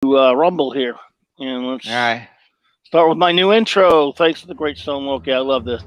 Rumble here. And All let's right. start with my new intro. Thanks to the great Stone Loki. I love this.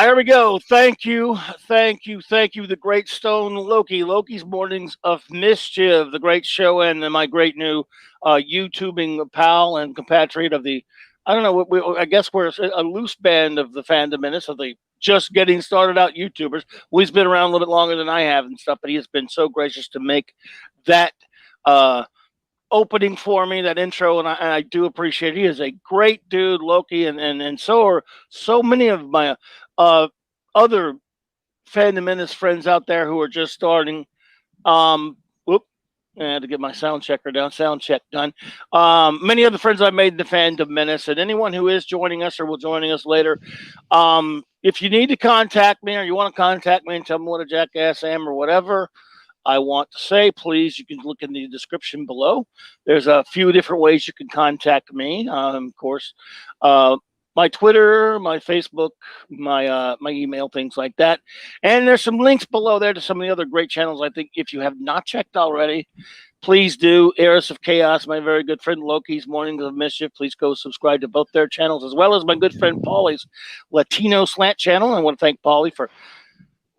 There we go. Thank you, the great Stone Loki. Loki's Mornings of Mischief, the great show, and my great new YouTubing pal and compatriot of the. I don't know. I guess we're a loose band of the fandom menace of the just getting started out YouTubers. Well, he's been around a little bit longer than I have and stuff, but he has been so gracious to make that. Opening for me, that intro, and I do appreciate it. He is a great dude, Loki, and so are so many of my other Fandom Menace friends out there who are just starting. Whoop, I had to get my sound checker down, sound check done. Many other friends I've made in the Fandom Menace, and anyone who is joining us or will joining us later. If you need to contact me or you want to contact me and tell me what a jackass I am or whatever, I want to say, please, you can look in the description below. There's a few different ways you can contact me. Of course, my Twitter, my Facebook, my email, things like that. And there's some links below there to some of the other great channels. I think if you have not checked already, please do. Eris of Chaos, my very good friend Loki's Mornings of Mischief. Please go subscribe to both their channels, as well as my good friend Paulie's Latino Slant channel. I want to thank Paulie for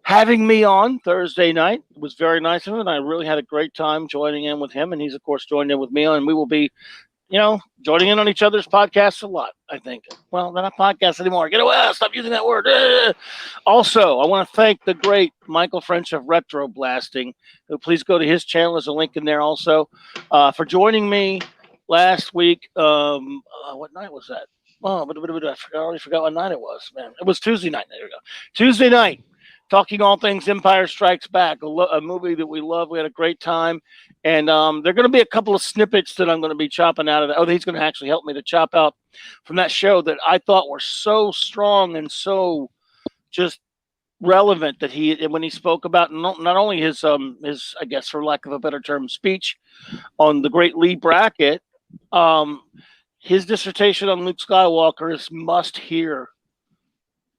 having me on Thursday night. It was very nice of him, and I really had a great time joining in with him, and he's, of course, joined in with me, and we will be, joining in on each other's podcasts a lot, I think. Well, they're not podcasts anymore. Get away. Stop using that word. Also, I want to thank the great Michael French of Retro Blasting. Please go to his channel. There's a link in there also. For joining me last week. What night was that? Oh, I already forgot what night it was, man. It was Tuesday night. There we go. Tuesday night. Talking all things Empire Strikes Back, a movie that we love. We had a great time. And there are going to be a couple of snippets that I'm going to be chopping out of that. Oh, he's going to actually help me to chop out from that show that I thought were so strong and so just relevant that when he spoke about not only his, I guess, for lack of a better term, speech on the great Lee Brackett, his dissertation on Luke Skywalker is must hear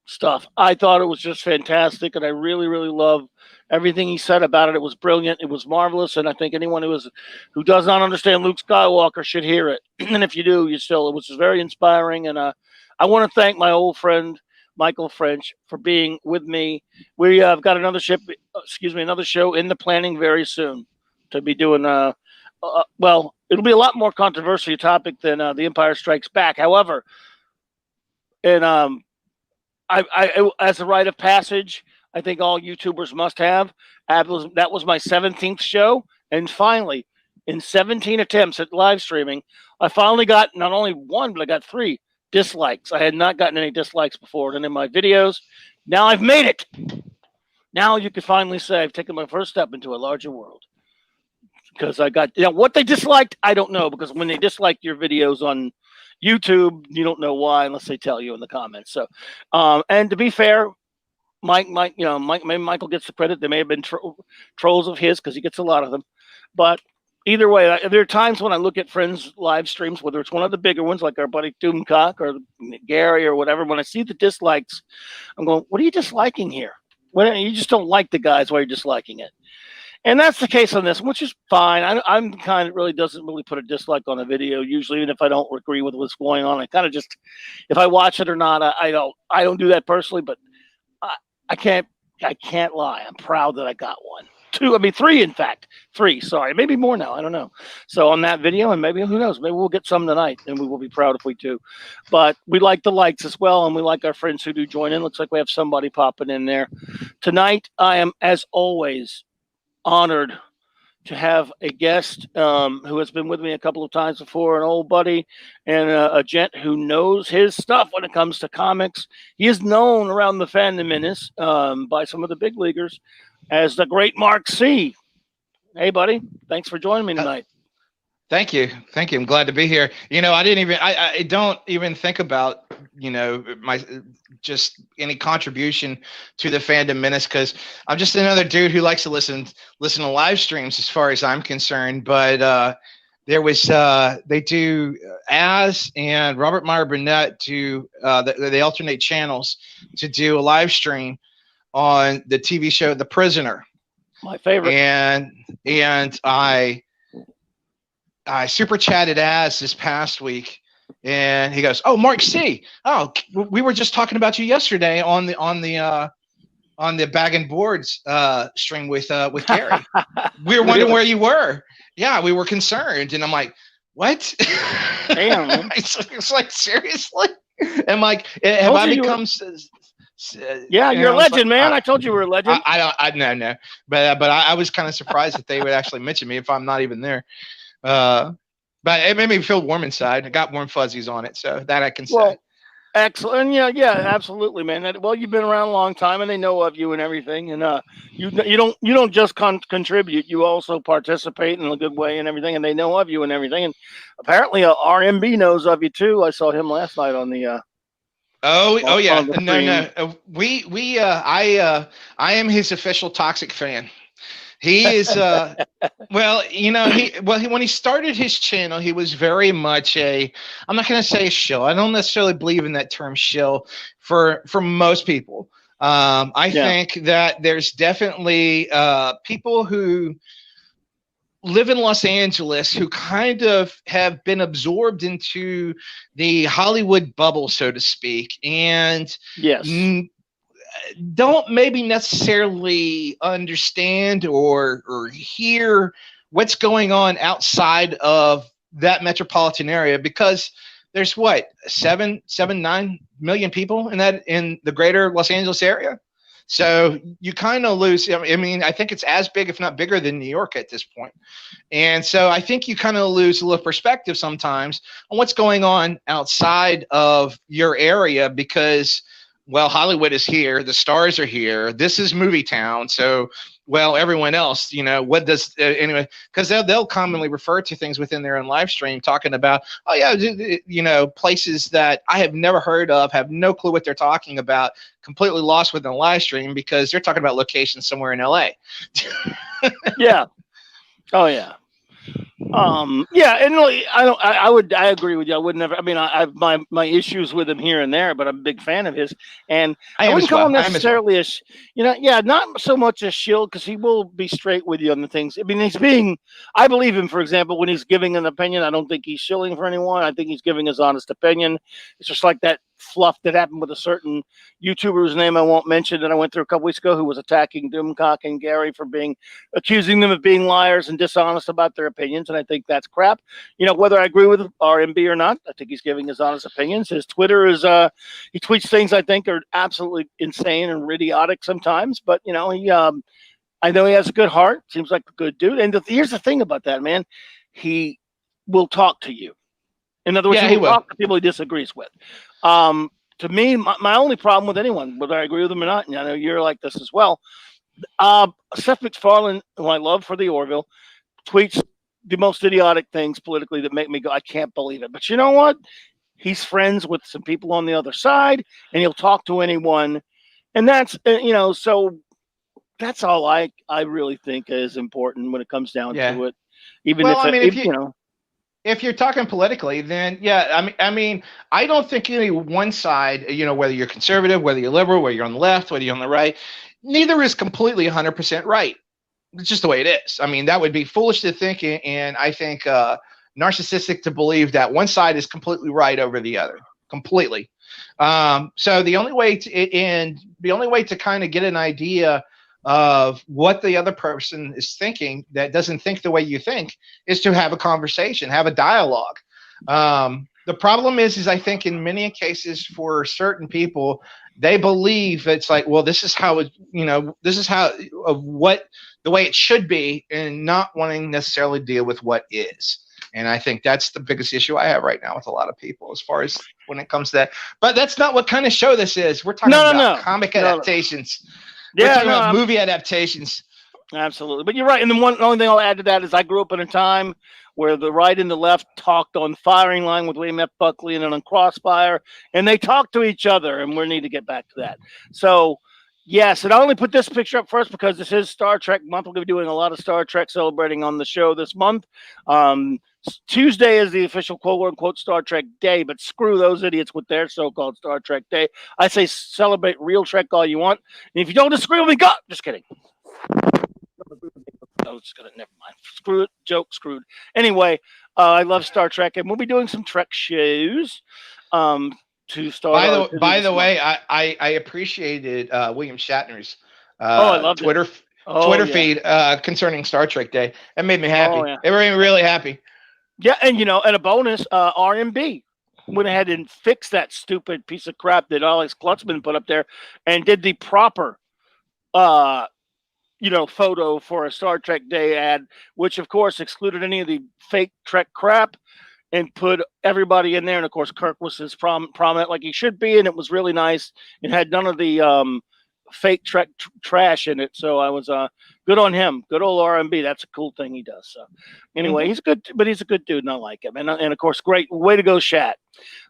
stuff. I thought it was just fantastic, and I really, really love everything he said about it. It was brilliant. It was marvelous, and I think anyone who does not understand Luke Skywalker should hear it. And if you do, it was just very inspiring. And I want to thank my old friend Michael French for being with me. We have got another show in the planning very soon to be doing. Well, it'll be a lot more controversial topic than The Empire Strikes Back. However, and I as a rite of passage, I think all YouTubers must have. That was my 17th show, and finally, in 17 attempts at live streaming, I finally got not only one, but I got 3 dislikes. I had not gotten any dislikes before in my videos. Now I've made it. Now you can finally say I've taken my first step into a larger world. Because I got, what they disliked, I don't know, because when they dislike your videos on YouTube, you don't know why unless they tell you in the comments. So, and to be fair, Michael gets the credit. There may have been trolls of his because he gets a lot of them. But either way, there are times when I look at friends' live streams, whether it's one of the bigger ones like our buddy Doomcock or Gary or whatever, when I see the dislikes, I'm going, what are you disliking here? You just don't like the guys while you're disliking it. And that's the case on this, which is fine. I'm the kind that really doesn't really put a dislike on a video. Usually, even if I don't agree with what's going on, I kind of just, if I watch it or not, I don't do that personally. But I, I can't lie. I'm proud that I got one. Two, I mean three, in fact, three. Sorry, maybe more now. I don't know. So on that video, and maybe who knows? Maybe we'll get some tonight, and we will be proud if we do. But we like the likes as well, and we like our friends who do join in. Looks like we have somebody popping in there tonight. I am, as always, honored to have a guest who has been with me a couple of times before, an old buddy and a gent who knows his stuff when it comes to comics. He is known around the fandom menace by some of the big leaguers as the great Mark C. Hey, buddy. Thanks for joining me tonight. Thank you. Thank you. I'm glad to be here. You know, I don't even think about, you know, just any contribution to the fandom menace, because I'm just another dude who likes to listen to live streams as far as I'm concerned. But there was, they do, Az and Robert Meyer Burnett do, they alternate channels to do a live stream on the TV show The Prisoner. My favorite. And I super chatted Az this past week, and he goes, "Oh, Mark C. Oh, we were just talking about you yesterday on the Bag and Boards stream with Gary. We were wondering where you were. Yeah, we were concerned." And I'm like, "What?" Damn. It's like, seriously? I'm like, have I become? Yeah, you're a legend, man. I told you we were a legend. I know, but I was kind of surprised that they would actually mention me if I'm not even there. But it made me feel warm inside. I got warm fuzzies on it, so that I can say. Excellent. Yeah, absolutely, man. Well, you've been around a long time, and they know of you and everything. And you don't just contribute; you also participate in a good way and everything. And they know of you and everything. And apparently, RMB knows of you too. I saw him last night on the. Oh yeah. No. I am his official toxic fan. He is, well, you know, when he started his channel, he was very much I'm not going to say a shill. I don't necessarily believe in that term shill for most people. I think that there's definitely people who live in Los Angeles who kind of have been absorbed into the Hollywood bubble, so to speak, and don't maybe necessarily understand or hear what's going on outside of that metropolitan area, because there's what, 9 million people in the greater Los Angeles area. So you kind of lose. I mean, I think it's as big, if not bigger, than New York at this point. And so I think you kind of lose a little perspective sometimes on what's going on outside of your area, because, well, Hollywood is here, the stars are here, this is movie town. So, well, everyone else, you know, what does anyway? Because they'll commonly refer to things within their own live stream, talking about, oh yeah, you know, places that I have never heard of, have no clue what they're talking about, completely lost within a live stream because they're talking about locations somewhere in LA. Yeah. Oh yeah. Yeah, and really, I agree with you. I would never. I mean, I have my issues with him here and there, but I'm a big fan of his. And I wouldn't call him necessarily not so much a shield, because he will be straight with you on the things. I mean, I believe him. For example, when he's giving an opinion, I don't think he's shilling for anyone. I think he's giving his honest opinion. It's just like that fluff that happened with a certain YouTuber whose name I won't mention that I went through a couple weeks ago, who was attacking Doomcock and Gary for accusing them of being liars and dishonest about their opinions. And I think that's crap. You know, whether I agree with RMB or not, I think he's giving his honest opinions. His Twitter is, he tweets things I think are absolutely insane and idiotic sometimes, but you know, I know he has a good heart. Seems like a good dude. And here's the thing about that, man. He will talk to you. In other words, he will talk to people he disagrees with. To me, my only problem with anyone, whether I agree with them or not, and I know you're like this as well, Seth MacFarlane, who I love for the Orville, tweets the most idiotic things politically that make me go, I can't believe it. But you know what? He's friends with some people on the other side, and he'll talk to anyone. And that's, you know, so that's all I really think is important when it comes down to it. Even if you know. If you're talking politically, then yeah, I mean, I don't think any one side, you know, whether you're conservative, whether you're liberal, whether you're on the left, whether you're on the right, neither is completely 100% right. It's just the way it is. I mean, that would be foolish to think, and I think narcissistic to believe that one side is completely right over the other, completely. So the only way to kind of get an idea of what the other person is thinking that doesn't think the way you think is to have a conversation, have a dialogue. The problem is I think in many cases for certain people, they believe it's like, well, this is how it, this is how what the way it should be, and not wanting necessarily to deal with what is. And I think that's the biggest issue I have right now with a lot of people as far as when it comes to that. But that's not what kind of show this is. We're talking about comic adaptations. We're talking about movie adaptations. Absolutely. But you're right. And the only thing I'll add to that is I grew up in a time where the right and the left talked on Firing Line with William F. Buckley and then on Crossfire, and they talked to each other, and we need to get back to that. So, yes, and I only put this picture up first because this is Star Trek month. We're going to be doing a lot of Star Trek celebrating on the show this month. Tuesday is the official quote-unquote Star Trek day, but screw those idiots with their so-called Star Trek day. I say celebrate real Trek all you want. And if you don't disagree with me, go. Just kidding. Oh, it's gonna, never mind. Screw it. Joke screwed. Anyway, I love Star Trek, and we'll be doing some Trek shows. To start. By the way, I appreciated William Shatner's I loved Twitter feed concerning Star Trek Day. That made me happy. It made me really happy. Yeah, and and a bonus, RMB went ahead and fixed that stupid piece of crap that Alex Klutzman put up there, and did the proper photo for a Star Trek Day ad, which of course excluded any of the fake Trek crap and put everybody in there. And of course, Kirk was as prominent like he should be, and it was really nice and had none of the fake Trek trash in it. So I was good on him. Good old RMB. That's a cool thing he does. So anyway, he's good, but he's a good dude, and I like him. And of course, great way to go, Shat.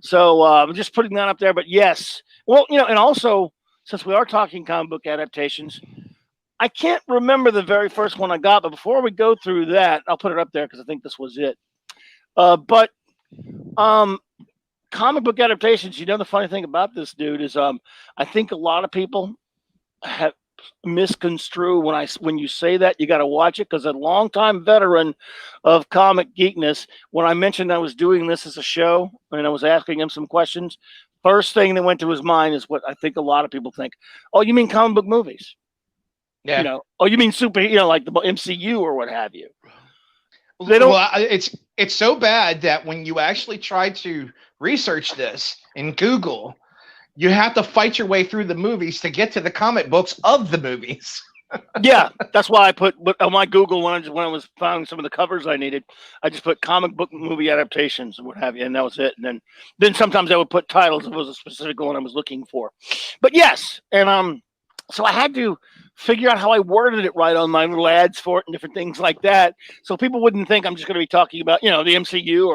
So I'm just putting that up there. But yes, well, and also since we are talking comic book adaptations, I can't remember the very first one I got, but before we go through that, I'll put it up there because I think this was it. But comic book adaptations, the funny thing about this dude is I think a lot of people have misconstrue when you say that. You got to watch it because a longtime veteran of comic geekness, when I mentioned I was doing this as a show and I was asking him some questions, first thing that went to his mind is what I think a lot of people think. Oh, you mean comic book movies? Yeah. Oh, you mean super, like the MCU or what have you. They don't. Well, it's so bad that when you actually try to research this in Google, you have to fight your way through the movies to get to the comic books of the movies. Yeah, that's why I put on my Google when I was finding some of the covers I needed. I just put comic book movie adaptations and what have you, and that was it. And then sometimes I would put titles if it was a specific one I was looking for. But yes, and so I had to figure out how I worded it right on my little ads for it and different things like that, so people wouldn't think I'm just going to be talking about the MCU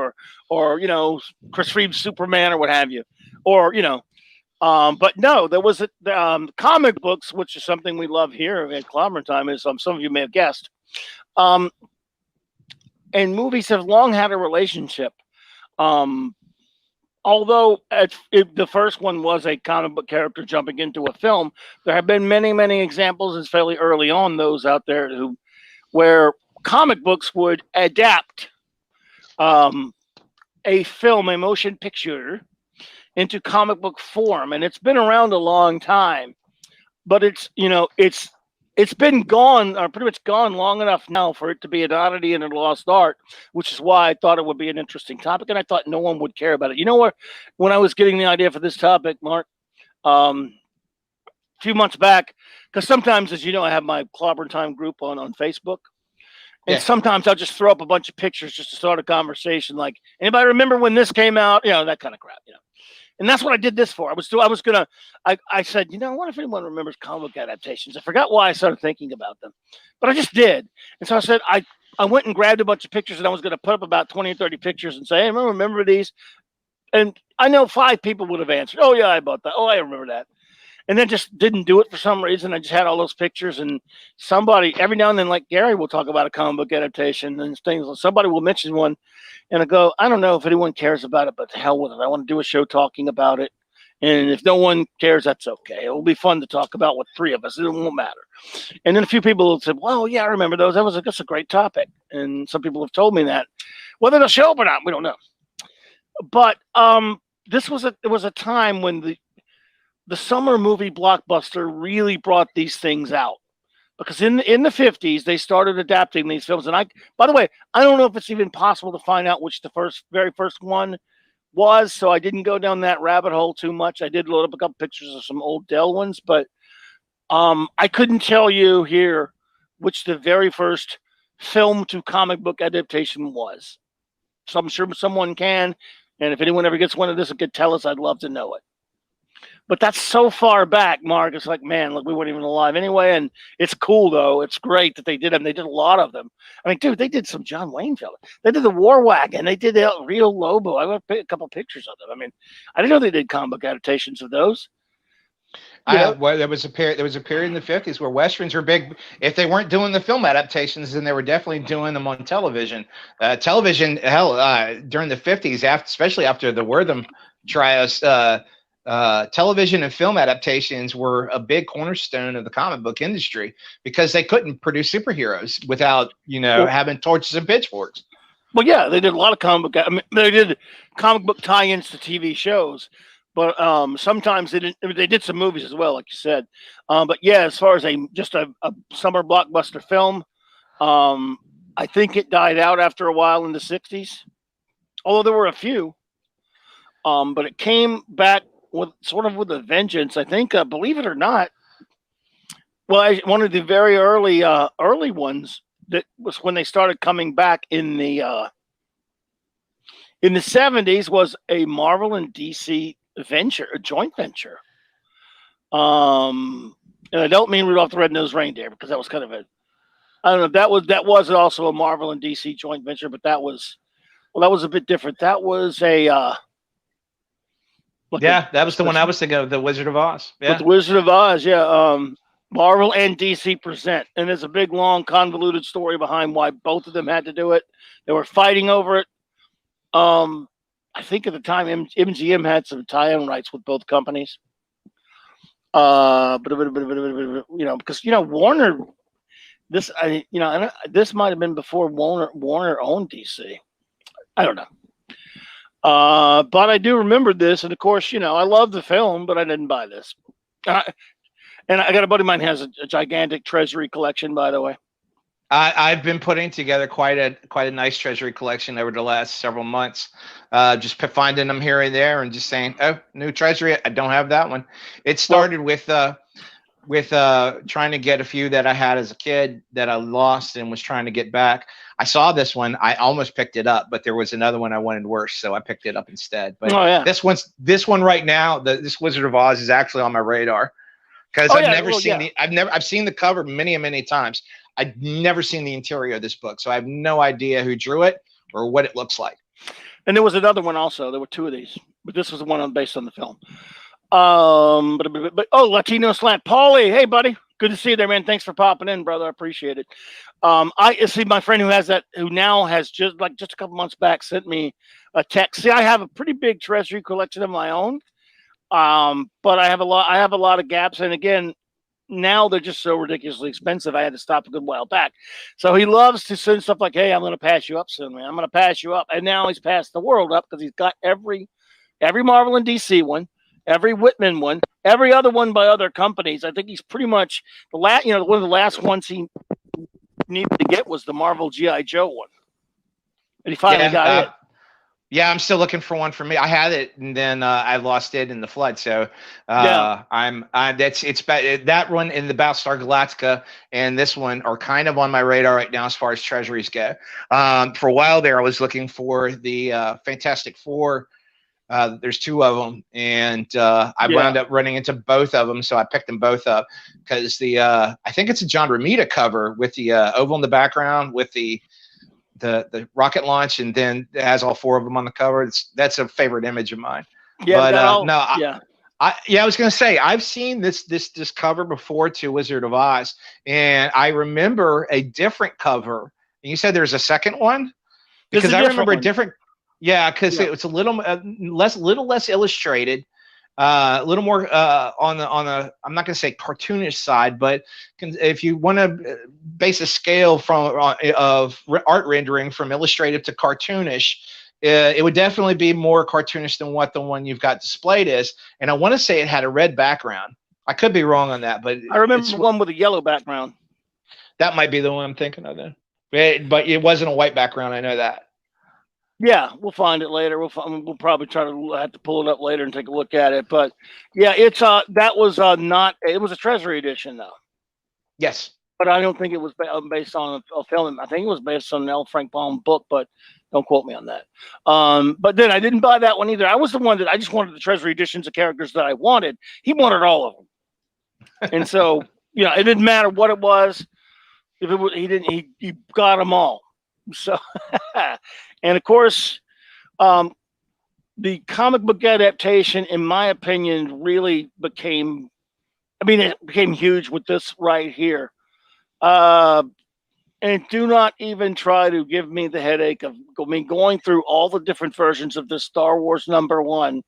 or Chris Reeve's Superman or what have you, or but no, there was comic books, which is something we love here at Clobberin Time, as some of you may have guessed. And movies have long had a relationship. Although the first one was a comic book character jumping into a film, there have been many, many examples, and fairly early on, those out there where comic books would adapt a film, a motion picture, into comic book form, and it's been around a long time. But it's been gone, or pretty much gone long enough now for it to be an oddity and a lost art, which is why I thought it would be an interesting topic, and I thought no one would care about it. When I was getting the idea for this topic, Mark, a few months back, because sometimes, as you know, I have my Clobberin Time group on Facebook, and sometimes I'll just throw up a bunch of pictures just to start a conversation, like, anybody remember when this came out? That kind of crap, And that's what I did this for. I said, I wonder if anyone remembers comic book adaptations. I forgot why I started thinking about them, but I just did. And so I said, I went and grabbed a bunch of pictures, and I was going to put up about 20 or 30 pictures and say, hey, remember these? And I know 5 people would have answered, oh, yeah, I bought that. Oh, I remember that. And then just didn't do it for some reason. I just had all those pictures, and somebody, every now and then, like Gary will talk about a comic book adaptation and things. Somebody will mention one, and I go, I don't know if anyone cares about it, but to hell with it. I want to do a show talking about it And if no one cares, that's okay. It will be fun to talk about with 3 of us. It won't matter. And then a few people have said, well, yeah, I remember those. That's a great topic. And some people have told me that. Whether they'll show up or not, we don't know. But it was a time when the summer movie blockbuster really brought these things out. Because in the 50s, they started adapting these films. And by the way, I don't know if it's even possible to find out which the very first one was, so I didn't go down that rabbit hole too much. I did load up a couple pictures of some old Dell ones, but I couldn't tell you here which the very first film to comic book adaptation was. So I'm sure someone can, and if anyone ever gets one of this and could tell us, I'd love to know it. But that's so far back, Mark. It's like, man, look, we weren't even alive anyway. And it's cool, though. It's great that they did them. They did a lot of them. I mean, dude, they did some John Wayne films. They did the War Wagon. They did El Rio Lobo. I got a couple pictures of them. I mean, I didn't know they did comic book adaptations of those. Well, there was a period in the 50s where westerns were big. If they weren't doing the film adaptations, then they were definitely doing them on television. Television, hell, during the 50s, especially after the Wortham trials, television and film adaptations were a big cornerstone of the comic book industry because they couldn't produce superheroes without, having torches and pitchforks. Well, yeah, they did a lot of comic book. I mean, they did comic book tie-ins to TV shows, but sometimes they did some movies as well, like you said. But yeah, as far as just a summer blockbuster film, I think it died out after a while in the 60s, although there were a few. But it came back with a vengeance, I think. Believe it or not, well, one of the very early ones that was when they started coming back in the 70s was a Marvel and DC venture, a joint venture. And I don't mean Rudolph the Red-Nosed Reindeer because that was kind of I don't know. That was also a Marvel and DC joint venture, but that was a bit different. That was that was the one I was thinking of, the Wizard of Oz. Yeah, the Wizard of Oz. Yeah, Marvel and DC present, and there's a big, long, convoluted story behind why both of them had to do it. They were fighting over it. I think at the time MGM had some tie-in rights with both companies. Because Warner, this might have been before Warner owned DC. I don't know. But I do remember this, and of course, I love the film, but I didn't buy this. And I got a buddy of mine who has a gigantic treasury collection, by the way. I've been putting together quite a nice treasury collection over the last several months. Just finding them here and there, and just saying, "Oh, new treasury. I don't have that one." It started with trying to get a few that I had as a kid that I lost and was trying to get back. I saw this one. I almost picked it up, but there was another one I wanted worse, so I picked it up instead. But this one right now, this Wizard of Oz is actually on my radar because I've seen the cover many times. I've never seen the interior of this book, so I have no idea who drew it or what it looks like. And there was another one also. There were 2 of these, but this was the one based on the film. Latino Slant, Paulie, hey buddy, good to see you there, man. Thanks for popping in, brother. I appreciate it. I see my friend who now has just a couple months back sent me a text. See, I have a pretty big treasury collection of my own, but I have a lot of gaps, and again, now they're just so ridiculously expensive. I had to stop a good while back. So he loves to send stuff like, "Hey, I'm going to pass you up soon, man. I'm going to pass you up," and now he's passed the world up because he's got every Marvel and DC one. Every Whitman one, every other one by other companies. I think he's pretty much one of the last ones he needed to get was the Marvel G.I. Joe one, and he finally got it. Yeah, I'm still looking for one for me. I had it, and then I lost it in the flood. So that one in the Battlestar Galactica and this one are kind of on my radar right now as far as treasuries go. For a while there, I was looking for the Fantastic Four. There's 2 of them, and I wound up running into both of them, so I picked them both up because I think it's a John Romita cover with the oval in the background with the rocket launch, and then it has all 4 of them on the cover. That's a favorite image of mine. Yeah, but I was gonna say I've seen this cover before to Wizard of Oz, and I remember a different cover. And you said there's a second one because I remember a different. Yeah, because it was a little less illustrated, A little more on the I'm not going to say cartoonish side, but if you want to base a scale from of art rendering from illustrative to cartoonish, it would definitely be more cartoonish than what the one you've got displayed is. And I want to say it had a red background. I could be wrong on that, but I remember one with a yellow background. That might be the one I'm thinking of then. But it wasn't a white background. I know that. Yeah, we'll find it later. We'll probably try to have to pull it up later and take a look at it. But yeah, it's that was not. It was a Treasury edition though. Yes. But I don't think it was based on a film. I think it was based on an L. Frank Baum book, but don't quote me on that. But then I didn't buy that one either. I was the one that I just wanted the Treasury editions of characters that I wanted. He wanted all of them, and so it didn't matter what it was. If it was, he got them all. So, and of course, the comic book adaptation, in my opinion, really became. I mean, it became huge with this right here. And do not even try to give me the headache of going through all the different versions of this Star Wars #1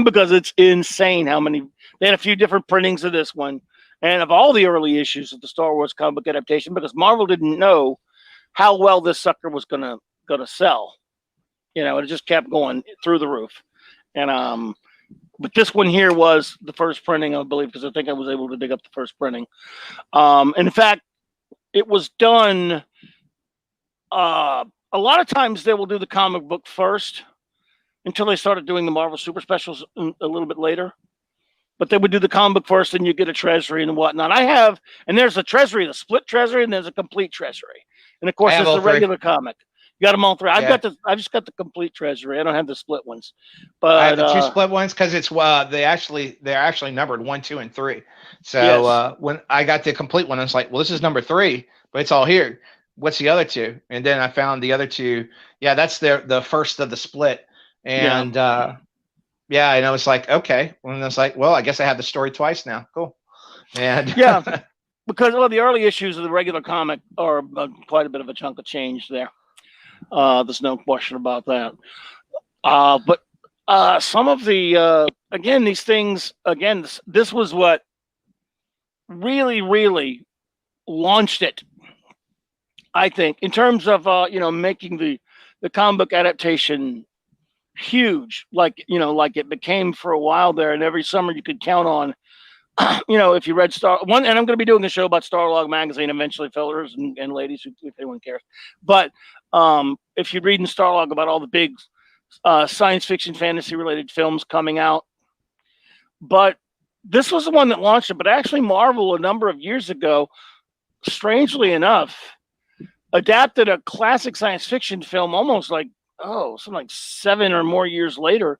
because it's insane how many. They had a few different printings of this one and of all the early issues of the Star Wars comic book adaptation because Marvel didn't know how well this sucker was gonna sell. It just kept going through the roof. And but this one here was the first printing, I believe, because I think I was able to dig up the first printing. In fact, it was done. A lot of times they will do the comic book first until they started doing the Marvel Super Specials a little bit later. But they would do the comic book first, and you get a Treasury and whatnot. And there's a Treasury, the split Treasury, and there's a complete Treasury. And of course, there's the regular comic. You got them all three. I've just got the complete Treasury. I don't have the split ones. But I have the two split ones because it's they're actually numbered 1, 2, and 3. So yes. When I got the complete one, I was like, well, this is number 3, but it's all here. What's the other 2? And then I found the other 2. Yeah, that's the first of the split. And yeah, and I was like, okay. And I was like, well, I guess I have the story twice now. Cool. And yeah, because the early issues of the regular comic are quite a bit of a chunk of change there. There's no question about that. But some of the again, these things again, this was what really, really launched it. I think in terms of making the comic book adaptation huge, like it became for a while there, and every summer you could count on. If you read and I'm going to be doing a show about Starlog magazine eventually, fellas and ladies, if anyone cares. But if you read in Starlog about all the big science fiction, fantasy related films coming out, but this was the one that launched it. But actually, Marvel a number of years ago, strangely enough, adapted a classic science fiction film almost like something like 7 or more years later.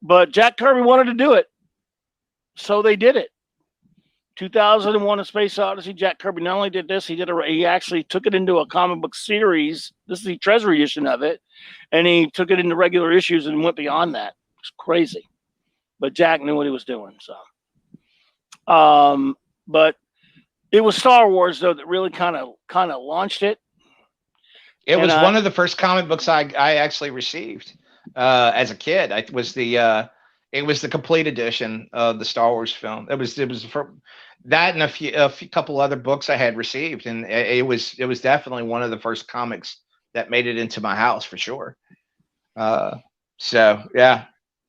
But Jack Kirby wanted to do it. So they did it. 2001: A Space Odyssey. Jack Kirby not only did this, he actually took it into a comic book series. This is the Treasury edition of it, and he took it into regular issues and went beyond that. It's crazy, but Jack knew what he was doing. So, but it was Star Wars though that really kind of launched it. It was one of the first comic books I actually received as a kid. It was the complete edition of the Star Wars film. It was for that and a few couple other books I had received, and it was definitely one of the first comics that made it into my house for sure. So yeah,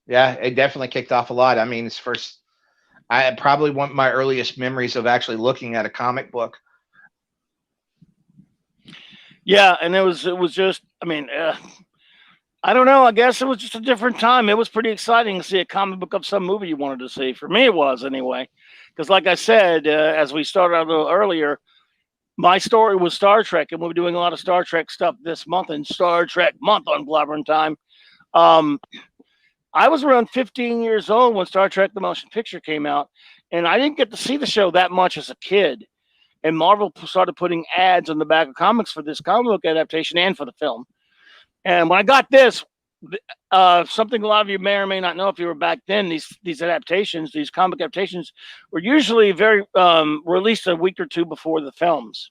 it definitely kicked off a lot. I mean, I probably one of my earliest memories of actually looking at a comic book. Yeah, and it was just, I mean, I don't know. I guess it was just a different time. It was pretty exciting to see a comic book of some movie you wanted to see. For me, it was anyway. Because like I said, as we started out a little earlier, my story was Star Trek, and we'll be doing a lot of Star Trek stuff this month in Star Trek month on Clobberin Time. I was around 15 years old when Star Trek: The Motion Picture came out, and I didn't get to see the show that much as a kid. And Marvel started putting ads on the back of comics for this comic book adaptation and for the film. And when I got this, something a lot of you may or may not know if you were back then, these adaptations, these comic adaptations, were usually released a week or two before the films.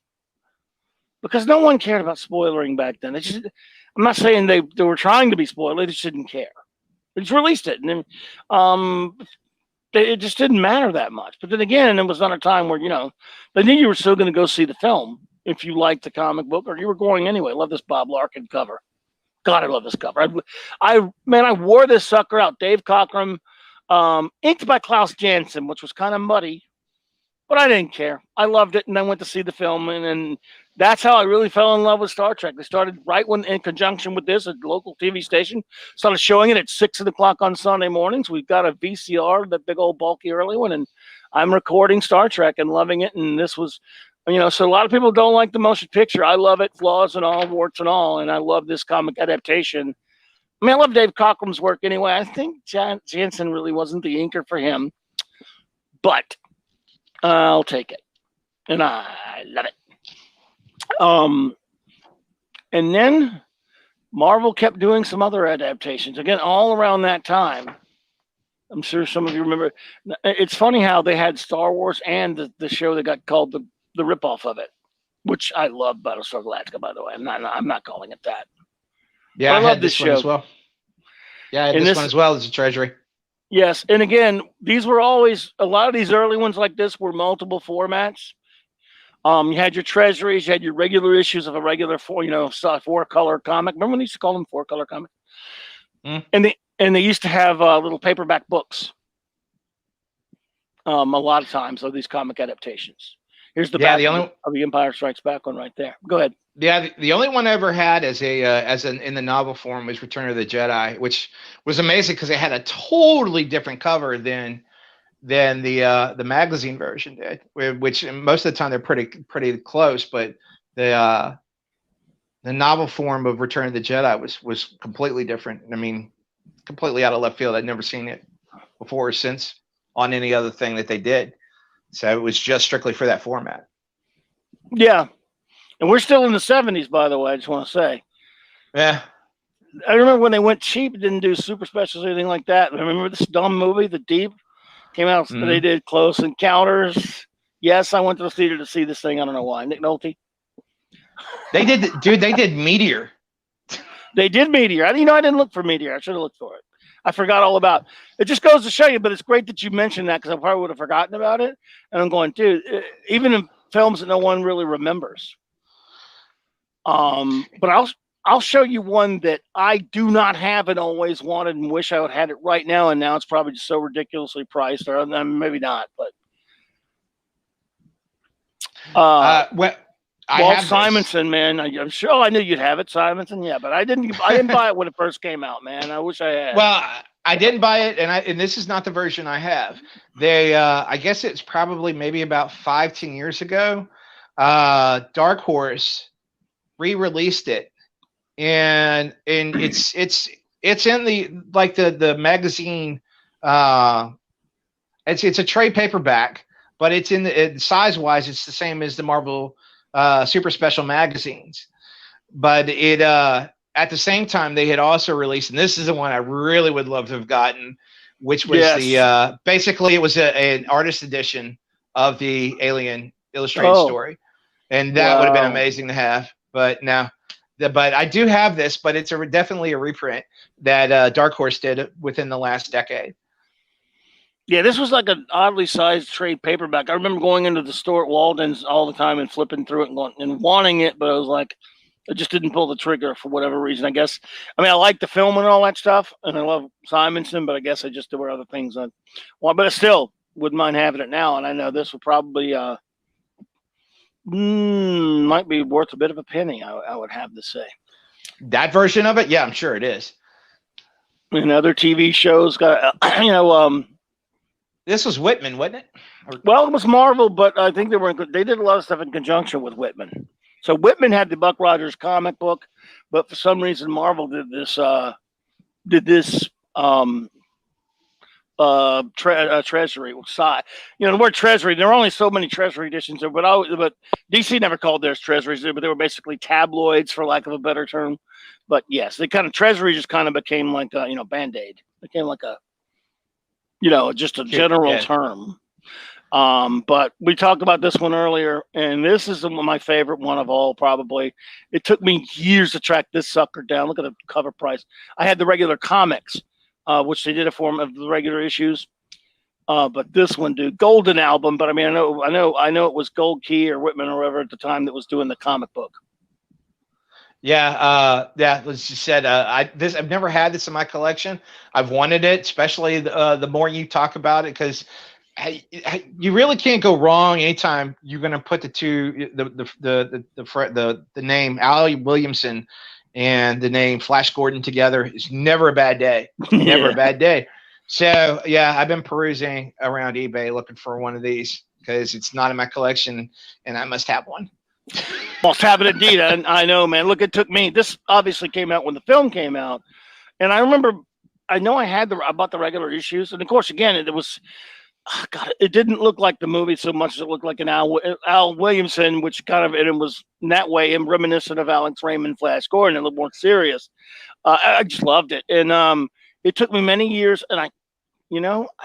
Because no one cared about spoilering back then. I'm not saying they were trying to be spoilers, they just didn't care. They just released it, and then it just didn't matter that much. But then again, it was on a time where they knew you were still going to go see the film if you liked the comic book, or you were going anyway. Love this Bob Larkin cover. God, I love this cover. I wore this sucker out. Dave Cockrum, inked by Klaus Janson, which was kind of muddy, but I didn't care. I loved it, and I went to see the film, and that's how I really fell in love with Star Trek. They started right when, in conjunction with this, a local TV station started showing it at 6:00 on Sunday mornings. We've got a VCR, the big old bulky early one, and I'm recording Star Trek and loving it. And this was, so a lot of people don't like the motion picture. I love it, flaws and all, warts and all, and I love this comic adaptation. I mean, I love Dave Cockrum's work anyway. I think Jansen really wasn't the inker for him, but I'll take it, and I love it. And then Marvel kept doing some other adaptations again, all around that time. I'm sure some of you remember. It's funny how they had Star Wars and the show that got called the ripoff of it, which I love, Battlestar Galactica. By the way, I'm not calling it that. Yeah, I love this show as well. Yeah, this one as well as a treasury. Yes, and again, these were always a lot of these early ones like this were multiple formats. You had your treasuries, you had your regular issues of a regular four-color comic. Remember when they used to call them four-color comics? Mm. And they used to have little paperback books. A lot of times of these comic adaptations. Here's the back of the Empire Strikes Back one right there. Go ahead. Yeah, the only one I ever had as in the novel form was Return of the Jedi, which was amazing because it had a totally different cover than the magazine version did, which most of the time they're pretty close, but the novel form of Return of the Jedi was completely different. I mean, completely out of left field. I'd never seen it before or since on any other thing that they did. So it was just strictly for that format. Yeah. And we're still in the 70s, by the way, I just want to say. Yeah. I remember when they went cheap, didn't do super specials or anything like that. I remember this dumb movie, The Deep, came out. Mm-hmm. They did Close Encounters. Yes, I went to the theater to see this thing. I don't know why. Nick Nolte. They did Meteor. They did Meteor. I didn't look for Meteor. I should have looked for it. I forgot all about it. It just goes to show you, but it's great that you mentioned that because I probably would have forgotten about it. And I'm going, dude, even in films that no one really remembers. But I'll show you one that I do not have and always wanted and wish I would have had it right now. And now it's probably just so ridiculously priced, or maybe not, but Walt Simonson, man. I'm sure I knew you'd have it, Simonson. Yeah, but I didn't buy it when it first came out, man. I wish I had. Well, I didn't buy it, and this is not the version I have. They, I guess it's probably maybe about 5-10 years ago. Dark Horse re-released it, and it's in the magazine. It's a trade paperback, but it's size wise it's the same as the Marvel Super Special magazines. But it at the same time they had also released, and this is the one I really would love to have gotten, which was basically it was an artist edition of the Alien illustrated story, and that would have been amazing to have. But but I do have this, but it's definitely a reprint that Dark Horse did within the last decade. Yeah, this was like an oddly sized trade paperback. I remember going into the store at Walden's all the time and flipping through it and wanting it, but I was like, I just didn't pull the trigger for whatever reason. I guess, I mean, I like the film and all that stuff, and I love Simonson, but I guess there were other things I want. But I still wouldn't mind having it now, and I know this would probably might be worth a bit of a penny, I would have to say. That version of it? Yeah, I'm sure it is. And other TV shows got, this was Whitman, wasn't it? Well, it was Marvel, but I think they did a lot of stuff in conjunction with Whitman. So Whitman had the Buck Rogers comic book, but for some reason Marvel did this treasury. The word treasury, there are only so many treasury editions, but DC never called theirs treasuries, but they were basically tabloids, for lack of a better term. But yes, they kind of treasury just kind of became like a Band-Aid. It became like a just a general term. But we talked about this one earlier, and this is my favorite one of all, probably. It took me years to track this sucker down. Look at the cover price. I had the regular comics, which they did a form of the regular issues. But this one, dude, Golden Album. But I mean, I know it was Gold Key or Whitman or whatever at the time that was doing the comic book. Yeah, yeah. As you said, I've never had this in my collection. I've wanted it, especially the more you talk about it, because you really can't go wrong anytime you're going to put the name Al Williamson and the name Flash Gordon together. It's never a bad day. Never a bad day. So yeah, I've been perusing around eBay looking for one of these because it's not in my collection and I must have one. Must have it indeed. I know, man. Look, it took me. This obviously came out when the film came out, and I remember. I know I bought the regular issues, and of course, again, it was. Oh God, it didn't look like the movie so much as it looked like an Al Williamson, which kind of and it was in that way reminiscent of Alex Raymond, Flash Gordon, a little more serious. I just loved it, and it took me many years, and I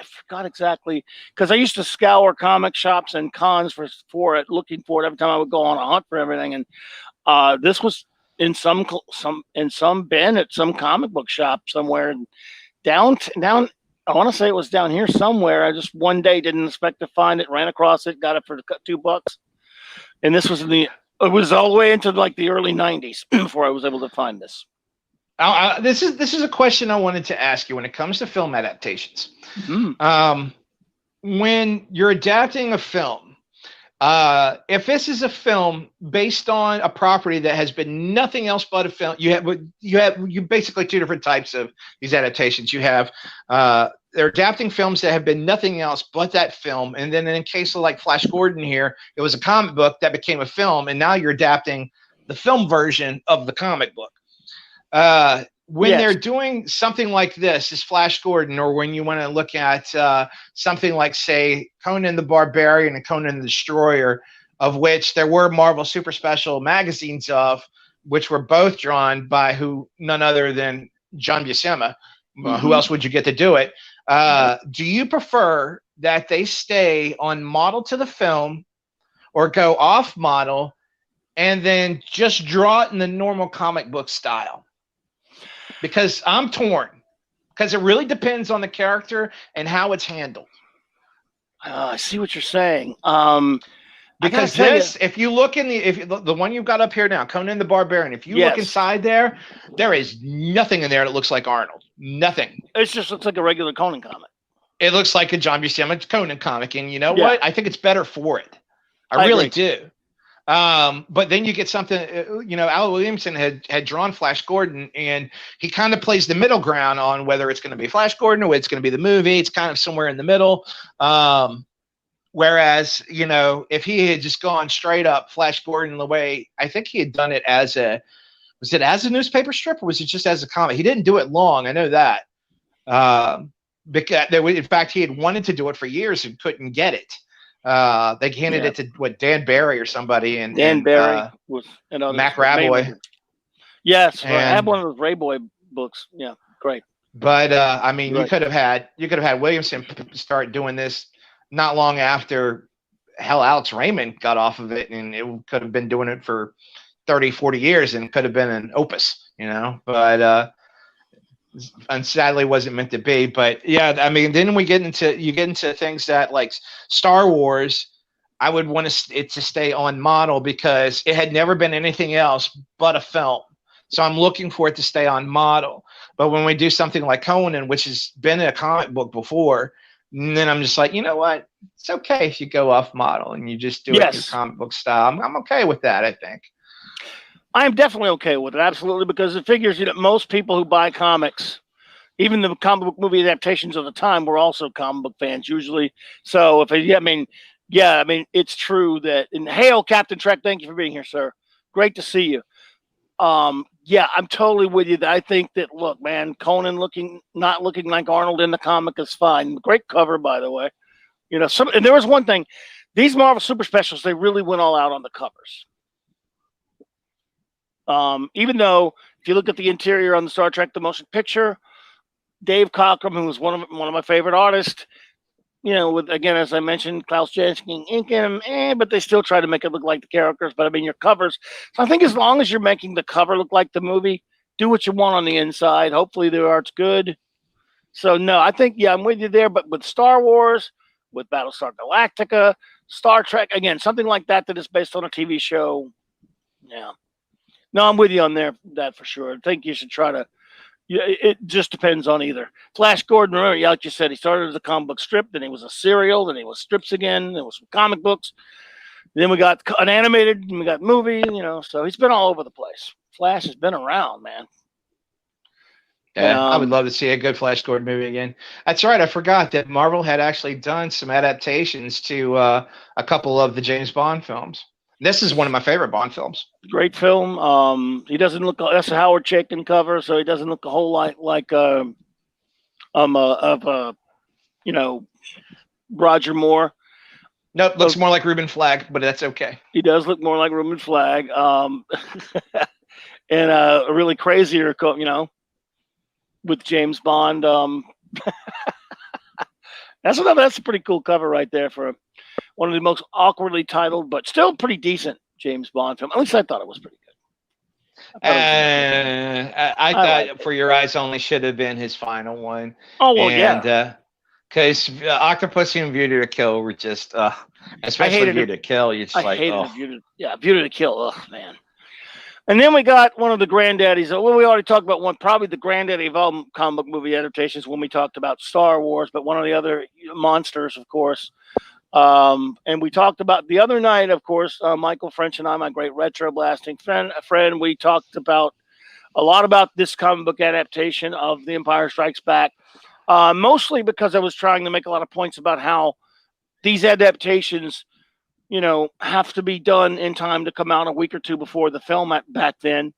forgot exactly because I used to scour comic shops and cons for it, looking for it every time I would go on a hunt for everything. And this was in some bin at some comic book shop somewhere down. I want to say it was down here somewhere. I just one day didn't expect to find it, ran across it, got it for $2. And this was it was all the way into like the early 90s before I was able to find this. This is a question I wanted to ask you when it comes to film adaptations. Mm-hmm. When you're adapting a film, if this is a film based on a property that has been nothing else but a film, you basically two different types of these adaptations. You have they're adapting films that have been nothing else but that film, and then in case of like Flash Gordon here, it was a comic book that became a film, and now you're adapting the film version of the comic book. When they're doing something like this Flash Gordon, or when you want to look at something like, say, Conan the Barbarian and Conan the Destroyer, of which there were Marvel Super Special magazines of, which were both drawn by none other than John Buscema. Mm-hmm. Who else would you get to do it? Do you prefer that they stay on model to the film or go off model and then just draw it in the normal comic book style? Because I'm torn, because it really depends on the character and how it's handled. I see what you're saying. Because this, if you look in the one you've got up here now, Conan the Barbarian, if you look inside there is nothing in there that looks like Arnold. Nothing. It just looks like a regular Conan comic. It looks like a John Buscema Conan comic, and you know what? I think it's better for it. I really do. But then you get something, Al Williamson had drawn Flash Gordon, and he kind of plays the middle ground on whether it's going to be Flash Gordon or whether it's going to be the movie. It's kind of somewhere in the middle. Whereas, if he had just gone straight up Flash Gordon the way, I think he had done it was it as a newspaper strip or was it just as a comic? He didn't do it long. I know that. Because in fact, he had wanted to do it for years and couldn't get it. They handed it to Dan Barry or somebody, and Barry was Mac Raboy. Yes, I had one of those Rayboy books. Yeah, great. But I mean, you could have had Williamson start doing this not long after Alex Raymond got off of it, and it could have been doing it for 30, 40 years, and could have been an opus, But and sadly wasn't meant to be. But yeah, I mean, then you get into things that like Star Wars. I would want it to stay on model because it had never been anything else but a film. So I'm looking for it to stay on model. But when we do something like Conan, which has been a comic book before, then I'm just like, you know what? It's okay if you go off model and you just do it in comic book style. I'm okay with that, I think. I'm definitely okay with it, absolutely, because it figures most people who buy comics, even the comic book movie adaptations of the time, were also comic book fans usually. So I mean, it's true that. And hail, Captain Trek! Thank you for being here, sir. Great to see you. I'm totally with you. That I think that look, man, Conan not looking like Arnold in the comic is fine. Great cover, by the way. And there was one thing. These Marvel Super Specials, they really went all out on the covers. Even though if you look at the interior on the Star Trek the Motion Picture, Dave Cockrum, who was one of my favorite artists, with, again, as I mentioned, Klaus Janson inking them, but they still try to make it look like the characters. But I mean, your covers. So I think as long as you're making the cover look like the movie, do what you want on the inside. Hopefully the art's good. So no, I think I'm with you there. But with Star Wars, with Battlestar Galactica, Star Trek, again, something like that is based on a TV show. Yeah, no, I'm with you on that for sure. I think you should try to. Yeah, it just depends on either. Flash Gordon, remember, yeah, like you said, he started as a comic book strip, then he was a serial, then he was strips again, then it was some comic books. Then we got an animated, and we got movie, so he's been all over the place. Flash has been around, man. Yeah, I would love to see a good Flash Gordon movie again. That's right. I forgot that Marvel had actually done some adaptations to a couple of the James Bond films. This is one of my favorite Bond films. Great film. He doesn't look. That's a Howard Chaykin cover, so he doesn't look a whole lot like Roger Moore. Nope, looks more like Reuben Flagg, but that's okay. He does look more like Reuben Flagg. And a really crazier, with James Bond. That's a pretty cool cover right there for one of the most awkwardly titled, but still pretty decent James Bond film. At least I thought it was pretty good. I thought For Your Eyes Only should have been his final one. Oh, well, yeah. Because Octopussy and View to a Kill were just, especially View to Kill, you're just View to Kill. Oh, man. And then we got one of the granddaddies. Well, we already talked about one, probably the granddaddy of all comic book movie adaptations when we talked about Star Wars, but one of the other monsters, of course. And we talked about the other night, of course, Michael French and I, my great retro blasting friend, we talked about a lot about this comic book adaptation of The Empire Strikes Back, mostly because I was trying to make a lot of points about how these adaptations have to be done in time to come out a week or two before the film back then.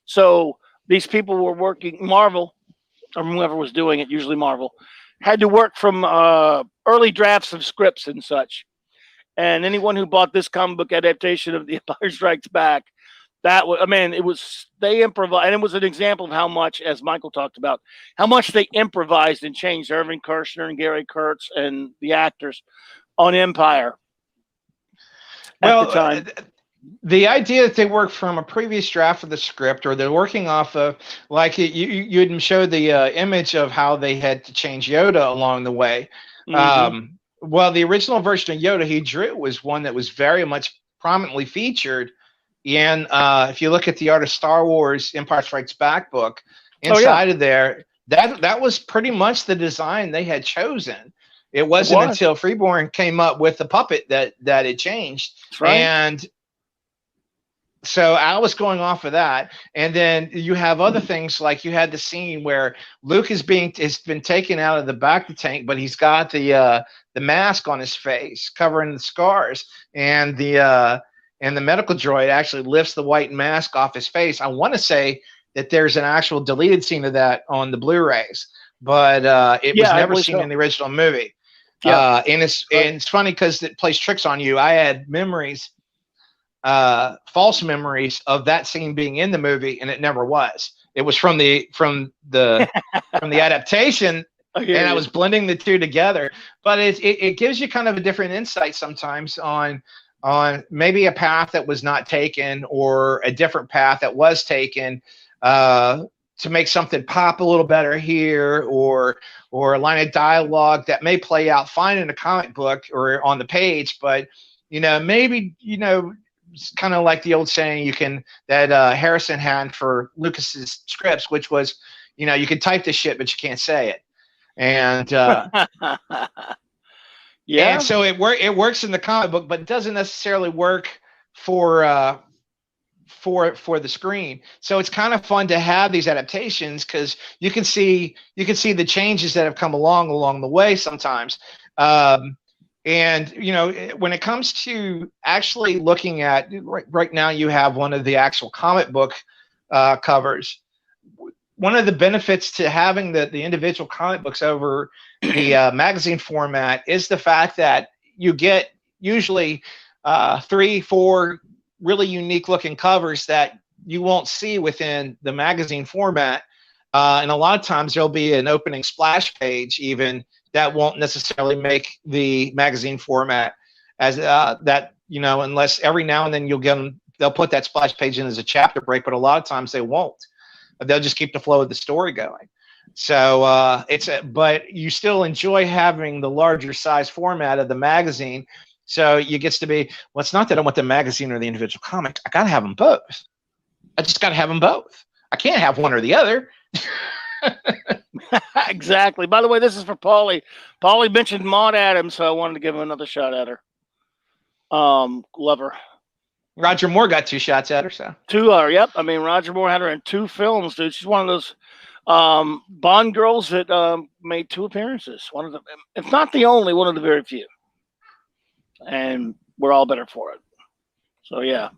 So these people were working, Marvel, or whoever was doing it, usually Marvel, had to work from early drafts of scripts and such. And anyone who bought this comic book adaptation of The Empire Strikes Back, they improvised, and it was an example of how much, as Michael talked about, how much they improvised and changed Irving Kershner and Gary Kurtz and the actors on Empire. Well, the idea that they work from a previous draft of the script, or they're working off of, like you had showed the image of how they had to change Yoda along the way. Mm-hmm. Well, the original version of Yoda he drew was one that was very much prominently featured in, if you look at the Art of Star Wars Empire Strikes Back book, inside of there, that was pretty much the design they had chosen. It wasn't until Freeborn came up with the puppet that it changed. Right. And so I was going off of that. And then you have other things, like you had the scene where Luke has been taken out of the back of the tank, but he's got the mask on his face covering the scars, and the medical droid actually lifts the white mask off his face. I want to say that there's an actual deleted scene of that on the Blu-rays, but it was never seen in the original movie. Yeah. And it's funny because it plays tricks on you. I had memories, false memories of that scene being in the movie, and it never was. It was from the adaptation, and I was blending the two together. But it gives you kind of a different insight sometimes on maybe a path that was not taken, or a different path that was taken, to make something pop a little better here, or a line of dialogue that may play out fine in a comic book or on the page, but maybe it's kind of like the old saying that Harrison had for Lucas's scripts, which was, you can type this shit but you can't say it, and and so it works in the comic book, but it doesn't necessarily work for the screen. So it's kind of fun to have these adaptations, because you can see the changes that have come along the way sometimes. And when it comes to actually looking at right now, you have one of the actual comic book covers. One of the benefits to having the individual comic books over the magazine format is the fact that you get usually 3-4 really unique looking covers that you won't see within the magazine format. And a lot of times there'll be an opening splash page even that won't necessarily make the magazine format, as unless every now and then they'll put that splash page in as a chapter break, but a lot of times they won't. They'll just keep the flow of the story going. So but you still enjoy having the larger size format of the magazine. So it gets to be, well, it's not that I want the magazine or the individual comic. I got to have them both. I just got to have them both. I can't have one or the other. Exactly. By the way, this is for Paulie. Paulie mentioned Maud Adams, so I wanted to give him another shot at her. Love her. Roger Moore got 2 shots at her, so. 2 are, yep. I mean, Roger Moore had her in 2 films, dude. She's one of those Bond girls that made 2 appearances. One of the, if not the only, one of the very few. And we're all better for it. So yeah.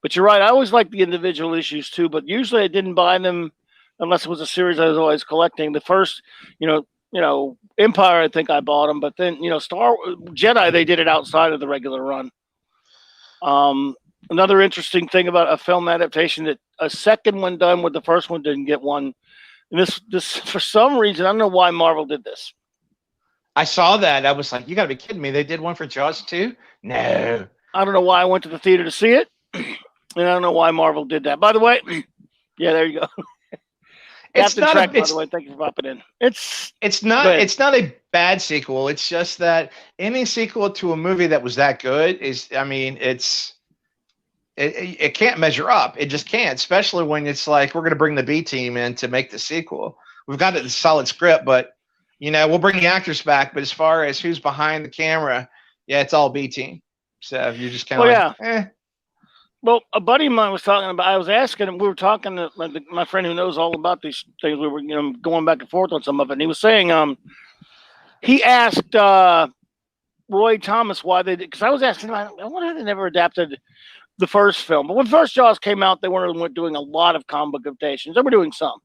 But you're right. I always liked the individual issues too, but usually I didn't buy them unless it was a series I was always collecting. The first, you know, Empire, I think I bought them, but then, you know, Jedi, they did it outside of the regular run. Another interesting thing about a film adaptation, that a second one done with the first one didn't get one. And this for some reason, I don't know why Marvel did this. I saw that. I was like, you got to be kidding me. They did one for Jaws too? No. I don't know why I went to the theater to see it. And I don't know why Marvel did that. By the way, yeah, there you go. It's not Track, by the way, thank you for popping in. It's not a bad sequel. It's just that any sequel to a movie that was that good is, I mean, it can't measure up. It just can't, especially when it's like, we're going to bring the B team in to make the sequel. We've got a solid script, but you know, we'll bring the actors back. But as far as who's behind the camera, yeah, it's all B team. So you're just kind of Well, a buddy of mine was talking about, I was asking him, we were talking to my friend who knows all about these things. We were, you know, going back and forth on some of it. And he was saying, he asked Roy Thomas why they did, because I was asking him, I wonder how they never adapted the first film. But when first Jaws came out, they weren't doing a lot of comic book adaptations. They were doing some.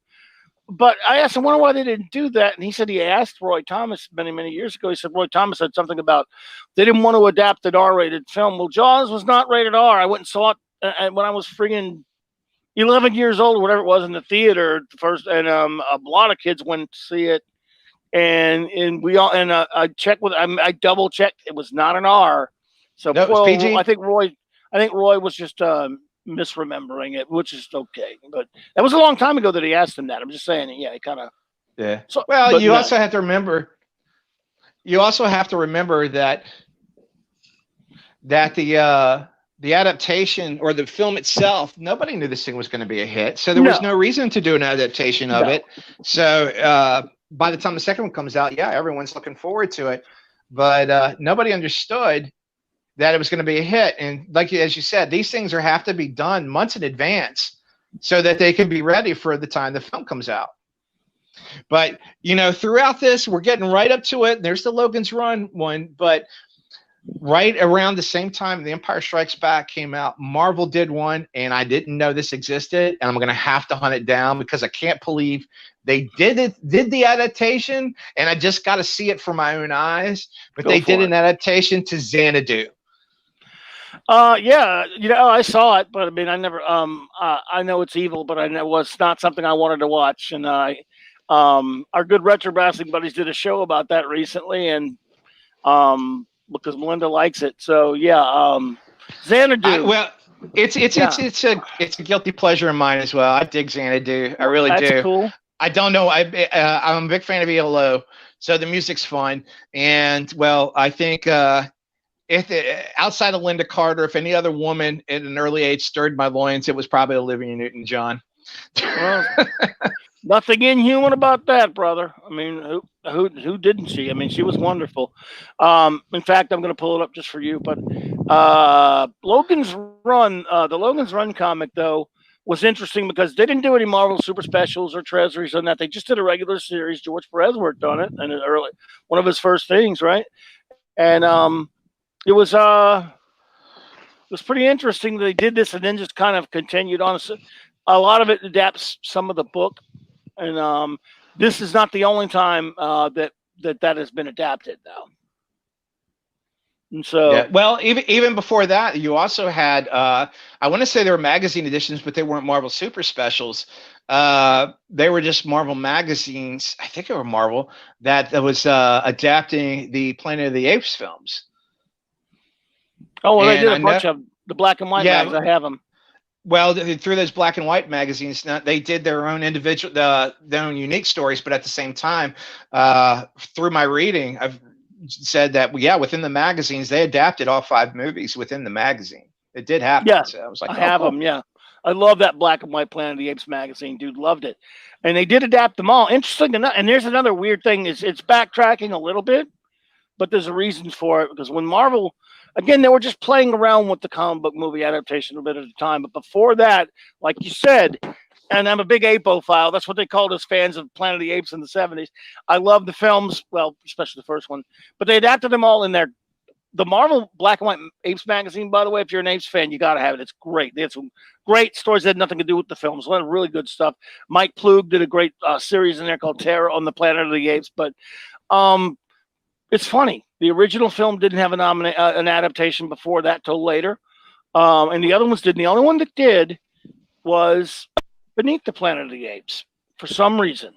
But I asked him, I wonder why they didn't do that. And he said he asked Roy Thomas many, many years ago. He said Roy Thomas said something about they didn't want to adapt an R-rated film. Well, Jaws was not rated R. I went and saw it when I was friggin' 11 years old or whatever it was in the theater first. And a lot of kids went to see it. And we all, and I checked with, I double checked. It was not an R. So no, well, PG? I think Roy was just misremembering it, which is okay. But that was a long time ago that he asked him that. I'm just saying, yeah, he kind of. Yeah. So, well, you also have to remember. You also have to remember that the adaptation or the film itself, nobody knew this thing was going to be a hit, so there was no reason to do an adaptation of it. So by the time the second one comes out, yeah, everyone's looking forward to it, but nobody understood that it was going to be a hit. And like as you said, these things have to be done months in advance so that they can be ready for the time the film comes out. But you know, throughout this, we're getting right up to it. There's the Logan's Run one, but right around the same time The Empire Strikes Back came out, Marvel did one, and I didn't know this existed, and I'm going to have to hunt it down because I can't believe they did the adaptation, and I just got to see it for my own eyes. But they did an adaptation to Xanadu. Yeah, you know, I saw it, but I mean, I never. I know it's evil, but it was not something I wanted to watch. And our good retro wrestling buddies did a show about that recently, and because Melinda likes it, so yeah. Xanadu. Well, it's a guilty pleasure of mine as well. I dig Xanadu. I really do. That's cool. I don't know. I'm a big fan of ELO, so the music's fun. And well, I think outside of Linda Carter, if any other woman at an early age stirred my loins, it was probably Olivia Newton-John. Well, nothing inhuman about that, brother. I mean, who didn't she? I mean, she was wonderful. In fact, I'm going to pull it up just for you. But Logan's Run, the Logan's Run comic, though, was interesting because they didn't do any Marvel Super Specials or Treasuries on that. They just did a regular series. George Perez worked on it, and one of his first things, right? And it was pretty interesting. They did this and then just kind of continued on. A lot of it adapts some of the book, and this is not the only time that has been adapted now. And so, yeah. Well, even before that, you also had I want to say they were magazine editions, but they weren't Marvel Super Specials. They were just Marvel magazines. I think they were Marvel that was adapting the Planet of the Apes films. Oh, well, they did a bunch of the black and white mags. I have them. Well, through those black and white magazines, they did their own individual, their own unique stories. But at the same time, through my reading, I've said that yeah, within the magazines, they adapted all 5 movies within the magazine. It did happen. Yeah, So I was like, I oh, have cool. them. Yeah, I love that black and white Planet of the Apes magazine, dude. Loved it, and they did adapt them all. Interesting enough, and there's another weird thing: is it's backtracking a little bit, but there's a reason for it because when Marvel, again, they were just playing around with the comic book movie adaptation a bit at a time. But before that, like you said, and I'm a big apophile. That's what they called us fans of Planet of the Apes in the '70s. I love the films, well, especially the first one, but they adapted them all in their the Marvel Black and White Apes magazine, by the way, if you're an Apes fan, you got to have it. It's great. They had some great stories that had nothing to do with the films. A lot of really good stuff. Mike Ploog did a great series in there called Terror on the Planet of the Apes. But it's funny. The original film didn't have an adaptation before that till later. And the other ones did. And the only one that did was Beneath the Planet of the Apes for some reason.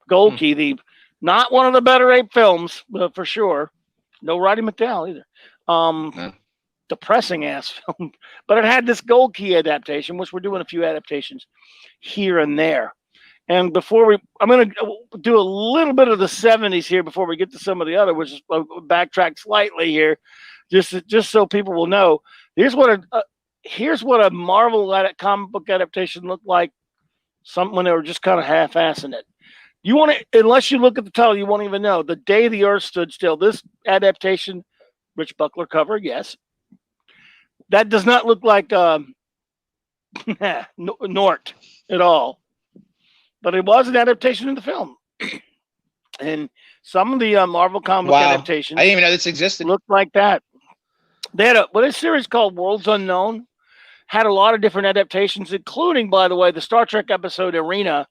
Gold Key, not one of the better ape films, for sure. No Roddy McDowell either. No. Depressing ass film, but it had this Gold Key adaptation, which we're doing a few adaptations here and there. And I'm going to do a little bit of the '70s here before we get to some of the other, which is backtrack slightly here, just so people will know. Here's what a Marvel comic book adaptation looked like. When they were just kind of half-assing it. You want to, unless you look at the title, you won't even know. The Day the Earth Stood Still. This adaptation, Rich Buckler cover, yes. That does not look like Nort at all. But it was an adaptation of the film. And some of the Marvel comic adaptations, I didn't even know this existed. Looked like that. They had a series called Worlds Unknown. Had a lot of different adaptations, including, by the way, the Star Trek episode Arena,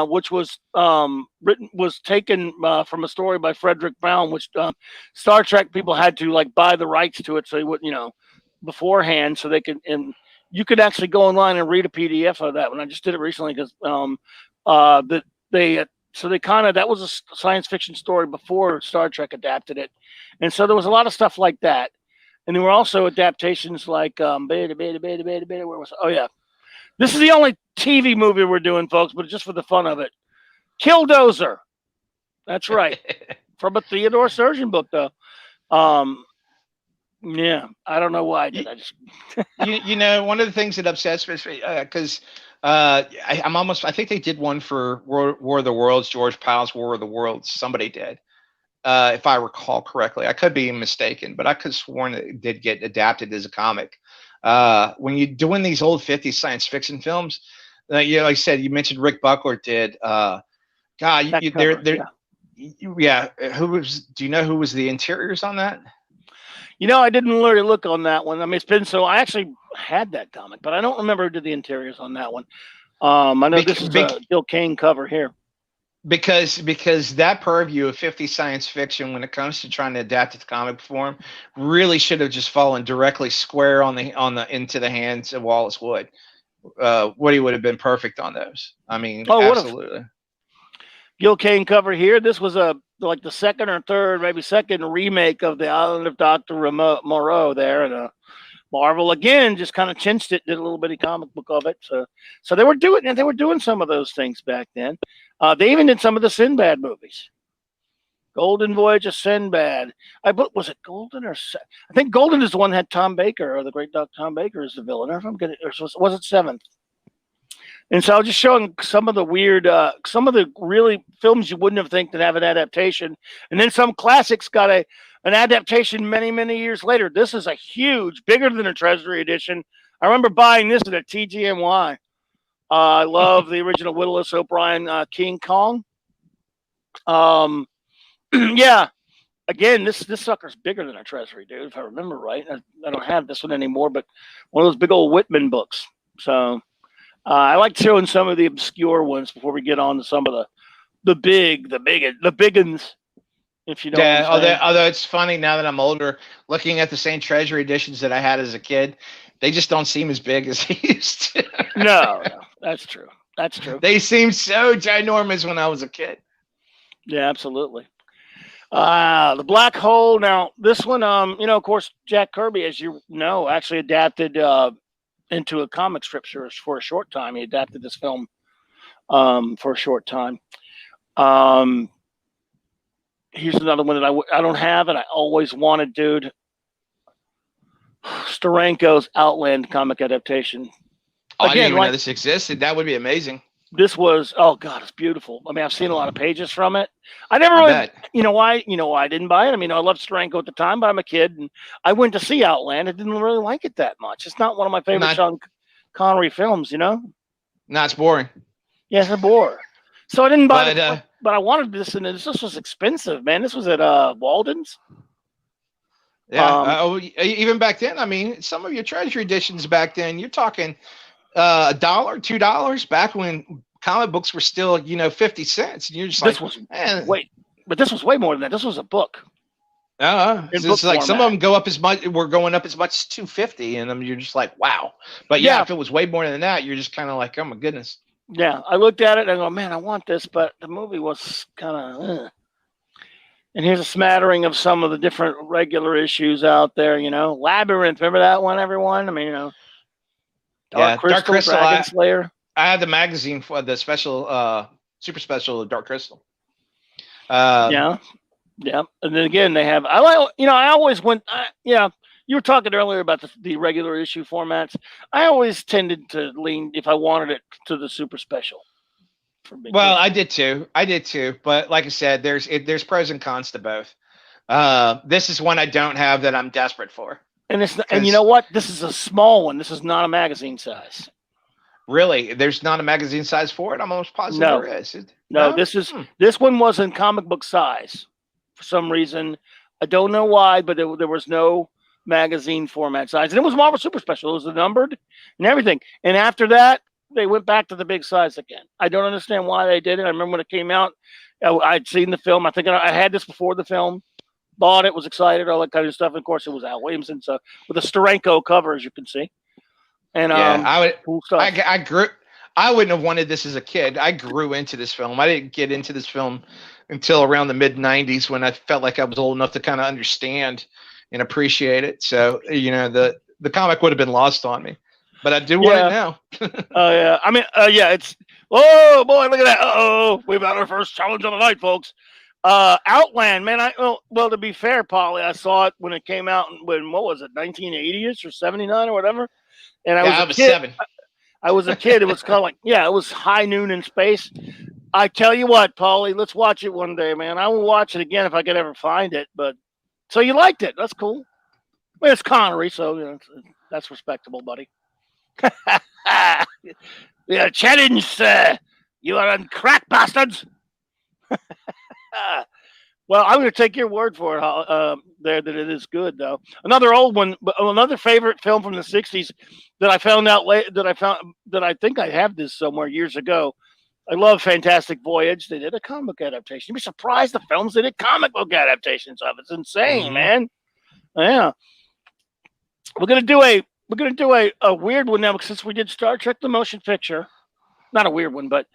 which was taken from a story by Frederick Brown, which Star Trek people had to buy the rights to it, so they would beforehand, so they could, and you could actually go online and read a PDF of that one. I just did it recently because that was a science fiction story before Star Trek adapted it, and so there was a lot of stuff like that. And there were also adaptations like where was it? Oh yeah. This is the only TV movie we're doing, folks, but just for the fun of it. Killdozer. That's right. From a Theodore Sturgeon book, though. Yeah, I don't know why I did. I just one of the things that upsets me because I think they did one for War of the Worlds, George Pyle's War of the Worlds. Somebody did. If I recall correctly. I could be mistaken, but I could have sworn that it did get adapted as a comic. When you're doing these old 50s science fiction films, like I said, you mentioned Rick Buckler did. Yeah. Do you know who was the interiors on that? I didn't really look on that one. I mean, it's been so. I actually had that comic, but I don't remember who did the interiors on that one. I know this is a Gil Kane cover here. Because that purview of 50 science fiction, when it comes to trying to adapt it to comic form, really should have just fallen directly square into the hands of Wallace Wood. Woody would have been perfect on those. I mean, absolutely. Gil Kane cover here. This was like the second or third, maybe second remake of the Island of Dr. Moreau there, and Marvel again just kind of chinched it, did a little bitty comic book of it. So they were doing some of those things back then. They even did some of the Sinbad movies. Golden Voyage of Sinbad. Was it Golden or I think Golden is the one that had Tom Baker, or the great Dr. Tom Baker as the villain. Or was it Seventh? And so I was just showing some of the weird, some of the really films you wouldn't have think that have an adaptation, and then some classics got an adaptation many, many years later. This is a huge, bigger than a Treasury edition. I remember buying this at a TGNY. I love the original Willis O'Brien King Kong. Yeah. Again, this sucker's bigger than a Treasury, dude, if I remember right. I don't have this one anymore, but one of those big old Whitman books. So I like showing some of the obscure ones before we get on to some of the big uns, if you know. Yeah, although it's funny now that I'm older, looking at the same Treasury editions that I had as a kid, they just don't seem as big as they used to. No, that's true. That's true. They seemed so ginormous when I was a kid. Yeah, absolutely. The Black Hole. Now, this one, of course, Jack Kirby, as you know, actually adapted into a comic strip series for a short time. He adapted this film for a short time. Here's another one that I don't have, and I always wanted, dude. Steranko's Outland comic adaptation. Oh, I didn't even know this existed. That would be amazing. This was, oh God, it's beautiful. I mean, I've seen a lot of pages from it. I never really, you know why I didn't buy it? I mean, I loved Steranko at the time, but I'm a kid, and I went to see Outland. I didn't really like it that much. It's not one of my favorite Sean Connery films, you know? No, it's boring. Yes, it's a bore. So I didn't buy it, but I wanted this, and this was expensive, man. This was at Walden's. Yeah, even back then, I mean, some of your treasury editions back then, you're talking $1, $2 back when comic books were still, 50 cents. And you're just this like, was, man. Wait, but this was way more than that. This was a book. It's like some of them go up as much. We're going up as much as $2.50, and you're just like, wow. But yeah, if it was way more than that, you're just kind of like, oh my goodness. Yeah, I looked at it and I go, man, I want this, but the movie was kind of. And here's a smattering of some of the different regular issues out there. Labyrinth. Remember that one, everyone? I mean, Dark Crystal, Dragon Slayer. I had the magazine for the special, super special Dark Crystal. Yeah. And then again, they have. I always went. You were talking earlier about the regular issue formats. I always tended to lean, if I wanted it, to the super special. Well, I did too. But like I said, there's pros and cons to both. This is one I don't have that I'm desperate for. And you know what? This is a small one. This is not a magazine size. Really? There's not a magazine size for it? I'm almost positive there is. No, this one was in comic book size for some reason. I don't know why, but there was no magazine format size. And it was Marvel Super Special. It was numbered and everything. And after that, they went back to the big size again. I don't understand why they did it. I remember when it came out, I'd seen the film. I think I had this before the film. Bought it, was excited, all that kind of stuff. And of course, it was Al Williamson, so with a Steranko cover, as you can see. And cool stuff. I wouldn't have wanted this as a kid. I grew into this film. I didn't get into this film until around the mid '90s when I felt like I was old enough to kind of understand and appreciate it. So the comic would have been lost on me. But I do want it now. Yeah. I mean, it's, oh boy, look at that. Uh-oh, we've got our first challenge of the night, folks. Outland, man. Well, to be fair, Polly, I saw it when it came out when, what was it, 1980ish or 79 or whatever. And I was 7. I was a kid. It was kind of like, it was high noon in space. I tell you what, Polly, let's watch it one day, man. I will watch it again if I could ever find it. But so you liked it? That's cool. Well, it's Connery, so that's respectable, buddy. We are challenged, sir. You are on crack, bastards. Well, I'm going to take your word for it there that it is good, though. Another old one, another favorite film from the 60s that I found out that I think I have this somewhere years ago. I love Fantastic Voyage. They did a comic book adaptation. You'd be surprised the films they did comic book adaptations of. It's insane, man. Yeah. We're going to do a weird one now, since we did Star Trek the Motion Picture. Not a weird one, but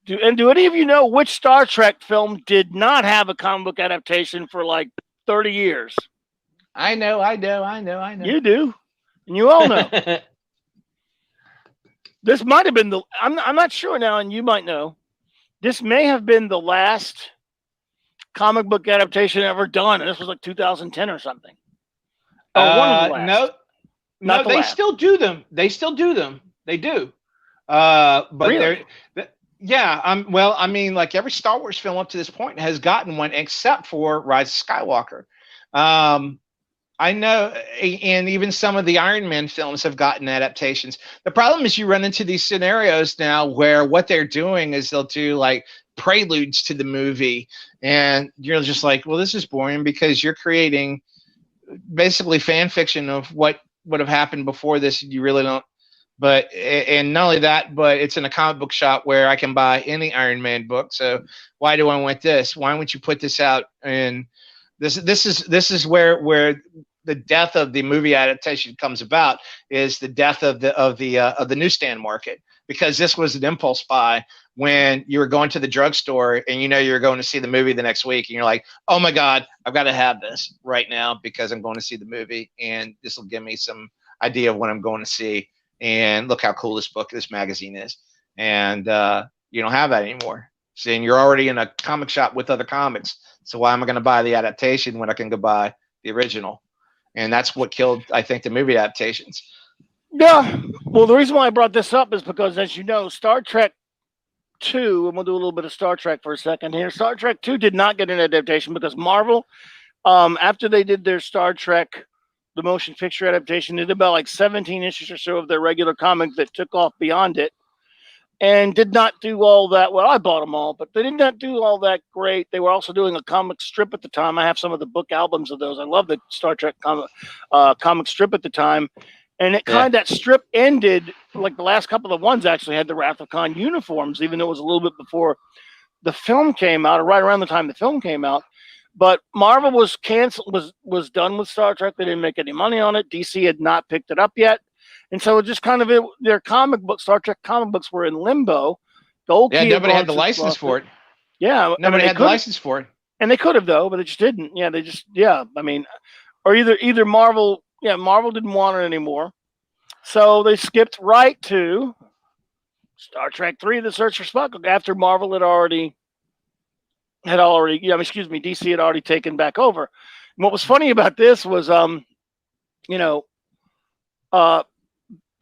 do any of you know which Star Trek film did not have a comic book adaptation for like 30 years? I know. You do. And you all know. This might have been I'm not sure now, and you might know. This may have been the last comic book adaptation ever done, and this was like 2010 or something. One of the last. No, they still do them. They do. But really? Well, I mean, like every Star Wars film up to this point has gotten one, except for Rise of Skywalker. I know, and even some of the Iron Man films have gotten adaptations. The problem is you run into these scenarios now where what they're doing is they'll do like preludes to the movie, and you're just like, well, this is boring because you're creating basically fan fiction of what would have happened before this. You really don't. But, and not only that, but it's in a comic book shop where I can buy any Iron Man book. So why do I want this? Why wouldn't you put this out? And this is where the death of the movie adaptation comes about, is the death of the newsstand market, because this was an impulse buy when you were going to the drugstore and you're going to see the movie the next week, and you're like, oh my God, I've got to have this right now because I'm going to see the movie, and this will give me some idea of what I'm going to see. And look how cool this magazine is. And you don't have that anymore. Saying you're already in a comic shop with other comics. So why am I going to buy the adaptation when I can go buy the original? And that's what killed, I think, the movie adaptations. Yeah. Well, the reason why I brought this up is because, as you know, Star Trek 2, and we'll do a little bit of Star Trek for a second here. Star Trek 2 did not get an adaptation because Marvel, after they did their Star Trek, the motion picture adaptation, they did about like 17 issues or so of their regular comic that took off beyond it and did not do all that well. I bought them all, but they did not do all that great. They were also doing a comic strip at the time. I have some of the book albums of those. I love the Star Trek comic strip at the time. And it kind of, that strip ended, like the last couple of ones actually had the Wrath of Khan uniforms, even though it was a little bit before the film came out, or right around the time the film came out. But Marvel was canceled, was done with Star Trek. They didn't make any money on it. DC had not picked it up yet. And so it just kind of, their comic books, Star Trek comic books, were in limbo. The old nobody had the license for it. Yeah. Nobody had the license for it. And they could have, though, but they just didn't. Yeah, they just, I mean, or either Marvel, Marvel didn't want it anymore. So they skipped right to Star Trek 3, The Search for Spock, after Marvel had already, DC had already taken back over. And what was funny about this was,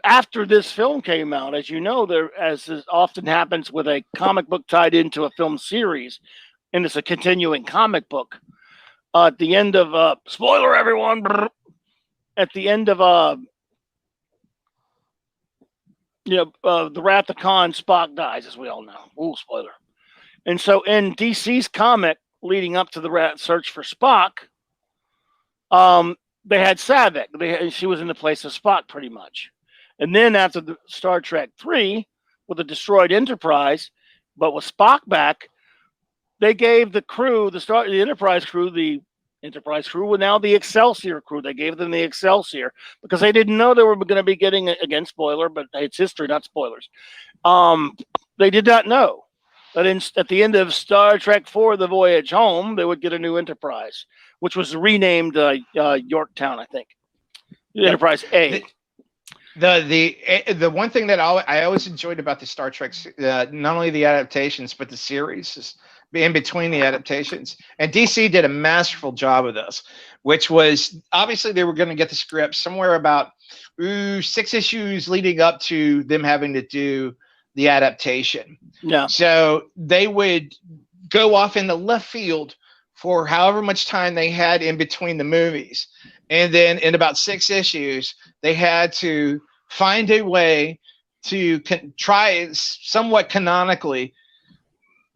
after this film came out, as you know, as often happens with a comic book tied into a film series, and it's a continuing comic book, at the end of, spoiler everyone, at the end of, the Wrath of Khan, Spock dies, as we all know. Ooh, spoiler. And so in DC's comic leading up to the search for Spock, they had Saavik. She was in the place of Spock, pretty much. And then after the Star Trek 3, with the destroyed Enterprise, but with Spock back, they gave the crew, the Enterprise crew, were now the Excelsior crew. They gave them the Excelsior because they didn't know they were going to be getting, again, spoiler, but it's history, not spoilers. They did not know that at the end of Star Trek 4, The Voyage Home, they would get a new Enterprise, which was renamed Yorktown, I think. Enterprise A. The one thing that I always enjoyed about the Star Trek, not only the adaptations but the series, is in between the adaptations, and DC did a masterful job of this, which was obviously they were going to get the script somewhere about 6 issues leading up to them having to do the adaptation. Yeah. So they would go off in the left field for however much time they had in between the movies. And then in about 6 issues, they had to find a way to try somewhat canonically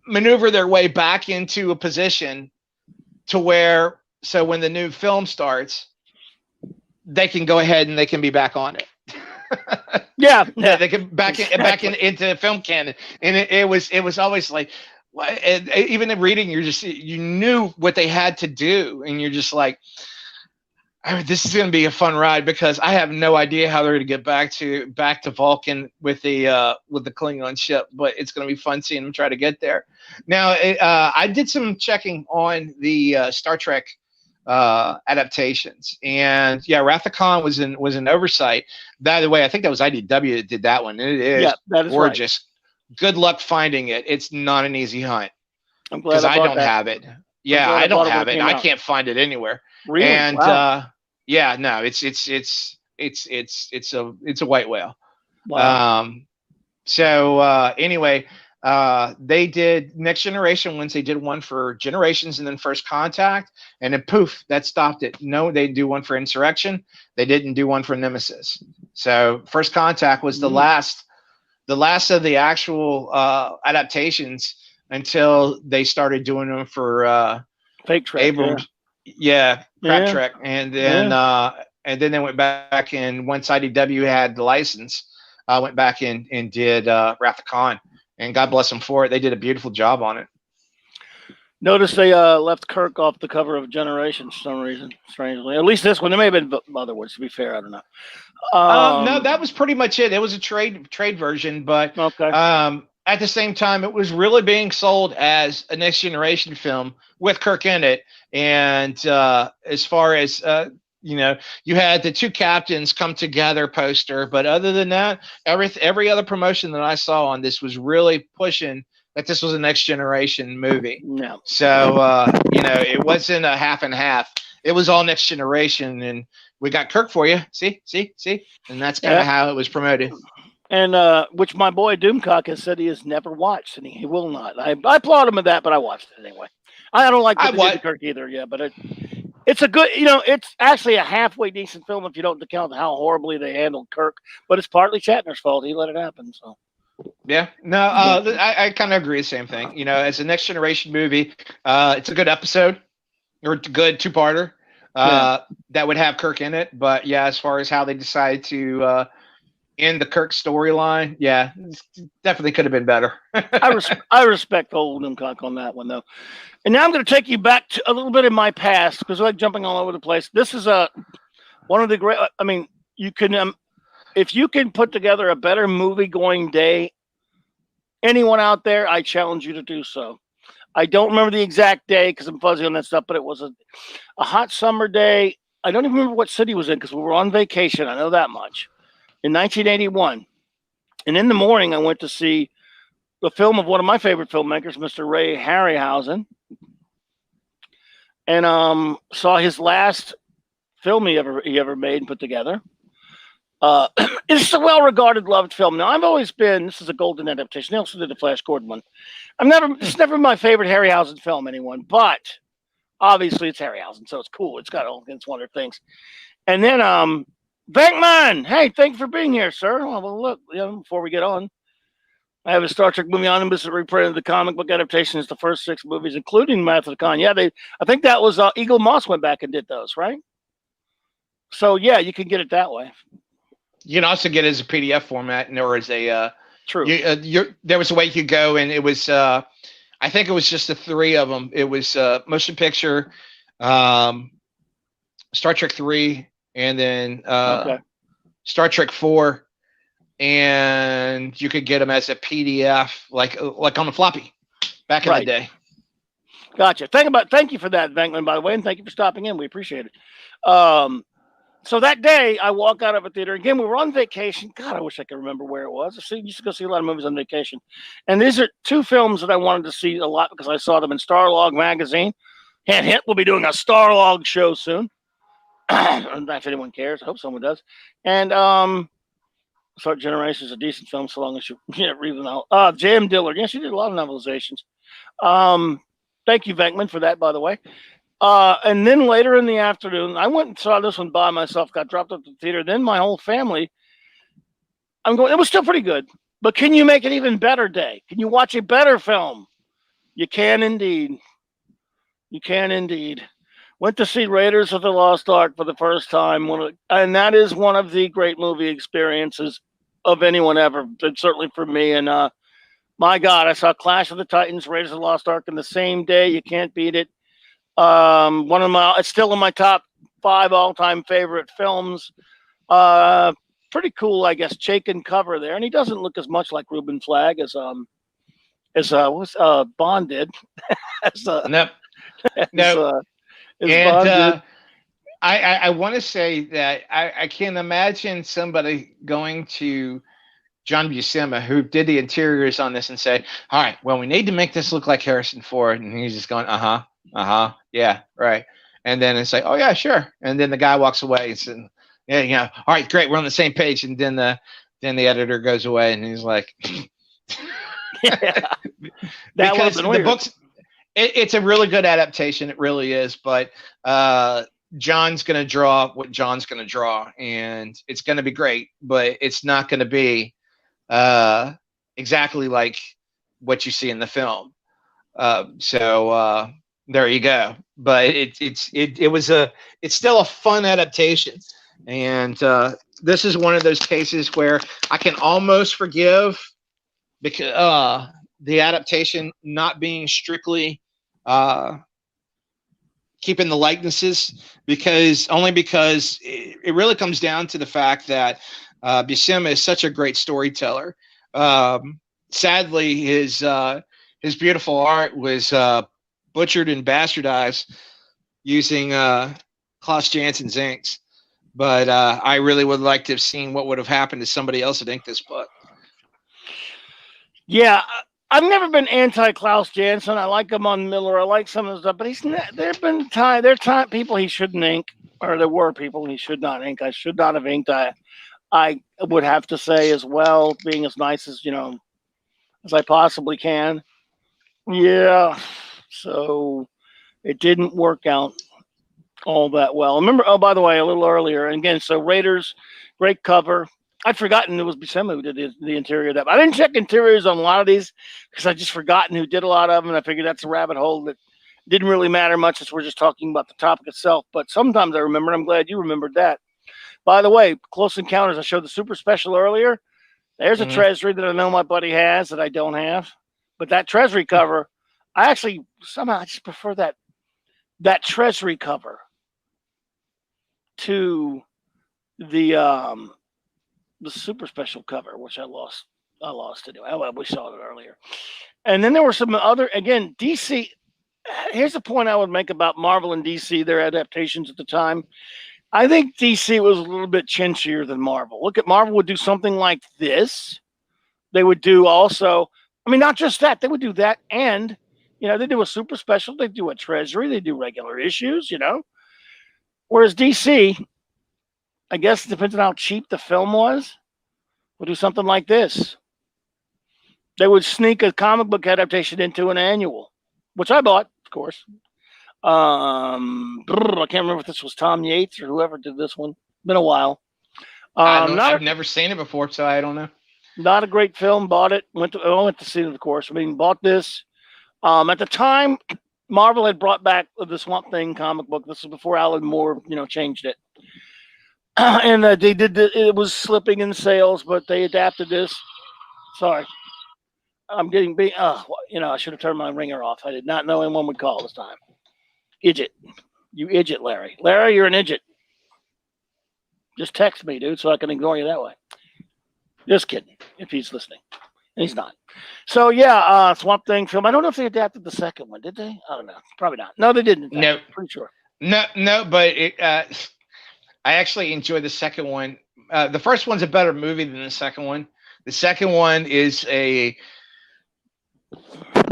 maneuver their way back into a position to where, so when the new film starts, they can go ahead and they can be back on it. Yeah. They can back into film canon. And it was always like, even in reading, you knew what they had to do, and you're just like, this is going to be a fun ride because I have no idea how they're going to get back to Vulcan with the Klingon ship, but it's going to be fun seeing them try to get there. Now, I did some checking on the Star Trek adaptations, and Wrath of Khan was an oversight. By the way, I think that was IDW that did that one. It is gorgeous. Right. Good luck finding it. It's not an easy hunt. I'm glad I don't have it. Yeah, I don't have it. I can't find it anywhere. Really? And wow. No, it's a white whale. Wow. Anyway, they did Next Generation ones. They did one for Generations and then First Contact, and then poof, that stopped it. No, they didn't do one for Insurrection. They didn't do one for Nemesis. So First Contact was the last of the actual adaptations until they started doing them for Fake Trek, Abrams. Crap Trek, and then they went back, and once IDW had the license, went back and did Wrath of Khan, and God bless them for it. They did a beautiful job on it. Notice they left Kirk off the cover of Generations for some reason, strangely. At least this one. There may have been other ones, to be fair. I don't know. No, that was pretty much it. It was a trade version, but okay. At the same time, it was really being sold as a Next Generation film with Kirk in it. And as far as You know, you had the two captains come together poster, but other than that, every other promotion that I saw on this was really pushing that this was a next generation movie. No. So you know, it wasn't a half and half. It was all next generation, and we got Kirk for you. See, and that's kind of how it was promoted. And which my boy Doomcock has said he has never watched, and he will not. I applaud him at that, but I watched it anyway. I don't like what they did to Kirk either, yeah, but it's a good, you know, it's actually a halfway decent film if you don't account how horribly they handled Kirk, but it's partly Shatner's fault. He let it happen, so. Yeah, no, I kind of agree the same thing. You know, as a next generation movie, it's a good episode or good two-parter that would have Kirk in it. But yeah, as far as how they decided to end the Kirk storyline, yeah, definitely could have been better. I respect old Doomcock on that one though. And now I'm going to take you back to a little bit in my past because we're like jumping all over the place. This is one of the great. I mean, you can if you can put together a better movie going day, anyone out there, I challenge you to do so. I don't remember the exact day because I'm fuzzy on that stuff, but it was a hot summer day. I don't even remember what city it was in because we were on vacation. I know that much. In 1981. And in the morning, I went to see the film of one of my favorite filmmakers, Mr. Ray Harryhausen. And saw his last film he ever made and put together. It's a well-regarded, loved film. Now, I've always been, this is a golden adaptation. They also did the Flash Gordon one. It's never my favorite Harryhausen film, anyone, but obviously it's Harryhausen, so it's cool. It's got all, it's one of their things. And then, Venkman, hey, thank you for being here, sir. Well, look, you know, before we get on, I have a Star Trek movie omnibus that reprinted the comic book adaptation as the first 6 movies, including Wrath of Khan. Yeah, I think that was Eagle Moss went back and did those, right? So yeah, you can get it that way. You can also get it as a PDF format, and or as a true. There was a way you could go, and it was I think it was just the 3 of them. It was motion picture, Star Trek 3, and then Star Trek 4, and you could get them as a PDF, like on a floppy, back in the day. Gotcha. Thank you for that, Venkman, by the way, and thank you for stopping in. We appreciate it. So that day, I walk out of a theater. Again, we were on vacation. God, I wish I could remember where it was. I used to go see a lot of movies on vacation. And these are 2 films that I wanted to see a lot because I saw them in Starlog magazine. Hint, hint, we'll be doing a Starlog show soon. If anyone cares. I hope someone does. And Start Generation is a decent film so long as you read them out. J.M. Dillard. Yes, she did a lot of novelizations. Thank you, Venkman, for that, by the way. And then later in the afternoon, I went and saw this one by myself, got dropped up to the theater. Then my whole family, it was still pretty good. But can you make it even better day? Can you watch a better film? You can indeed. You can indeed. Went to see Raiders of the Lost Ark for the first time. And that is one of the great movie experiences of anyone ever. Certainly for me. And my God, I saw Clash of the Titans, Raiders of the Lost Ark in the same day. You can't beat it. It's still in my top 5 all-time favorite films. Pretty cool, I guess. Chaykin cover there, and he doesn't look as much like Reuben Flagg as Bond did. I want to say that I can't imagine somebody going to John Buscema, who did the interiors on this, and say, "All right, well, we need to make this look like Harrison Ford," and he's just going, yeah, right. And then it's like, oh yeah, sure. And then the guy walks away and says, yeah, all right, great, we're on the same page. And then the editor goes away, and he's like, because the books, it's a really good adaptation, it really is. But John's going to draw what John's going to draw, and it's going to be great, but it's not going to be exactly like what you see in the film. So there you go. But it's still a fun adaptation, and this is one of those cases where I can almost forgive because the adaptation not being strictly keeping the likenesses, because it really comes down to the fact that Buscema is such a great storyteller. Sadly, his beautiful art was butchered and bastardized using Klaus Jansson's inks. But I really would like to have seen what would have happened to somebody else that inked this book. Yeah, I've never been anti Klaus Janson. I like him on Miller. I like some of the stuff, but he's not, there have been people he shouldn't ink, or there were people he should not ink. I should not have inked. I would have to say as well, being as nice as as I possibly can. Yeah, so it didn't work out all that well. Remember, oh, by the way, a little earlier, and again, so Raiders, great cover. I'd forgotten it was Buscema who did the interior of that. I didn't check interiors on a lot of these because I just forgotten who did a lot of them. And I figured that's a rabbit hole that didn't really matter much as we're just talking about the topic itself. But sometimes I remember. I'm glad you remembered that. By the way, Close Encounters, I showed the super special earlier. There's a Treasury that I know my buddy has that I don't have. But that Treasury cover, I actually somehow I just prefer that Treasury cover to the super special cover, which I lost it. Oh, we saw it earlier. And then there were some other, again, DC. Here's the point I would make about Marvel and DC, their adaptations at the time. I think DC was a little bit chinchier than Marvel. Look at Marvel would do something like this. They would do also, I mean, not just that, they would do that. And, they do a super special. They do a Treasury. They do regular issues, Whereas DC, I guess it depends on how cheap the film was, would do something like this. They would sneak a comic book adaptation into an annual, which I bought, of course. I can't remember if this was Tom Yates or whoever did this one. Been a while. I've never seen it before, so I don't know. Not a great film. Bought it. Went to see it, of course. I mean, bought this. At the time, Marvel had brought back the Swamp Thing comic book. This was before Alan Moore, changed it. And they did. It was slipping in sales, but they adapted this. Sorry, I'm getting beat. I should have turned my ringer off. I did not know anyone would call this time. Idjit, you idjit, Larry. Larry, you're an idjit. Just text me, dude, so I can ignore you that way. Just kidding. If he's listening, and he's not. So yeah, Swamp Thing film. I don't know if they adapted the second one. Did they? I don't know. Probably not. No, they didn't. No, pretty sure. No, but I actually enjoyed the second one. The first one's a better movie than the second one. The second one is a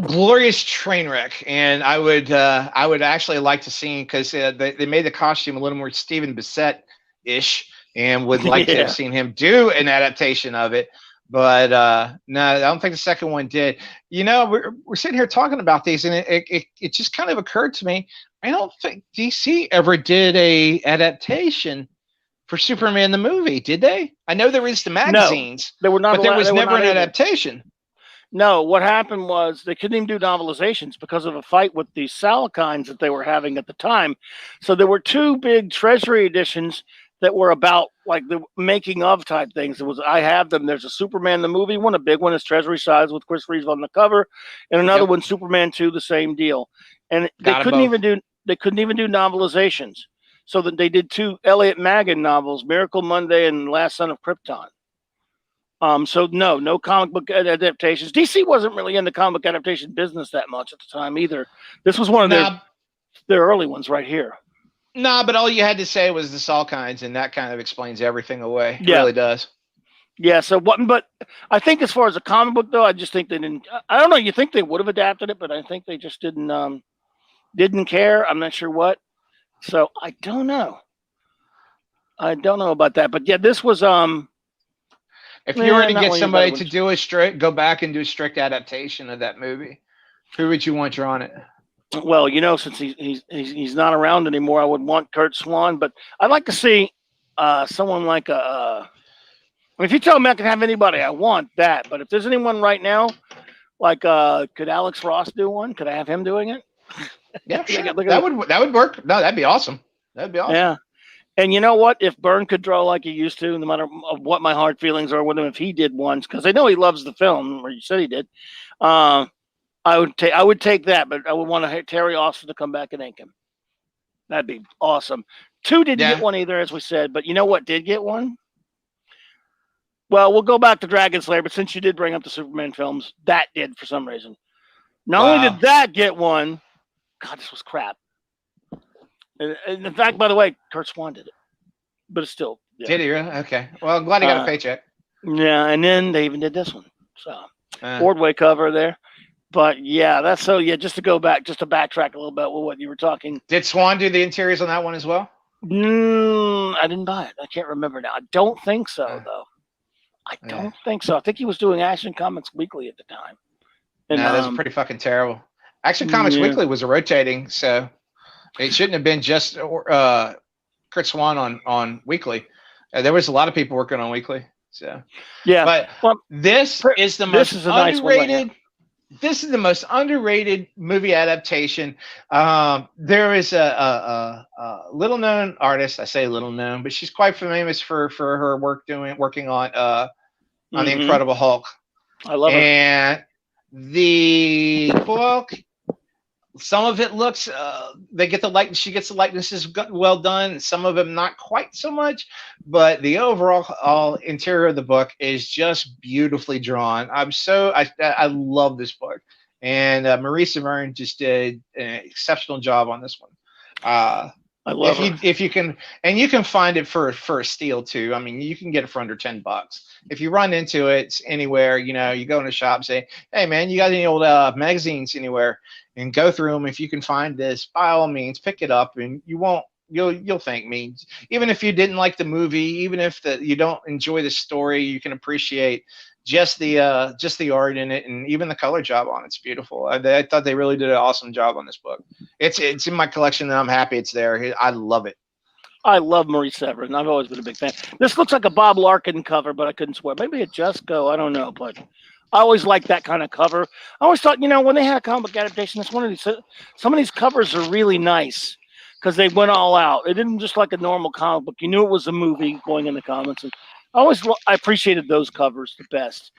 glorious train wreck, and I would actually like to see, because they made the costume a little more Stephen Bissett-ish, and would like to have seen him do an adaptation of it. But no, I don't think the second one did. We're sitting here talking about these, and it just kind of occurred to me, I don't think DC ever did a adaptation for Superman the movie, did they? I know there is the magazines, no, they were not, but there was never an adaptation. No, what happened was they couldn't even do novelizations because of a fight with the Salkinds that they were having at the time. So there were two big Treasury editions that were about like the making of type things. I have them. There's a Superman the movie one. A big one is Treasury size with Chris Reeve on the cover, and another one, Superman 2, the same deal. And they couldn't even do novelizations. So that they did two Elliot Magan novels, Miracle Monday and Last Son of Krypton. So no comic book adaptations. DC wasn't really in the comic book adaptation business that much at the time either. This was one of their early ones right here. Nah, but all you had to say was the Salkinds, and that kind of explains everything away. It really does. Yeah, but I think as far as a comic book, though, I just think they didn't. I don't know. You think they would have adapted it, but I think they just didn't care. I'm not sure what. So I don't know. I don't know about that. But yeah, this was If you were to get somebody to do go back and do a strict adaptation of that movie, who would you want drawing it? Well, since he's not around anymore, I would want Kurt Swan, but I'd like to see someone like if you tell me I can have anybody, I want that. But if there's anyone right now, like could Alex Ross do one? Could I have him doing it? Yeah, sure. That would work. No, that'd be awesome. That'd be awesome. Yeah. And you know what? If Byrne could draw like he used to, no matter what my hard feelings are with him, if he did once, because I know he loves the film, or you said he did, I would take that, but I would want Terry Austin to come back and ink him. That'd be awesome. 2 didn't get one either, as we said, but you know what did get one? Well, we'll go back to Dragon Slayer, but since you did bring up the Superman films, that did for some reason. Not only did that get one, God, this was crap. And in fact, by the way, Kurt Swan did it, but it's still. Yeah. Did he really? Okay. Well, I'm glad he got a paycheck. Yeah, and then they even did this one. So Ordway cover there. But yeah, that's so. Yeah, just to backtrack a little bit with what you were talking. Did Swan do the interiors on that one as well? I didn't buy it. I can't remember now. I don't think so, though. I don't think so. I think he was doing Action Comics Weekly at the time. And, no, that's pretty fucking terrible. Action Comics Weekly was a rotating, so it shouldn't have been just Kurt Swan on Weekly. There was a lot of people working on Weekly. So yeah, but this is the most underrated. This is the most underrated movie adaptation. There is a little known artist. I say little known, but she's quite famous for her working on the Incredible Hulk. I love her. And the book, some of it looks she gets the likenesses well done, some of them not quite so much, but the overall interior of the book is just beautifully drawn. I love this book, and Marisa Verne just did an exceptional job on this one. I love it. If you can, and you can find it for a steal too. I mean, you can get it for under $10. If you run into it anywhere, you go in a shop, say, "Hey man, you got any old magazines anywhere?" And go through them. If you can find this, by all means, pick it up, and you'll thank me. Even if you didn't like the movie, even if you don't enjoy the story, you can appreciate just the art in it, and even the color job on it's beautiful. I thought they really did an awesome job on this book. It's in my collection, and I'm happy it's there. I love it. I love Maurice Severin. I've always been a big fan. This looks like a Bob Larkin cover, but I couldn't swear. Maybe a Just Go. I don't know, but I always liked that kind of cover. I always thought, when they had a comic book adaptation, some of these covers are really nice because they went all out. It didn't just like a normal comic book. You knew it was a movie going in the comics. And I appreciated those covers the best.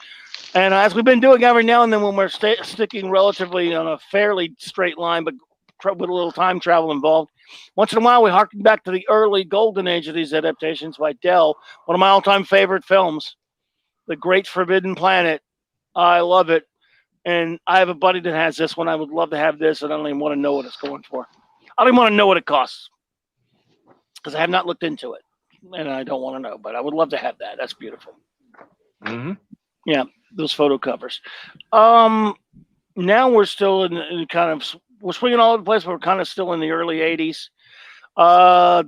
And as we've been doing every now and then when we're sticking relatively on a fairly straight line, but with a little time travel involved, once in a while we harken back to the early golden age of these adaptations by Dell, one of my all-time favorite films, The Great Forbidden Planet. I love it. And I have a buddy that has this one. I would love to have this, and I don't even want to know what it's going for. I don't even want to know what it costs because I have not looked into it, and I don't want to know, but I would love to have that. That's beautiful. Mm-hmm. Yeah, those photo covers. Now we're still in we're swinging all over the place, but we're kind of still in the early 80s.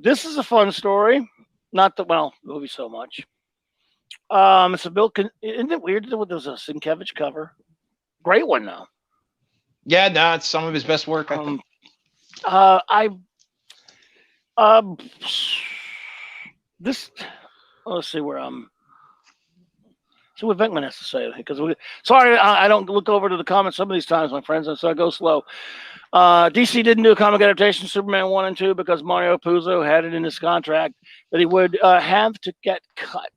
This is a fun story. Not that, well, the movie so much. It's a isn't it weird that there's a Sienkiewicz cover? Great one, though. Yeah, no, it's some of his best work, I think. Let's see where see what Venkman has to say, because sorry, I don't look over to the comments some of these times, my friends, and so I go slow. DC didn't do a comic adaptation of Superman 1 and 2 because Mario Puzo had it in his contract that he would have to get cut.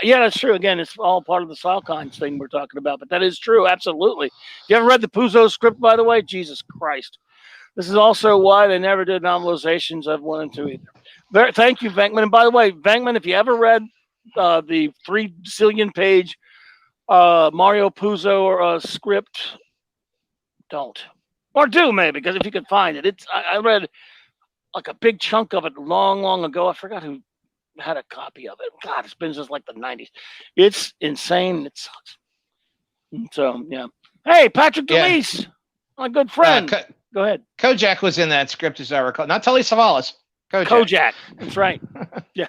Yeah, that's true. Again, it's all part of the Salkinds thing we're talking about, but that is true, absolutely. You ever read the Puzo script, by the way? Jesus Christ. This is also why they never did novelizations of 1 and 2 either. Thank you, Venkman. And by the way, Venkman, if you ever read the 3 zillion page Mario Puzo script, don't. Or do, maybe, because if you could find it. I read like a big chunk of it long ago. I forgot who had a copy of it. God, it's been since like the 90s. It's insane. It sucks. So, yeah. Hey, Patrick DeLeese, my good friend. Go ahead. Kojak was in that script, as I recall. Not Tully Savalas. Kojak. That's right. Yeah.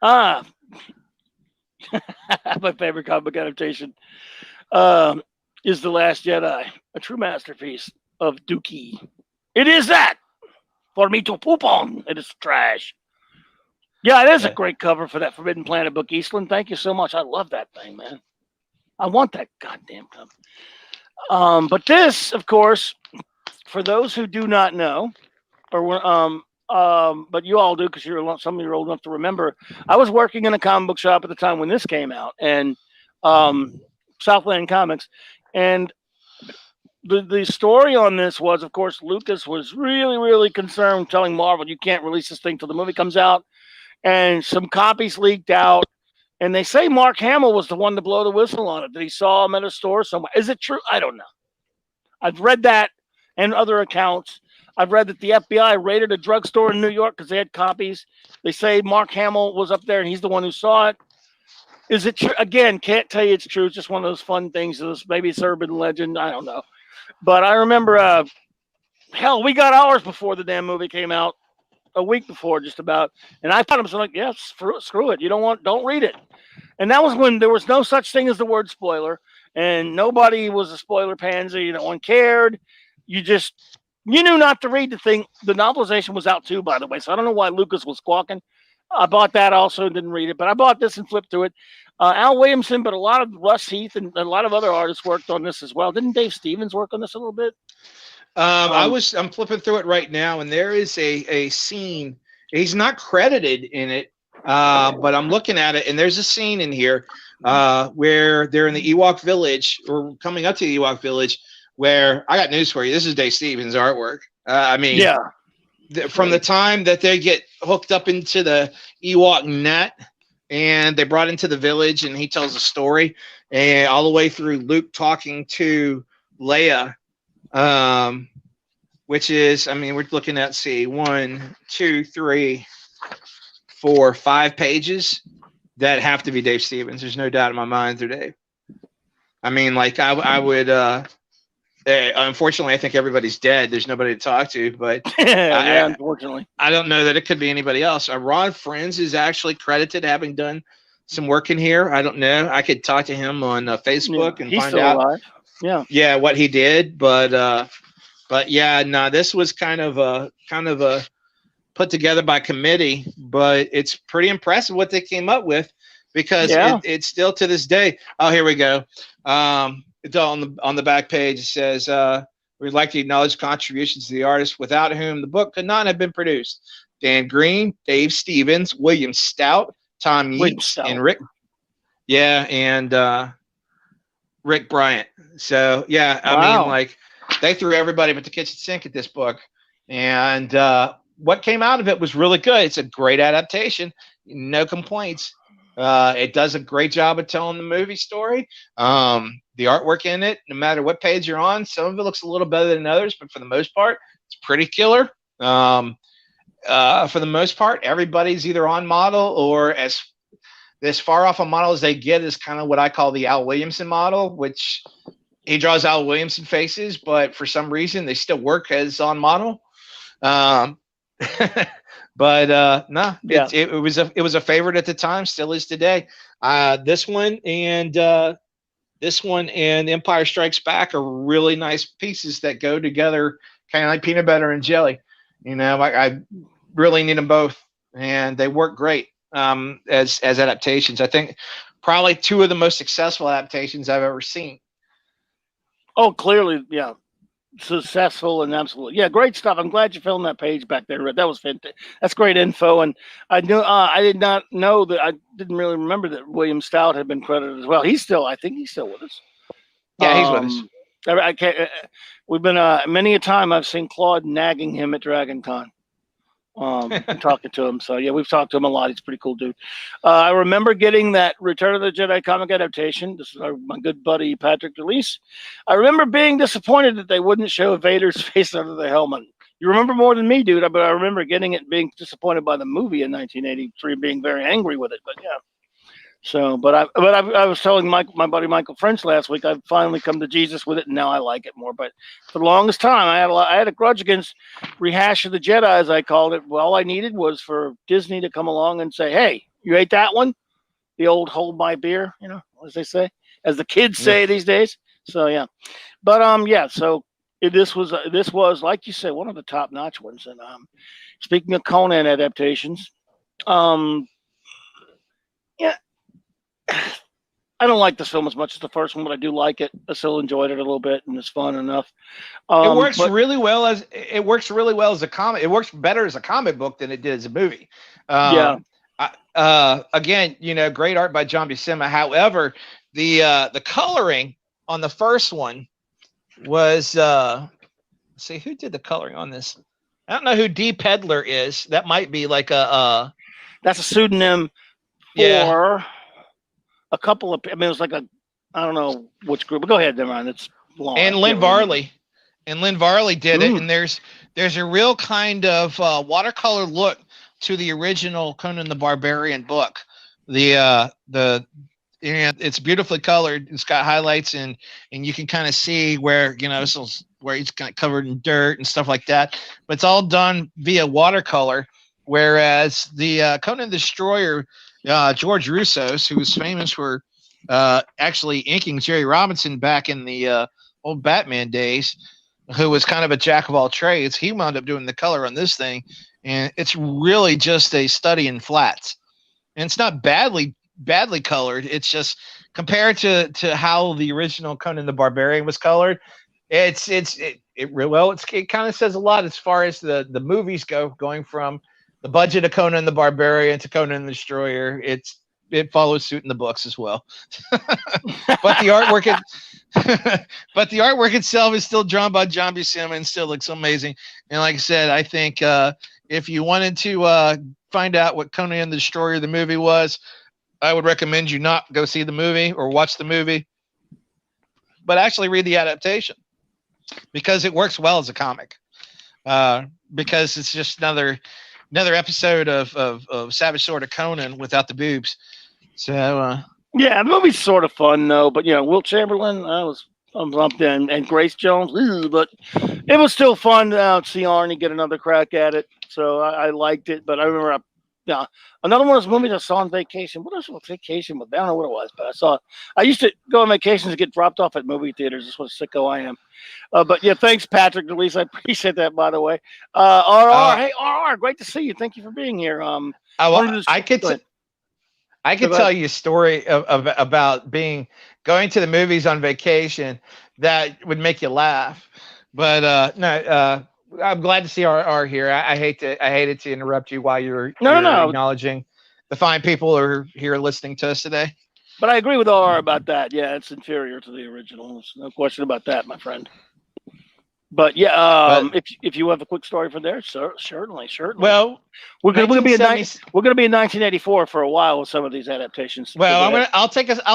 My favorite comic book adaptation is The Last Jedi, a true masterpiece of Dookie. It is that for me to poop on. It is trash. Yeah, it is a great cover for that Forbidden Planet book, Eastland. Thank you so much. I love that thing, man. I want that goddamn cover. But this, of course, for those who do not know, but you all do because some of you are old enough to remember. I was working in a comic book shop at the time when this came out, and Southland Comics, and the story on this was, of course, Lucas was really, really concerned, telling Marvel, you can't release this thing till the movie comes out, and some copies leaked out, and they say Mark Hamill was the one to blow the whistle on it, that he saw him at a store somewhere. Is it true? I don't know. I've read that and other accounts. I've read that the FBI raided a drugstore in New York because they had copies. They say Mark Hamill was up there and he's the one who saw it. Is it true? Again, can't tell you it's true. It's just one of those fun things. Maybe it's urban legend. I don't know. But I remember, hell, we got ours before the damn movie came out, a week before, just about. And I thought I was like, yeah, screw it. You don't read it. And that was when there was no such thing as the word spoiler, and nobody was a spoiler pansy. No one cared. You knew not to read the thing. The novelization was out too, by the way. So I don't know why Lucas was squawking. I bought that also, didn't read it, but I bought this and flipped through it. Al Williamson, but a lot of Russ Heath and a lot of other artists worked on this as well. Didn't Dave Stevens work on this a little bit? I'm flipping through it right now, and there is a scene. He's not credited in it, but I'm looking at it, and there's a scene in here where they're in the Ewok village, or coming up to the Ewok village, where I got news for you. This is Dave Stevens' artwork. I mean, yeah. From the time that they get hooked up into the Ewok net and they brought into the village, and he tells a story, and all the way through Luke talking to Leia, which is, I mean, we're looking at, see, 1, 2, 3, 4, 5 pages that have to be Dave Stevens. There's no doubt in my mind they're Dave. I mean, like, I would, unfortunately, I think everybody's dead. There's nobody to talk to, but yeah, unfortunately, I don't know that it could be anybody else. Ron Friends is actually credited having done some work in here. I don't know. I could talk to him on Facebook and find out. Alive. Yeah, what he did, but yeah, no, this was kind of a put together by committee, but it's pretty impressive what they came up with, because it's still to this day. Oh, here we go. It's on the back page. It says, we'd like to acknowledge contributions to the artists without whom the book could not have been produced. Dan Green, Dave Stevens, William Stout, Tom Yeats, and Rick. Yeah, and Rick Bryant. So, yeah, I mean, like, they threw everybody but the kitchen sink at this book. And what came out of it was really good. It's a great adaptation. No complaints. It does a great job of telling the movie story. The artwork in it, no matter what page you're on, some of it looks a little better than others, but for the most part, it's pretty killer. For the most part, everybody's either on model or as far off a model as they get is kind of what I call the Al Williamson model, which he draws Al Williamson faces, but for some reason they still work as on model. But no, it was a favorite at the time, still is today. This one and Empire Strikes Back are really nice pieces that go together, kind of like peanut butter and jelly. You know, I really need them both, and they work great as adaptations. I think probably 2 of the most successful adaptations I've ever seen. Oh, clearly, yeah. Successful and absolutely, yeah, great stuff. I'm glad you filmed that page back there. That was fantastic. That's great info. And I did not know that. I didn't really remember that William Stout had been credited as well. I think he's still with us. Yeah, he's with us. I can't. We've been many a time I've seen Claude nagging him at Dragon Con. Talking to him. So yeah, we've talked to him a lot. He's a pretty cool dude. I remember getting that Return of the Jedi comic adaptation. This is my good buddy Patrick DeLise. I remember being disappointed that they wouldn't show Vader's face under the helmet. You remember more than me, dude. But I remember getting it, being disappointed by the movie in 1983, being very angry with it. But yeah. So, but I was telling my buddy Michael French last week, I've finally come to Jesus with it, and now I like it more. But for the longest time, I had a grudge against Rehash of the Jedi, as I called it. Well, all I needed was for Disney to come along and say, "Hey, you ate that one?" The old "hold my beer," you know, as they say, as the kids say these days. So yeah, but yeah. So this was like you said, one of the top notch ones. And speaking of Conan adaptations, yeah. I don't like this film as much as the first one, but I do like it. I still enjoyed it a little bit, and it's fun enough. It works really well as a comic. It works better as a comic book than it did as a movie. Again, you know, great art by John Buscema. However, the coloring on the first one was let's see who did the coloring on this. I don't know who D. Pedler is. That might be like that's a pseudonym for a couple of, I mean, it was like I don't know which group, but go ahead, Ryan. It's long. And Lynn Varley. And Lynn Varley did it. And there's there's a real kind of watercolor look to the original Conan the Barbarian book. The it's beautifully colored. It's got highlights, and you can kind of see where, where he's kind of covered in dirt and stuff like that. But it's all done via watercolor. Whereas the Conan the Destroyer, George Russos, who was famous for actually inking Jerry Robinson back in the old Batman days, who was kind of a jack of all trades, he wound up doing the color on this thing, and it's really just a study in flats. And it's not badly colored. It's just compared to how the original Conan the Barbarian was colored. It kind of says a lot as far as the movies go, going from the budget of Conan the Barbarian to Conan the Destroyer. It follows suit in the books as well. But the artwork but the artwork itself is still drawn by John B. Simmons, still looks amazing. And like I said, I think if you wanted to find out what Conan the Destroyer the movie was, I would recommend you not go see the movie or watch the movie, but actually read the adaptation, because it works well as a comic. Because it's just another episode of Savage Sword of Conan without the boobs. So yeah, the movie's sort of fun though. But Will Chamberlain, I was up there, and Grace Jones, but it was still fun to see Arnie get another crack at it. So I liked it. But I remember another one of those movies I saw on vacation. What was vacation with? I don't know what it was, but I used to go on vacations and get dropped off at movie theaters. That's what a sicko I am. But yeah, thanks, Patrick DeLise. I appreciate that, by the way. RR, hey, RR, great to see you. Thank you for being here. I could tell you a story about going to the movies on vacation that would make you laugh. But no, I'm glad to see RR here. I hated to interrupt you while you're acknowledging the fine people who are here listening to us today. But I agree with RR about that. Yeah, it's inferior to the original. There's no question about that, my friend. But yeah, if you have a quick story for there, certainly. Well, we're gonna be in 1984 for a while with some of these adaptations. Well, I'll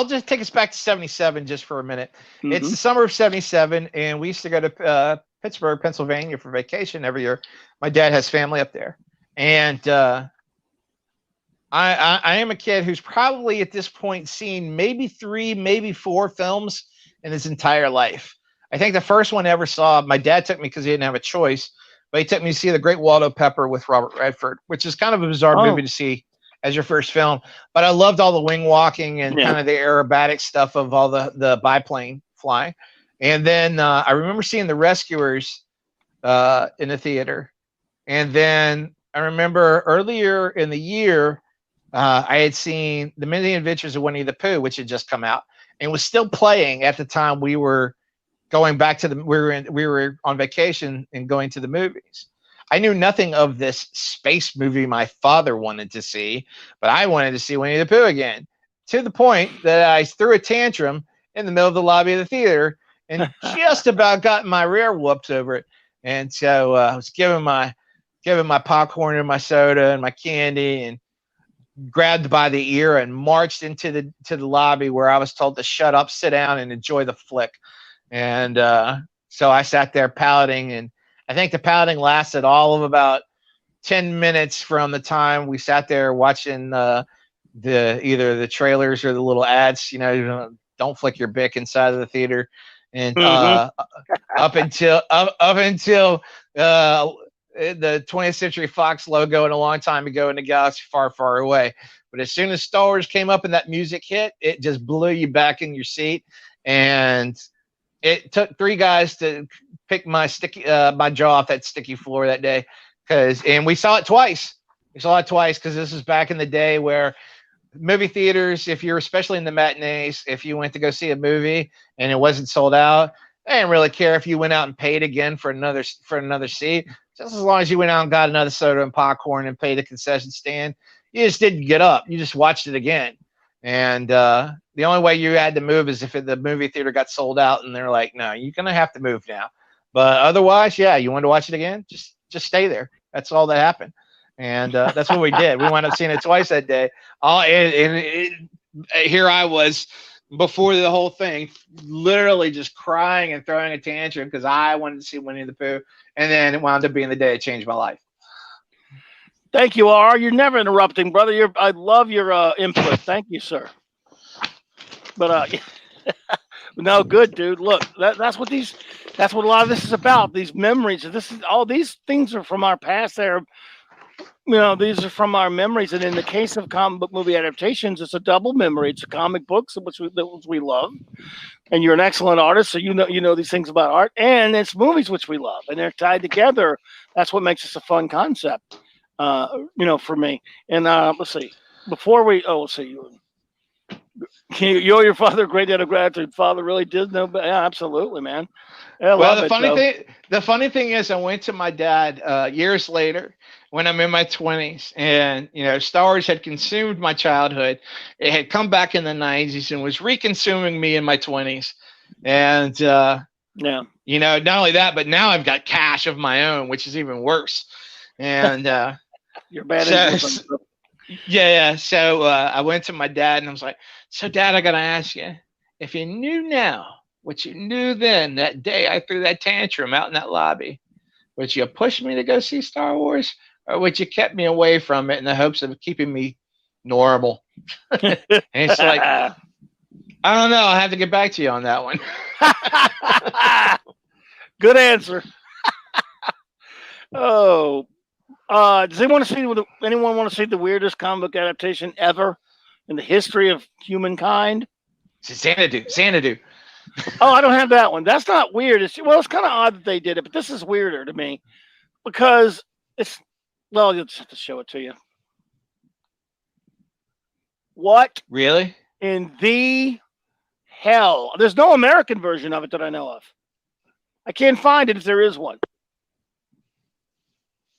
just take us back to 77 just for a minute. Mm-hmm. It's the summer of 77, and we used to go to Pittsburgh, Pennsylvania for vacation every year. My dad has family up there, and I am a kid who's probably at this point seen maybe 3, maybe 4 films in his entire life. I think the first one I ever saw, my dad took me because he didn't have a choice, but he took me to see The Great Waldo Pepper with Robert Redford, which is kind of a bizarre movie to see as your first film. But I loved all the wing walking and kind of the aerobatic stuff of all the biplane flying. And then I remember seeing The Rescuers in the theater. And then I remember earlier in the year, I had seen The Many Adventures of Winnie the Pooh, which had just come out and was still playing at the time we were going back to we were on vacation and going to the movies. I knew nothing of this space movie my father wanted to see, but I wanted to see Winnie the Pooh again, to the point that I threw a tantrum in the middle of the lobby of the theater and just about got my rear whooped over it. And so I was giving my popcorn and my soda and my candy, and grabbed by the ear and marched into the lobby, where I was told to shut up, sit down, and enjoy the flick. And so I sat there pouting, and I think the pouting lasted all of about 10 minutes from the time we sat there watching either the trailers or the little ads, don't flick your bick inside of the theater, and up until the 20th Century Fox logo and a long time ago in a galaxy far, far away. But as soon as Star Wars came up and that music hit, it just blew you back in your seat. And it took 3 guys to pick my jaw off that sticky floor that day, and we saw it twice. Because this was back in the day where movie theaters, if you're especially in the matinees, if you went to go see a movie and it wasn't sold out, they didn't really care if you went out and paid again for another seat, just as long as you went out and got another soda and popcorn and paid the concession stand. You just didn't get up. You just watched it again. And the only way you had to move is if the movie theater got sold out and they're like, no, you're going to have to move now. But otherwise, yeah, you want to watch it again? Just stay there. That's all that happened. And that's what we did. We wound up seeing it twice that day. Here I was, before the whole thing, literally just crying and throwing a tantrum because I wanted to see Winnie the Pooh, and then it wound up being the day it changed my life. Thank you, R. You're never interrupting, brother. I love your input. Thank you, sir. But no, good, dude. Look, that's what a lot of this is about. These memories. All these things are from our past. These are from our memories. And in the case of comic book movie adaptations, it's a double memory. It's comic books, which we love, and you're an excellent artist, so you know these things about art, and it's movies which we love, and they're tied together. That's what makes this a fun concept, for me. And let's see. Let's see. You owe your father a great debt of gratitude. Father really did know, but yeah, absolutely, man. Well, the funny thing is, I went to my dad years later when I'm in my 20s, and Star Wars had consumed my childhood. It had come back in the 90s and was reconsuming me in my 20s, and not only that, but now I've got cash of my own, which is even worse. And you're bad. So I went to my dad and I was like, "So, Dad, I gotta ask you, if you knew now what you knew then, that day I threw that tantrum out in that lobby, would you push me to go see Star Wars, or would you kept me away from it in the hopes of keeping me normal?" And it's like, I don't know. I'll have to get back to you on that one. Good answer. Oh. Does anyone want to see the weirdest comic book adaptation ever in the history of humankind? Xanadu. Oh, I don't have that one. That's not weird. It's kind of odd that they did it, but this is weirder to me because you'll just have to show it to you. What? Really? In the hell? There's no American version of it that I know of. I can't find it if there is one.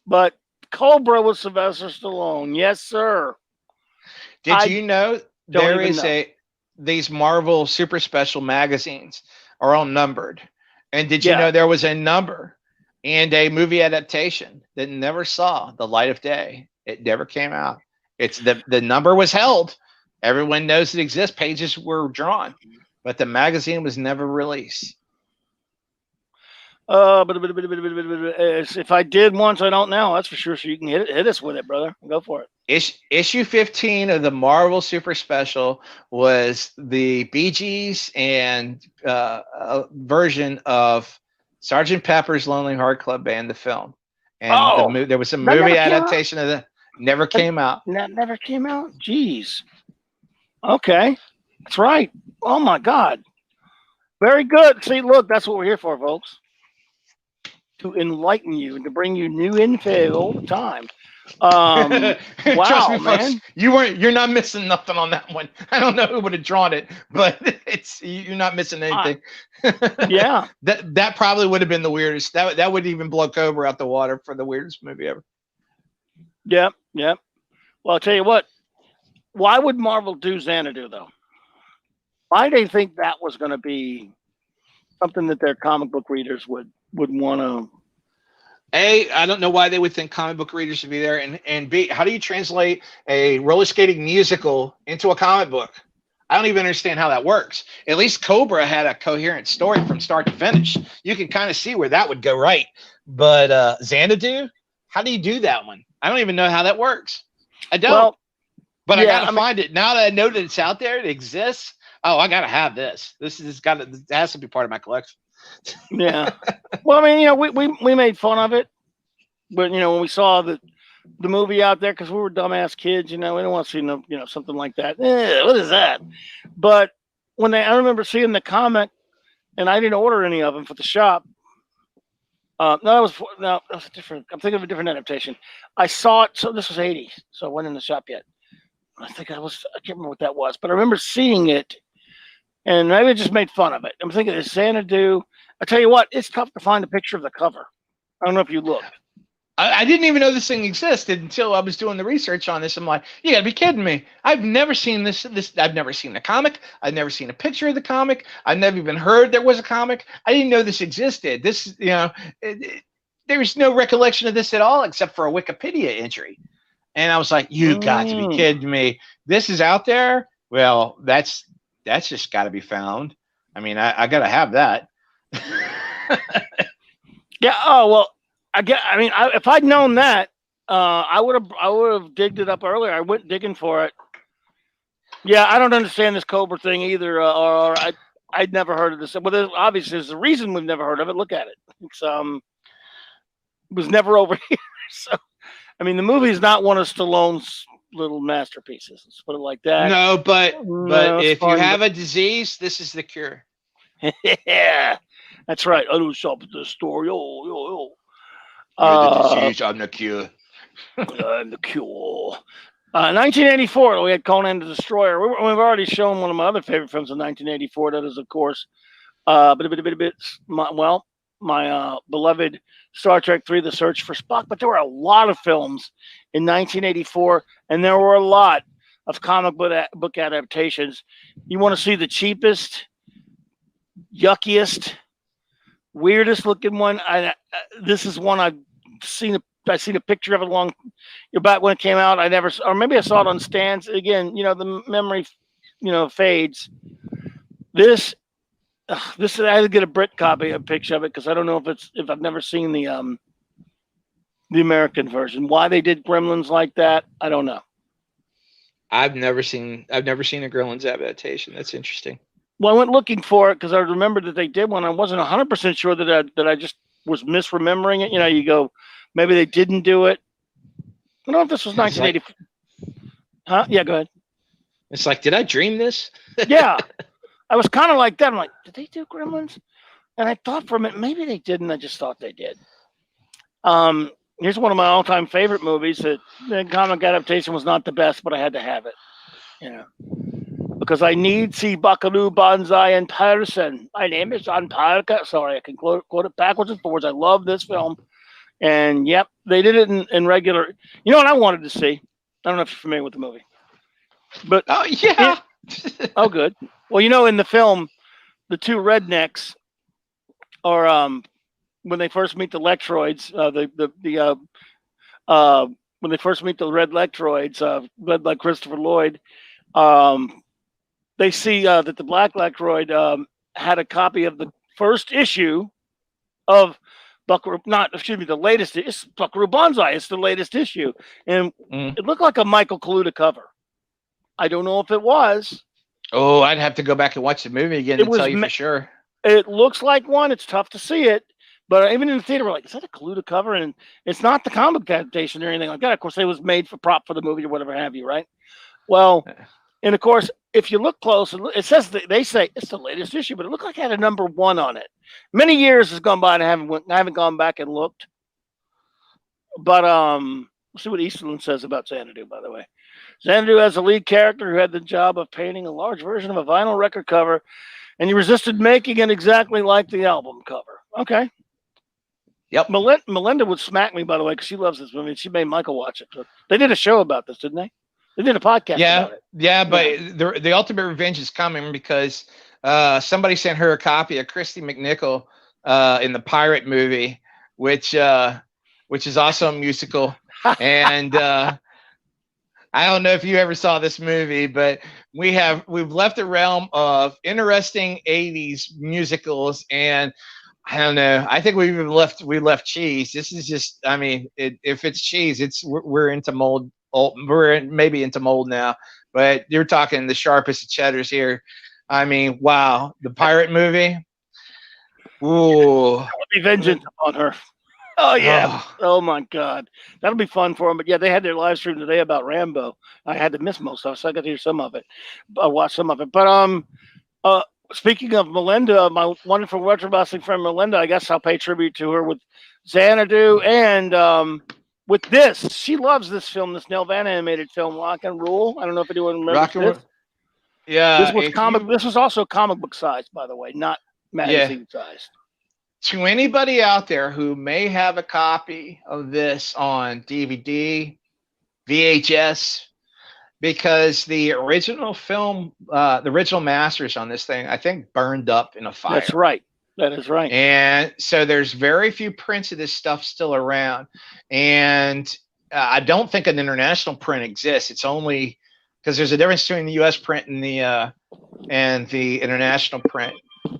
But Cobra with Sylvester Stallone. Yes, sir. Did you know there is these Marvel Super Special magazines are all numbered? And did you know there was a number and a movie adaptation that never saw the light of day? It never came out. It's the number was held. Everyone knows it exists. Pages were drawn, but the magazine was never released. If I did once, I don't know. That's for sure. So you can hit us with it, brother. Go for it. Issue 15 of the Marvel Super Special was the Bee Gees and version of Sgt. Pepper's Lonely Heart Club Band, the film. And there was a movie adaptation of that. Never came out. That never came out? Jeez. Okay. That's right. Oh, my God. Very good. See, look, that's what we're here for, folks. To enlighten you and to bring you new info all the time. Wow, trust me, man. folks, you're not missing nothing on that one. I don't know who would have drawn it, but you're not missing anything. Yeah. That probably would have been the weirdest. That would even blow Cobra out the water for the weirdest movie ever. Yep. Well, I'll tell you what. Why would Marvel do Xanadu, though? Why do they think that was going to be something that their comic book readers would want to? A, I don't know why they would think comic book readers should be there, and B, how do you translate a roller skating musical into a comic book? I don't even understand how that works. At least Cobra had a coherent story from start to finish. You can kind of see where that would go right. But Xanadu, how do you do that one? I don't even know how that works. I don't. But I gotta find it now that I know that it's out there. It exists. Oh, I gotta have this. This has to be part of my collection. Yeah. Well, I mean, we made fun of it, but when we saw the movie out there, because we were dumbass kids, we don't want to see something like that. What is that? But I remember seeing the comic, and I didn't order any of them for the shop. No, that was a different. I'm thinking of a different adaptation. I saw it. So this was '80s, so I wasn't in the shop yet. I can't remember what that was, but I remember seeing it. And maybe I just made fun of it. I'm thinking of Xanadu. I tell you what, it's tough to find a picture of the cover. I don't know if you looked. I didn't even know this thing existed until I was doing the research on this. I'm like, you gotta be kidding me. I've never seen this. I've never seen the comic. I've never seen a picture of the comic. I've never even heard there was a comic. I didn't know this existed. This, there's no recollection of this at all except for a Wikipedia entry. And I was like, you got to be kidding me. This is out there? Well, that's that's just got to be found. I mean, I got to have that. Yeah. Oh well. If I'd known that, I would have digged it up earlier. I went digging for it. Yeah, I don't understand this Cobra thing either. I'd never heard of this. Well, obviously, there's a reason we've never heard of it. Look at it. It's it was never over here. So, I mean, the movie is not one of Stallone's little masterpieces. Let's put it like that. No, but if you have a a disease, this is the cure. yeah, that's right. I don't stop at the store. Yo. You're the disease. I'm the cure. I'm the cure. 1984, we had Conan the Destroyer. We've already shown one of my other favorite films in 1984. That is, of course, my beloved Star Trek III: The Search for Spock. But there were a lot of films in 1984, and there were a lot of comic book adaptations. You want to see the cheapest, yuckiest, weirdest looking one? This is one I've seen a picture of it back when it came out. Or maybe I saw it on stands. Again, the memory, fades. This I had to get a Brit copy, a picture of it, because I don't know if I've never seen the American version. Why they did Gremlins like that, I don't know. I've never seen a Gremlins adaptation. That's interesting. Well, I went looking for it because I remembered that they did one. I wasn't 100% sure that I just was misremembering it. You go, maybe they didn't do it. I don't know if this was 1980. Huh? Yeah, go ahead. It's like, did I dream this? Yeah. I was kind of like that. I'm like, did they do Gremlins? And I thought for a minute, maybe they didn't. I just thought they did. Here's one of my all-time favorite movies. The comic adaptation was not the best, but I had to have it. Because I need to see Buckaroo Banzai in person. My name is John Parker. Sorry, I can quote it backwards and forwards. I love this film. And, yep, they did it in regular. You know what I wanted to see? I don't know if you're familiar with the movie. But oh, yeah. Oh, good. Well, in the film, the two rednecks are when they first meet the Lectroids. When they first meet the red Lectroids, led by Christopher Lloyd, they see that the black Lectroid had a copy of the first issue of Buckaroo. The latest. It's Buckaroo Banzai. It's the latest issue, and it looked like a Michael Kaluta cover. I don't know if it was. Oh, I'd have to go back and watch the movie again to tell you for sure. It looks like one. It's tough to see it, but even in the theater, we're like, is that a Kaluta cover? And it's not the comic adaptation or anything like that. Of course, it was made for prop for the movie or whatever have you, right? Well, and of course, if you look close, it says they say it's the latest issue, but it looked like it had a number 1 on it. Many years has gone by, and I haven't gone back and looked. But we'll see what Eastland says about Xanadu, by the way. Xanadu has a lead character who had the job of painting a large version of a vinyl record cover, and he resisted making it exactly like the album cover. Okay. Yep. Melinda would smack me, by the way, because she loves this movie. She made Michael watch it. So they did a show about this, didn't they? They did a podcast about it. Yeah, but the ultimate revenge is coming because somebody sent her a copy of Christy McNichol in the Pirate movie, which is also a musical. And I don't know if you ever saw this movie, but we've left the realm of interesting 80s musicals, and I don't know. I think we left cheese. This is just, I mean, if it's cheese, we're into mold. We're maybe into mold now, but you're talking the sharpest of cheddars here. I mean, wow, the Pirate movie. Ooh, That would be vengeance on her. Oh, yeah. Oh, my God. That'll be fun for them. But, yeah, they had their live stream today about Rambo. I had to miss most of it, so I got to hear some of it. I watched some of it. But speaking of Melinda, my wonderful retro wrestling friend Melinda, I guess I'll pay tribute to her with Xanadu and with this. She loves this film, this Nell Van animated film, Rock and Roll. I don't know if anyone remembers this. Yeah. This was also comic book sized, by the way, not magazine sized. To anybody out there who may have a copy of this on DVD, VHS, because the original film, the original masters on this thing, I think burned up in a fire. That's right. That is right. And so there's very few prints of this stuff still around. And I don't think an international print exists. It's only because there's a difference between the U.S. print and the and the international print.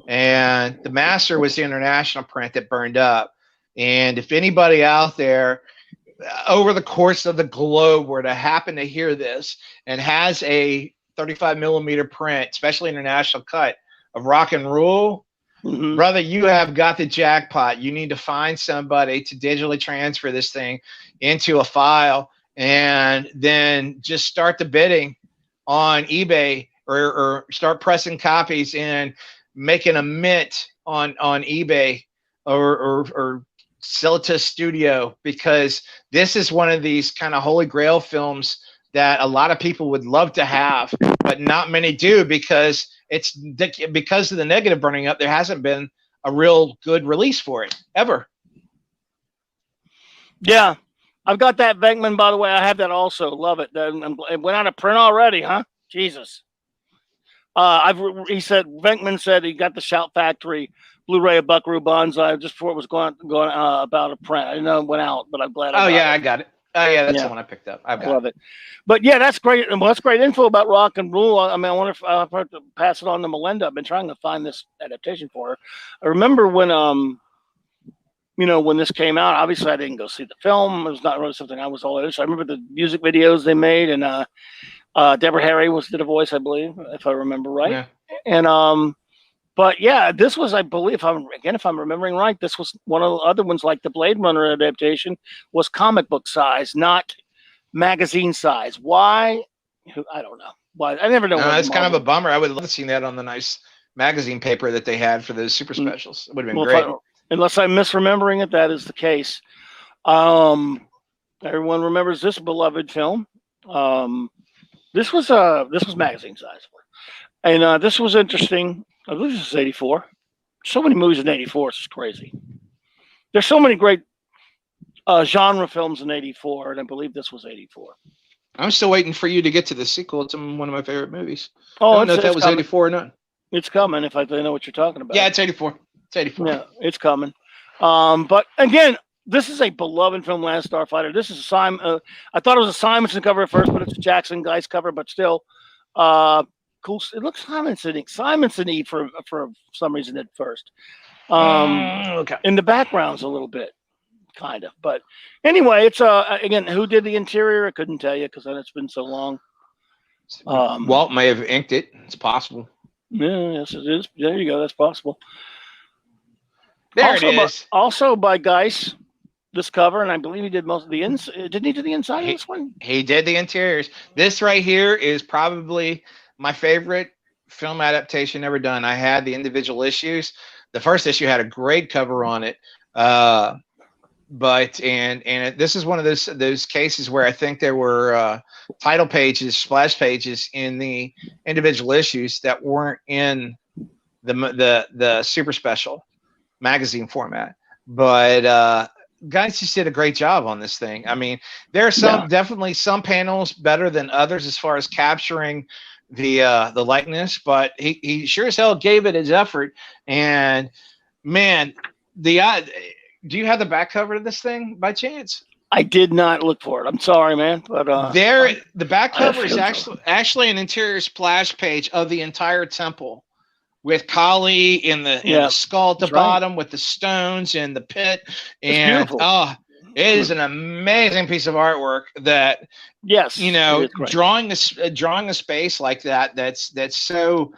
And the master was the international print that burned up. And if anybody out there over the course of the globe were to happen to hear this and has a 35 millimeter print, especially international cut of Rock and Rule, brother, you have got the jackpot. You need to find somebody to digitally transfer this thing into a file and then just start the bidding on eBay or start pressing copies and making a mint on eBay or sell it to a studio, because this is one of these kind of holy grail films that a lot of people would love to have, but not many do, because because of the negative burning up, there hasn't been a real good release for it ever. Yeah, I've got that Venkman, by the way. I have that also. Love it. It went out of print already, huh? Jesus. Venkman said he got the Shout Factory Blu-ray of Buckaroo Banzai just before it was going about a print. I didn't know it went out, but I'm glad. I got it. Oh yeah, that's the one I picked up. I love it. But yeah, that's great. Well, that's great info about Rock and Rule. I mean, I wonder if I'll have to pass it on to Melinda. I've been trying to find this adaptation for her. I remember when when this came out. Obviously, I didn't go see the film. It was not really something I was all into. So I remember the music videos they made, and Deborah Harry did a voice, I believe, if I remember right. Yeah. And but yeah, this was, I believe, if I'm remembering right, this was one of the other ones, like the Blade Runner adaptation, was comic book size, not magazine size. Why? I don't know. Why? I never know. It's kind of a bummer. I would love to see that on the nice magazine paper that they had for those super specials. It would have been great. Unless I'm misremembering it, that is the case. Everyone remembers this beloved film. This was magazine size, and this was interesting. I believe this is 84. So many movies in 84. It's just crazy. There's so many great genre films in 84, and I believe this was 84. I'm still waiting for you to get to the sequel to one of my favorite movies. Oh, I don't know if that was coming. 84 or not. It's coming, if I know what you're talking about. Yeah, it's 84. It's 84. Yeah, it's coming. But again, this is a beloved film, Last Starfighter. This is I thought it was a Simonson cover at first, but it's a Jackson Geist cover, but still. Cool. It looks Simonson-y for some reason at first. Okay. In the background's a little bit, kind of. But anyway, it's again, who did the interior? I couldn't tell you because it's been so long. Walt may have inked it. It's possible. Yeah, yes, it is. There you go. That's possible. There it is. Also by Geist, this cover, and I believe he did most of the inside. Didn't he do the inside of this one? He did the interiors. This right here is probably my favorite film adaptation ever done. I had the individual issues. The first issue had a great cover on it, but this is one of those cases where I think there were title pages, splash pages in the individual issues that weren't in the super special magazine format. But guys just did a great job on this thing. I mean, there are definitely some panels better than others as far as capturing the likeness, but he sure as hell gave it his effort. And man, do you have the back cover of this thing by chance? I did not look for it. I'm sorry, man, but the back cover is actually an interior splash page of the entire temple with Kali in the skull at the bottom with the stones and the pit, and it is an amazing piece of artwork that, drawing a space like that's so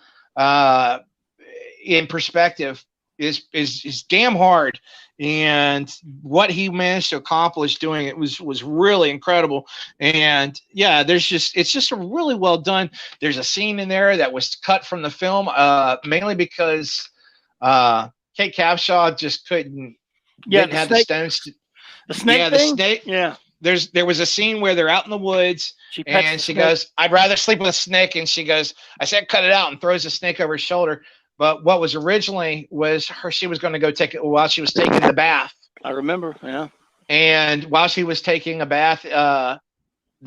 in perspective is damn hard. And what he managed to accomplish doing it was really incredible. And yeah, it's just a really well done. There's a scene in there that was cut from the film, mainly because Kate Capshaw just didn't have the stones. The snake thing? The snake. Yeah. There was a scene where they're out in the woods and she goes, "I'd rather sleep with a snake." And she goes, "I said, cut it out," and throws the snake over her shoulder. But what was originally she was going to go take it while she was taking the bath. I remember, yeah. And while she was taking a bath,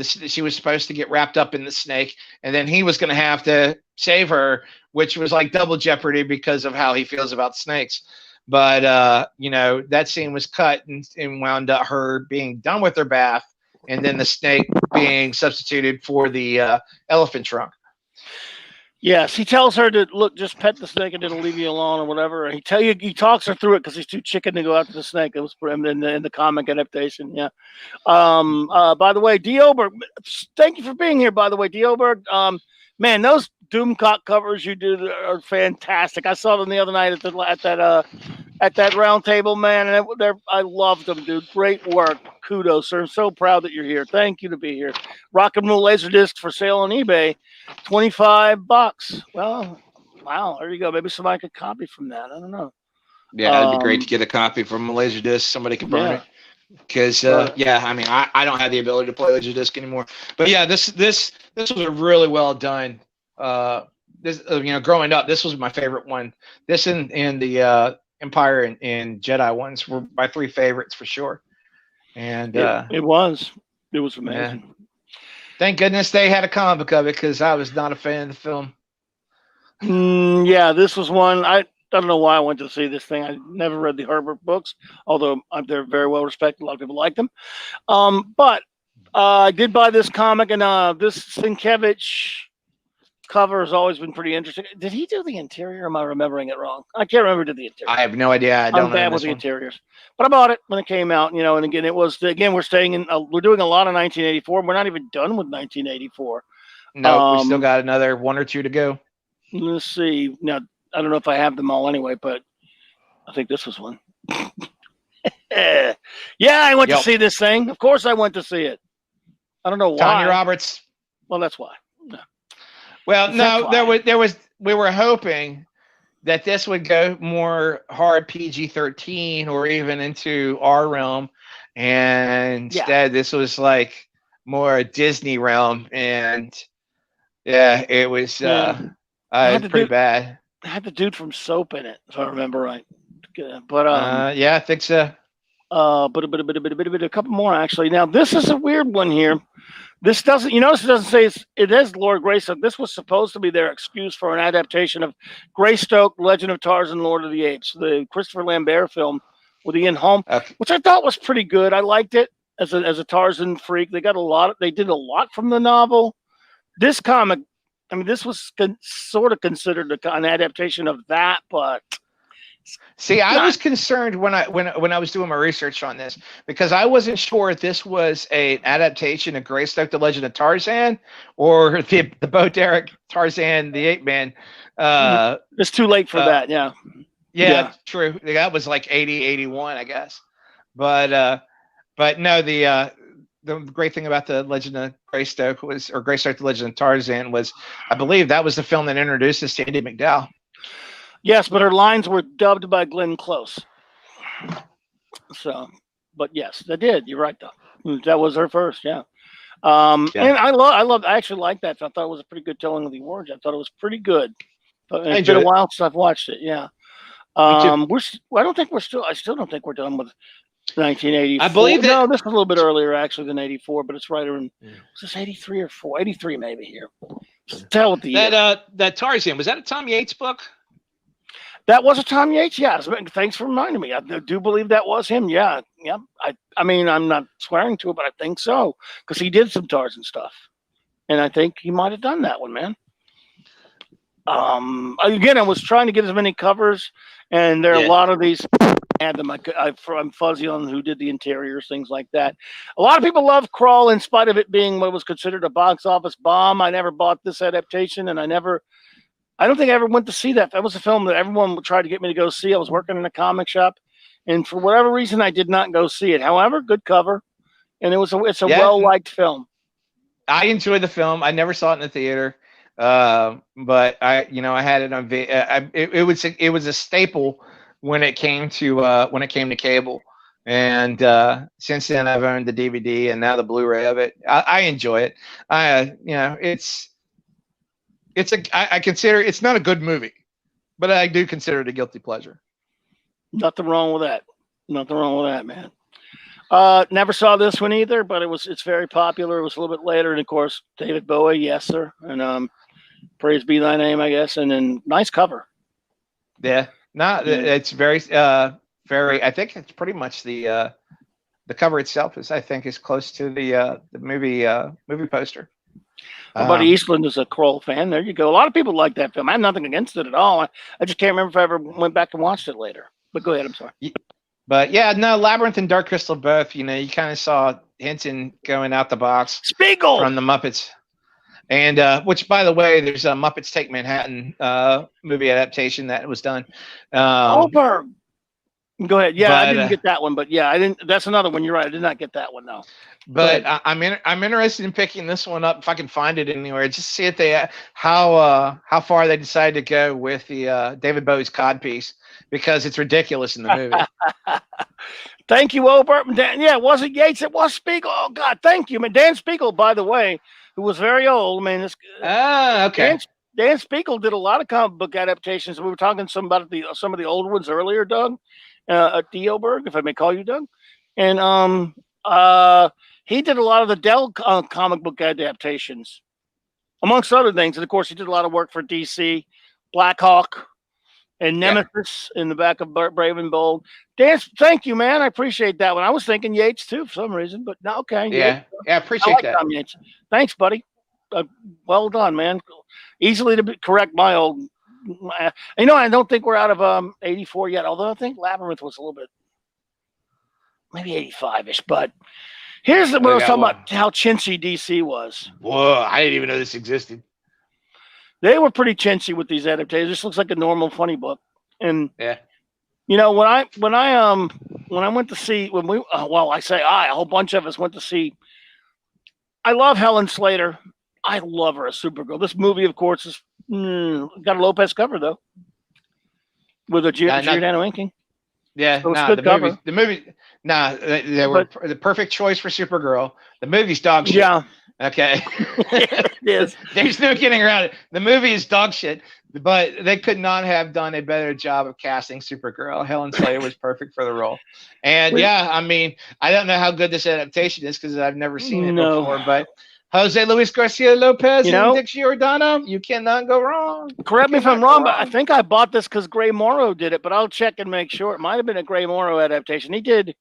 she was supposed to get wrapped up in the snake, and then he was going to have to save her, which was like double jeopardy because of how he feels about snakes. But that scene was cut and wound up her being done with her bath, and then the snake being substituted for the elephant trunk. Yes, he tells her to look, just pet the snake and it'll leave you alone or whatever. And he talks her through it because he's too chicken to go after the snake. It was for him in the comic adaptation. Yeah. By the way, D. Oberg, thank you for being here. By the way, D. Oberg, man, those Doomcock covers you do are fantastic. I saw them the other night at that round table, man, and I loved them, dude. Great work. Kudos, sir. I'm so proud that you're here. Thank you to be here. Rock and Roll Laserdisc for sale on eBay, $25. Well, wow, there you go. Maybe somebody could copy from that. I don't know. Yeah, it'd be great to get a copy from a Laserdisc. Somebody could burn it. Because yeah, I mean, I don't have the ability to play Laserdisc anymore. But yeah, this was a really well done. Growing up, this was my favorite one. This and the Empire and Jedi ones were my 3 favorites for sure. And it was amazing. Yeah. Thank goodness they had a comic book of it because I was not a fan of the film. Yeah, this was one. I don't know why I went to see this thing. I never read the Herbert books, although they're very well respected. A lot of people like them. But I did buy this comic, and this Sienkiewicz cover has always been pretty interesting. Did he do the interior? Or am I remembering it wrong? I can't remember who did the interior. I have no idea. I'm bad with the interiors, but I bought it when it came out. And again, we're staying in. We're doing a lot of 1984. We're not even done with 1984. No, we still got another 1 or 2 to go. Let's see. Now, I don't know if I have them all anyway, but I think this was one. Yeah, I went to see this thing. Of course, I went to see it. I don't know why. Tanya Roberts. Well, that's why. No. Well, no, there was. We were hoping that this would go more hard PG-13 or even into our realm, and instead this was like more Disney realm, and yeah, it was pretty bad. It had the dude from Soap in it, if I remember right. But yeah, I think so. But a couple more actually. Now this is a weird one here. This doesn't. You notice it doesn't say it is Lord Greystoke. This was supposed to be their excuse for an adaptation of Greystoke, Legend of Tarzan, Lord of the Apes, the Christopher Lambert film with Ian Holm, which I thought was pretty good. I liked it as a Tarzan freak. They did a lot from the novel. This comic, I mean, this was sort of considered an adaptation of that, but. See, I was concerned when I was doing my research on this because I wasn't sure if this was an adaptation of Greystoke, the Legend of Tarzan, or the Bo Derek Tarzan, the Ape Man. It's too late for that. Yeah, true. That was like 80, 81, I guess. But no, the great thing about the Legend of Greystoke Greystoke, the Legend of Tarzan was, I believe that was the film that introduced us to Andie MacDowell. Yes, but her lines were dubbed by Glenn Close. So, but yes, they did. You're right, though. That was her first, yeah. And I actually liked that. I thought it was a pretty good telling of the origin. I thought it was pretty good. But it's been a while since I've watched it. Yeah. I still don't think we're done with 1984. I believe no, this was a little bit earlier actually than 84, but it's right around. Was this 83 or 4? 83 maybe here. Just tell what the year. That Tarzan, was that a Tom Yates book? That was a Tom Yates, yes. Thanks for reminding me. I do believe that was him. Yeah. I mean, I'm not swearing to it, but I think so because he did some Tarzan stuff, and I think he might have done that one, man. Again, I was trying to get as many covers, and there are a lot of these. I had them. I'm fuzzy on who did the interiors, things like that. A lot of people love Crawl, in spite of it being what was considered a box office bomb. I never bought this adaptation, and I don't think I ever went to see that. That was a film that everyone tried to get me to go see. I was working in a comic shop, and for whatever reason, I did not go see it. However, good cover, and it's a well-liked film. I enjoyed the film. I never saw it in the theater, but I had it on. It was a staple when it came to cable, and since then I've owned the DVD and now the Blu-ray of it. I enjoy it. I consider it's not a good movie, but I do consider it a guilty pleasure. Nothing wrong with that. Nothing wrong with that, man. Never saw this one either, but it's very popular. It was a little bit later, and of course, David Bowie, yes sir, and Praise Be Thy Name, I guess, and then nice cover. Yeah, it's very. I think it's pretty much the cover itself is close to the movie poster. My buddy Eastland is a Kroll fan. There you go. A lot of people like that film. I have nothing against it at all. I just can't remember if I ever went back and watched it later. But go ahead. I'm sorry. But yeah, no, Labyrinth and Dark Crystal both, you kind of saw Henson going out the box Spiegel from the Muppets. And which, by the way, there's a Muppets Take Manhattan movie adaptation that was done. Over. Go ahead. Yeah, but, I didn't get that one, but yeah, I didn't. That's another one. You're right. I did not get that one though. But I'm interested in picking this one up if I can find it anywhere. Just see if they how far they decided to go with the David Bowie's codpiece, because it's ridiculous in the movie. Thank you, Obert. Yeah, it wasn't Yates. It was Spiegel. Oh God, thank you, man. Dan Spiegel, by the way, who was very old. I mean, okay. Dan Spiegel did a lot of comic book adaptations. We were talking some about some of the old ones earlier, Doug, at Dioberg, if I may call you Doug, and he did a lot of the Dell comic book adaptations, amongst other things. And of course, he did a lot of work for DC, Black Hawk, and Nemesis in the back of Brave and Bold. Dan, thank you, man. I appreciate that one. I was thinking Yates too for some reason, but no, okay. Yeah, I appreciate that. Tom Yates. Thanks, buddy. Well done, man. Easily to correct my old. I don't think we're out of 84 yet, although I think Labyrinth was a little bit, maybe 85-ish, but. Here's what I was talking about, how chintzy DC was. Whoa, I didn't even know this existed. They were pretty chintzy with these adaptations. This looks like a normal funny book. And yeah, when I went to see, a whole bunch of us went to see. I love Helen Slater. I love her as Supergirl. This movie, of course, is got a Lopez cover though, with a Giordano inking. Yeah, so the movie. Nah, they were the perfect choice for Supergirl. The movie's dog shit. Yeah. Okay. It is. There's no getting around it. The movie is dog shit, but they could not have done a better job of casting Supergirl. Helen Slater was perfect for the role. And I mean, I don't know how good this adaptation is because I've never seen it before, but Jose Luis Garcia Lopez and Dick Giordano, you cannot go wrong. Correct me if I'm wrong, but I think I bought this because Gray Morrow did it, but I'll check and make sure. It might have been a Gray Morrow adaptation. He did,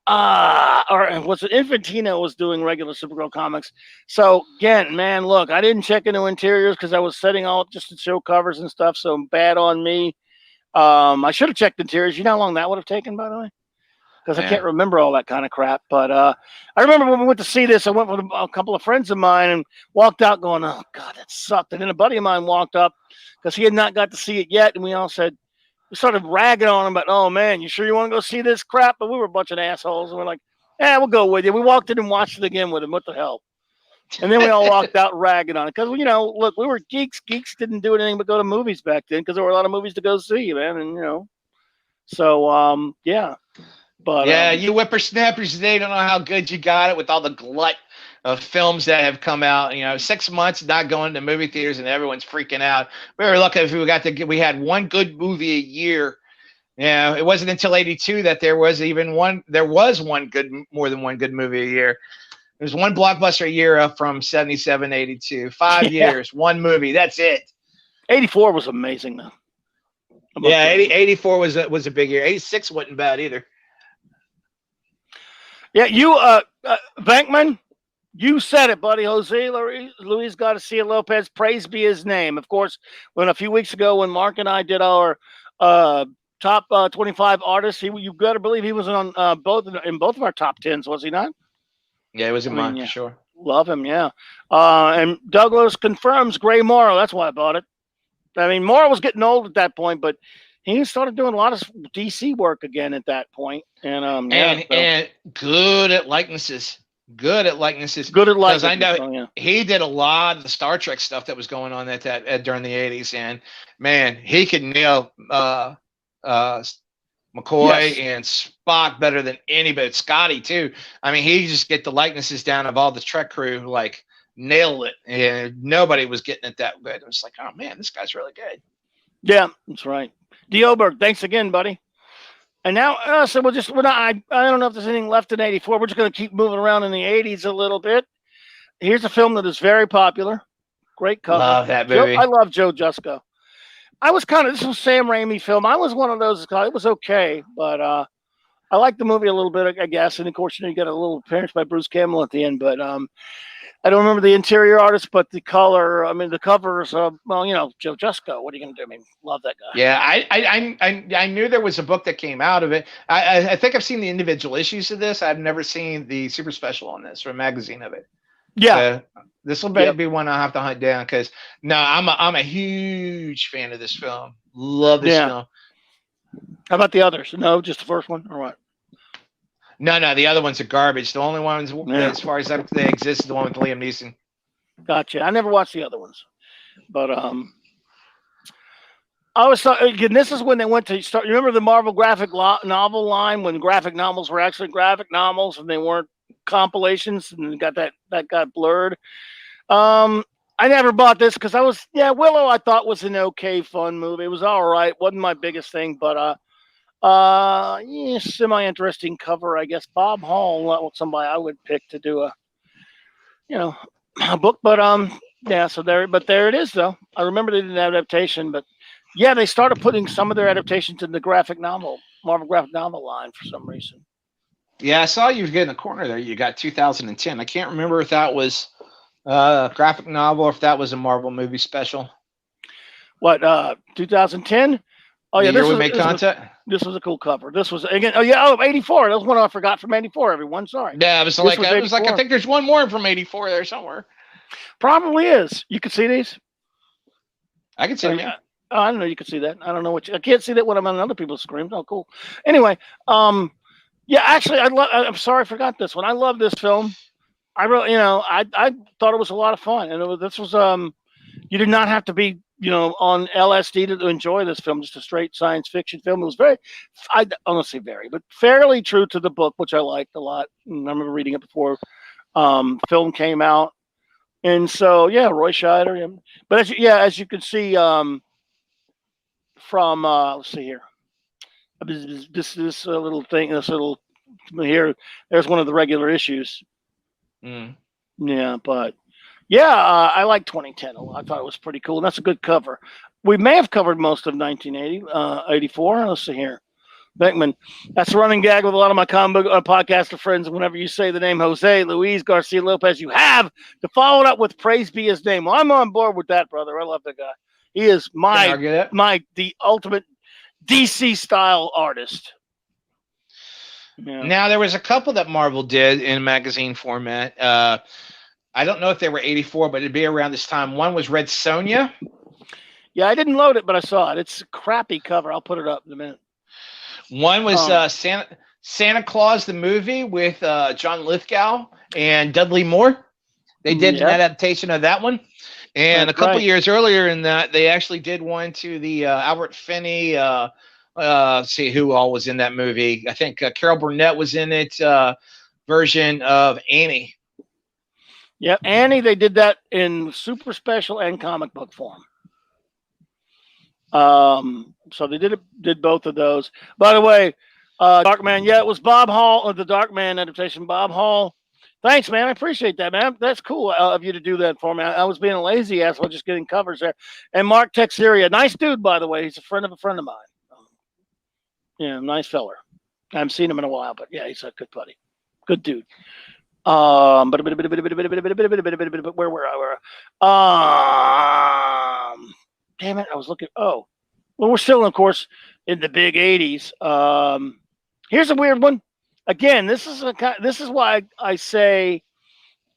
or was it Infantino was doing regular Supergirl comics? So again, man, look, I didn't check into interiors because I was setting out just to show covers and stuff, so bad on me. I should have checked interiors. You know how long that would have taken, by the way? Because I can't remember all that kind of crap. But I remember when we went to see this, I went with a couple of friends of mine and walked out going, oh, God, that sucked. And then a buddy of mine walked up because he had not got to see it yet. And we all said, we started ragging on him, but, oh, man, you sure you want to go see this crap? But we were a bunch of assholes. And we're like, we'll go with you. We walked in and watched it again with him. What the hell? And then we all walked out ragging on it. Because, look, we were geeks. Geeks didn't do anything but go to movies back then because there were a lot of movies to go see, man. And, so, yeah. But, you whippersnappers today don't know how good you got it with all the glut of films that have come out. 6 months not going to movie theaters and everyone's freaking out. We were lucky if we had one good movie a year. It wasn't until '82 that there was more than one good movie a year. There's one blockbuster a year from 77, 82. 5 years, one movie. That's it. 84 was amazing though. 84 was a big year. 86 wasn't bad either. Yeah, you, Venkman, you said it, buddy. Jose Luis Garcia Lopez, praise be his name. Of course, when a few weeks ago when Mark and I did our top 25 artists, you've got to believe he was on both of our top 10s, was he not? Yeah, it was in mine for sure. Love him, yeah. And Douglas confirms Gray Morrow. That's why I bought it. I mean, Morrow was getting old at that point, but he started doing a lot of DC work again at that point. And good at likenesses. Good at likenesses. Because I know he did a lot of the Star Trek stuff that was going on at during the 80s. And man, he could nail McCoy and Spock better than anybody. Scotty too. I mean, he just get the likenesses down of all the Trek crew, like nailed it. And nobody was getting it that good. It was like, oh man, this guy's really good. Yeah, that's right. Dioberg, thanks again, buddy. And now, so I don't know if there's anything left in 84. We're just going to keep moving around in the 80s a little bit. Here's a film that is very popular. Great cover. Love that movie. I love Joe Jusko. This was Sam Raimi film. I was one of those, it was okay, but I liked the movie a little bit, I guess. And of course, you get a little appearance by Bruce Campbell at the end. But I don't remember the interior artist, but the color. I mean, the covers. Well, Joe Jusko. What are you going to do? I mean, love that guy. Yeah, I knew there was a book that came out of it. I think I've seen the individual issues of this. I've never seen the super special on this or a magazine of it. Yeah. So this will be one I'll have to hunt down because no, I'm a huge fan of this film. Love this film. How about the others? No, just the first one or what? No, the other ones are garbage. The only ones, as far as they exist, is the one with Liam Neeson. Gotcha. I never watched the other ones, but I was again. This is when they went to start. You remember the Marvel graphic novel line when graphic novels were actually graphic novels and they weren't compilations, and that got blurred. I never bought this because Willow I thought was an okay fun movie. It was all right. Wasn't my biggest thing, but semi-interesting cover, I guess. Bob Hall, not somebody I would pick to do a book, but so there it is though. I remember they did an adaptation, but yeah, they started putting some of their adaptations in the Marvel graphic novel line for some reason. Yeah, I saw you get in the corner there. You got 2010. I can't remember if that was a graphic novel or if that was a Marvel movie special. What 2010? Oh yeah, this was a cool cover. This was again. Oh yeah, 84. That was one I forgot from 84. Everyone, sorry. Yeah, it was like I think there's one more from 84 there somewhere. Probably is. You can see these. I can see them. Yeah. Oh, I don't know. You can see that. I don't know I can't see that when I'm on other people's screens. Oh, cool. Anyway, yeah. Actually, I'm sorry, I forgot this one. I love this film. I really, I thought it was a lot of fun, and this was you did not have to be on LSD to enjoy this film. Just a straight science fiction film. It was I don't say very, but fairly true to the book, which I liked a lot. And I remember reading it before film came out. And so, yeah, Roy Scheider. But as you can see from, let's see here. This little thing, this little here, there's one of the regular issues. Yeah, but I like 2010 a lot. I thought it was pretty cool. And that's a good cover. We may have covered most of 1984. Let's see here. Beckman. That's a running gag with a lot of my Convo podcaster friends. Whenever you say the name Jose Luis Garcia Lopez, you have to follow it up with praise be his name. Well, I'm on board with that, brother. I love that guy. He is the ultimate DC style artist. Yeah. Now there was a couple that Marvel did in magazine format. I don't know if they were 84, but it'd be around this time. One was Red Sonja. Yeah, I didn't load it, but I saw it. It's a crappy cover. I'll put it up in a minute. One was Santa Claus the movie with John Lithgow and Dudley Moore. They did an adaptation of that one. And a couple years earlier in that, they actually did one to the Albert Finney. See who all was in that movie. I think Carol Burnett was in it. Version of Annie. Yep, Annie. They did that in super special and comic book form. So they did both of those. By the way, Darkman. Yeah, it was Bob Hall of the Darkman adaptation. Bob Hall. Thanks, man. I appreciate that, man. That's cool of you to do that for me. I was being a lazy asshole just getting covers there. And Mark Texiria, nice dude, by the way. He's a friend of mine. Yeah, nice feller. I haven't seen him in a while, but yeah, he's a good buddy. Good dude. But where were I? Damn it, I was looking. Oh, well, we're still, of course, in the big 80s. Here's a weird one. Again, this is why I say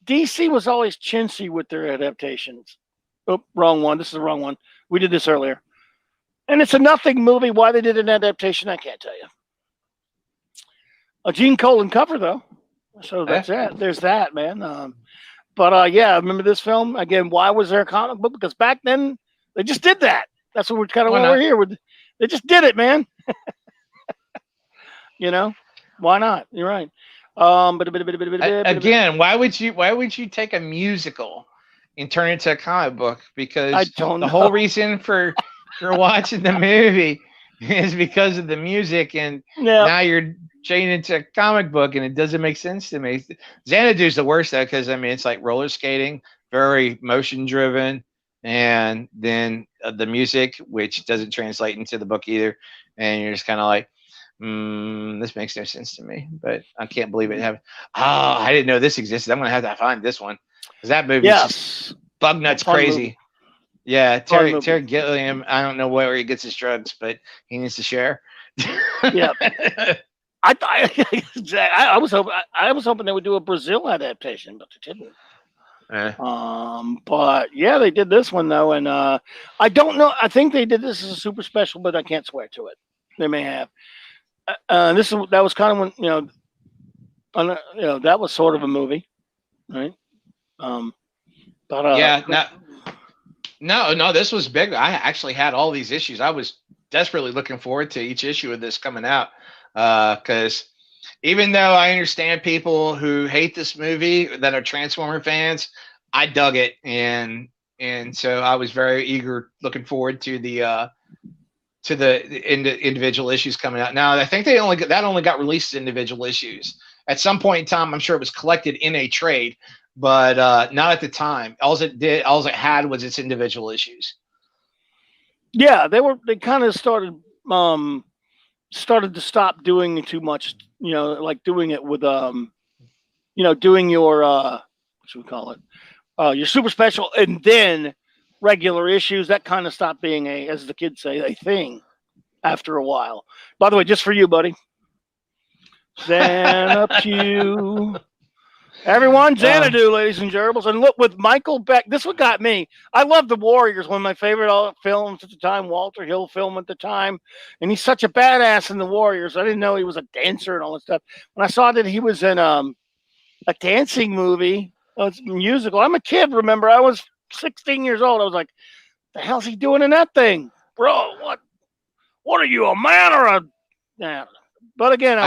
DC was always chintzy with their adaptations. Oh, wrong one. This is the wrong one. We did this earlier. And it's a nothing movie. Why they did an adaptation, I can't tell you. A Gene Colan cover, though. So that's it. There's that, man. But yeah, remember this film? Again, why was there a comic book? Because back then, they just did that. That's what we're here with. They just did it, man. Why not? You're right. Again, why would you take a musical and turn it into a comic book? Because I don't know. The whole reason for watching the movie is because of the music, and now you're changing it into a comic book, and it doesn't make sense to me. Xanadu's the worst though, because it's like roller skating, very motion driven, and then the music, which doesn't translate into the book either, and you're just kind of like, this makes no sense to me. But I can't believe it happened. Oh, I didn't know this existed. I'm gonna have to find this one. That movie is just Yes. bug nuts Fun crazy. movie. Yeah, Fun Terry movie. Gilliam. I don't know where he gets his drugs, but he needs to share. Yeah. I was hoping they would do a Brazil adaptation, but they didn't. Eh. But yeah, they did this one though, and I don't know. I think they did this as a super special, but I can't swear to it. They may have. That was kind of when that was sort of a movie, right? Um, but Yeah, no, this was big. I actually had all these issues. I was desperately looking forward to each issue of this coming out, because even though I understand people who hate this movie that are Transformer fans, I dug it, and so I was very eager, looking forward to the individual issues coming out. Now I think only got released as individual issues. At some point in time, I'm sure it was collected in a trade, but not at the time. All it had was its individual issues. yeah, they kind of started to stop doing too much. Like doing it with doing your what should we call it? Your super special and then regular issues. That kind of stopped being as the kids say, a thing after a while. By the way, just for you, buddy. Xanadu. Everyone, Xanadu, ladies and gerbils. And look, with Michael Beck, this what got me. I love The Warriors, one of my favorite films at the time, Walter Hill film at the time. And he's such a badass in The Warriors. I didn't know he was a dancer and all that stuff. When I saw that he was in a dancing movie, it's a musical. I'm a kid, remember? I was 16 years old. I was like, the hell's he doing in that thing? Bro, what are you, a man or a... Yeah. But again,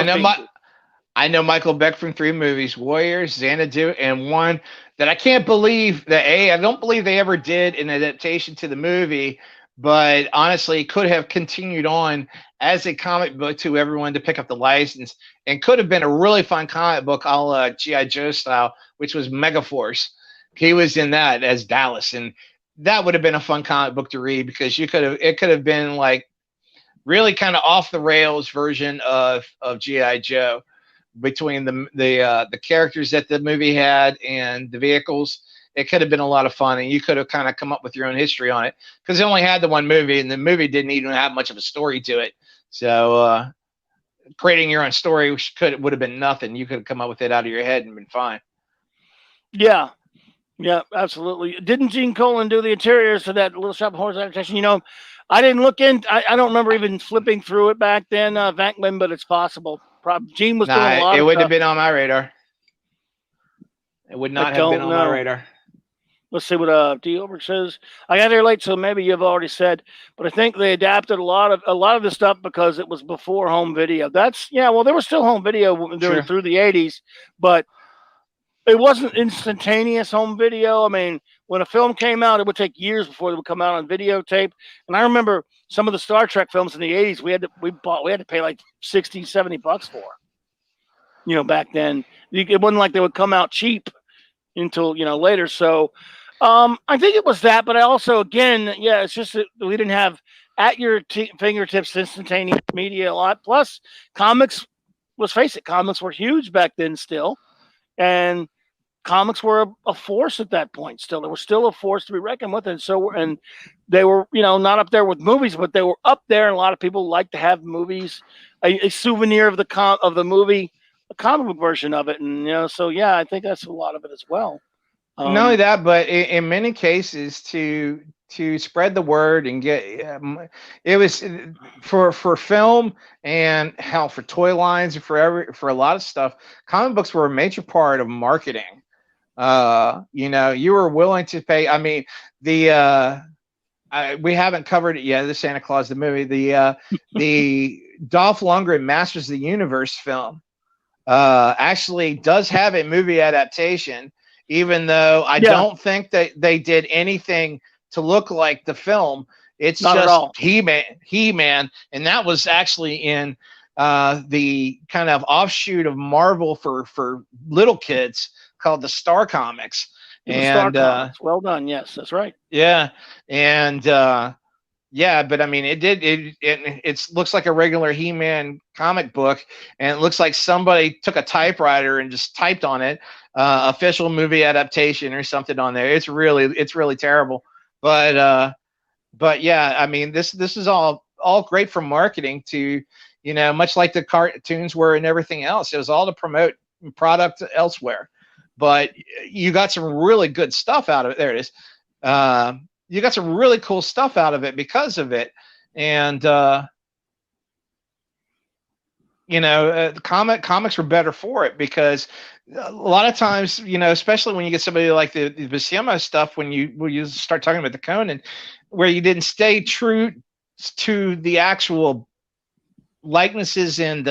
I know Michael Beck from 3 movies: Warriors, Xanadu, and one that I can't believe that I don't believe they ever did an adaptation to the movie, but honestly could have continued on as a comic book to everyone to pick up the license, and could have been a really fun comic book, a la G.I. Joe style, which was Megaforce. He was in that as Dallas, and that would have been a fun comic book to read, because it could have been like really kind of off the rails version of G.I. Joe, between the characters that the movie had and the vehicles. It could have been a lot of fun, and you could have kind of come up with your own history on it, because they only had the one movie, and the movie didn't even have much of a story to it. So creating your own story would have been nothing. You could have come up with it out of your head and been fine. Yeah, absolutely. Didn't Gene Colan do the interiors for that Little Shop of Horrors adaptation? I didn't look in. I don't remember even flipping through it back then, Vankman, but it's possible. Gene was doing a lot of stuff. It wouldn't have been on my radar. It would not have been on my radar. Let's see what D. Oberg says. I got here late, so maybe you've already said, but I think they adapted a lot of the stuff because it was before home video. Well, there was still home video through the 80s, but it wasn't instantaneous home video. I mean, when a film came out, it would take years before it would come out on videotape. And I remember some of the Star Trek films in the 80s, we had to pay like $60, $70 for. Back then, it wasn't like they would come out cheap until later. So I think it was that, but I also, again, it's just that we didn't have at your fingertips instantaneous media a lot. Plus, comics. Let's face it, comics were huge back then still, and comics were a force at that point. Still, they were still a force to be reckoned with, and they were not up there with movies, but they were up there. And a lot of people like to have movies, a souvenir of the movie, a comic book version of it, and I think that's a lot of it as well. Not only that, but in many cases, to spread the word and get it was for film, and hell, for toy lines, for a lot of stuff. Comic books were a major part of marketing. You were willing to pay. I mean, we haven't covered it yet. The Santa Claus the movie, the Dolph Lundgren Masters of the Universe film actually does have a movie adaptation, even though I don't think that they did anything to look like the film. It's not just He-Man, and that was actually in the kind of offshoot of Marvel for little kids called the Star Comics. Star Comics. Well done. Yes, that's right. Yeah, and Yeah, but I mean, it looks like a regular He-Man comic book, and it looks like somebody took a typewriter and just typed on it, official movie adaptation or something on there. It's really terrible. But yeah, I mean, this is all great for marketing to, much like the cartoons were and everything else. It was all to promote product elsewhere. But you got some really good stuff out of it. There it is. You got some really cool stuff out of it because of it. And comics were better for it, because a lot of times, especially when you get somebody like the Buscema stuff, when you start talking about the Conan, where you didn't stay true to the actual likenesses and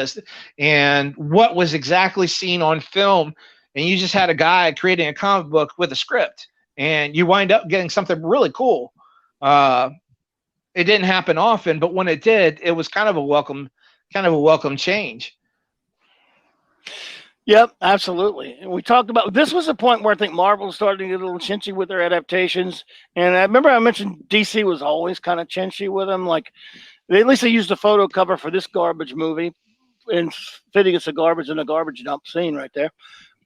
what was exactly seen on film, and you just had a guy creating a comic book with a script, and you wind up getting something really cool. It didn't happen often, but when it did, it was kind of a welcome change. Yep, absolutely. And we talked about, this was a point where I think Marvel was starting to get a little chinchy with their adaptations. And I remember I mentioned DC was always kind of chinchy with them. Like, at least they used a photo cover for this garbage movie, and fitting it's a garbage in a garbage dump scene right there.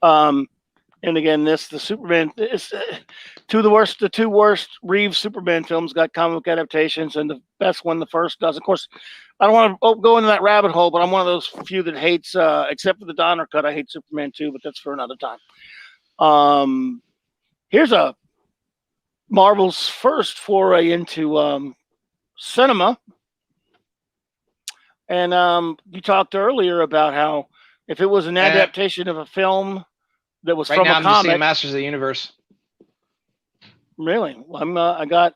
And again, the Superman, the two worst Reeves Superman films got comic book adaptations, and the best one, the first, does. Of course, I don't want to go into that rabbit hole, but I'm one of those few that hates, except for the Donner cut, I hate Superman 2, but that's for another time. Here's a Marvel's first foray into cinema. And you talked earlier about how if it was an adaptation of a film that was from a comic. I'm seeing Masters of the Universe. Really? Well, I got.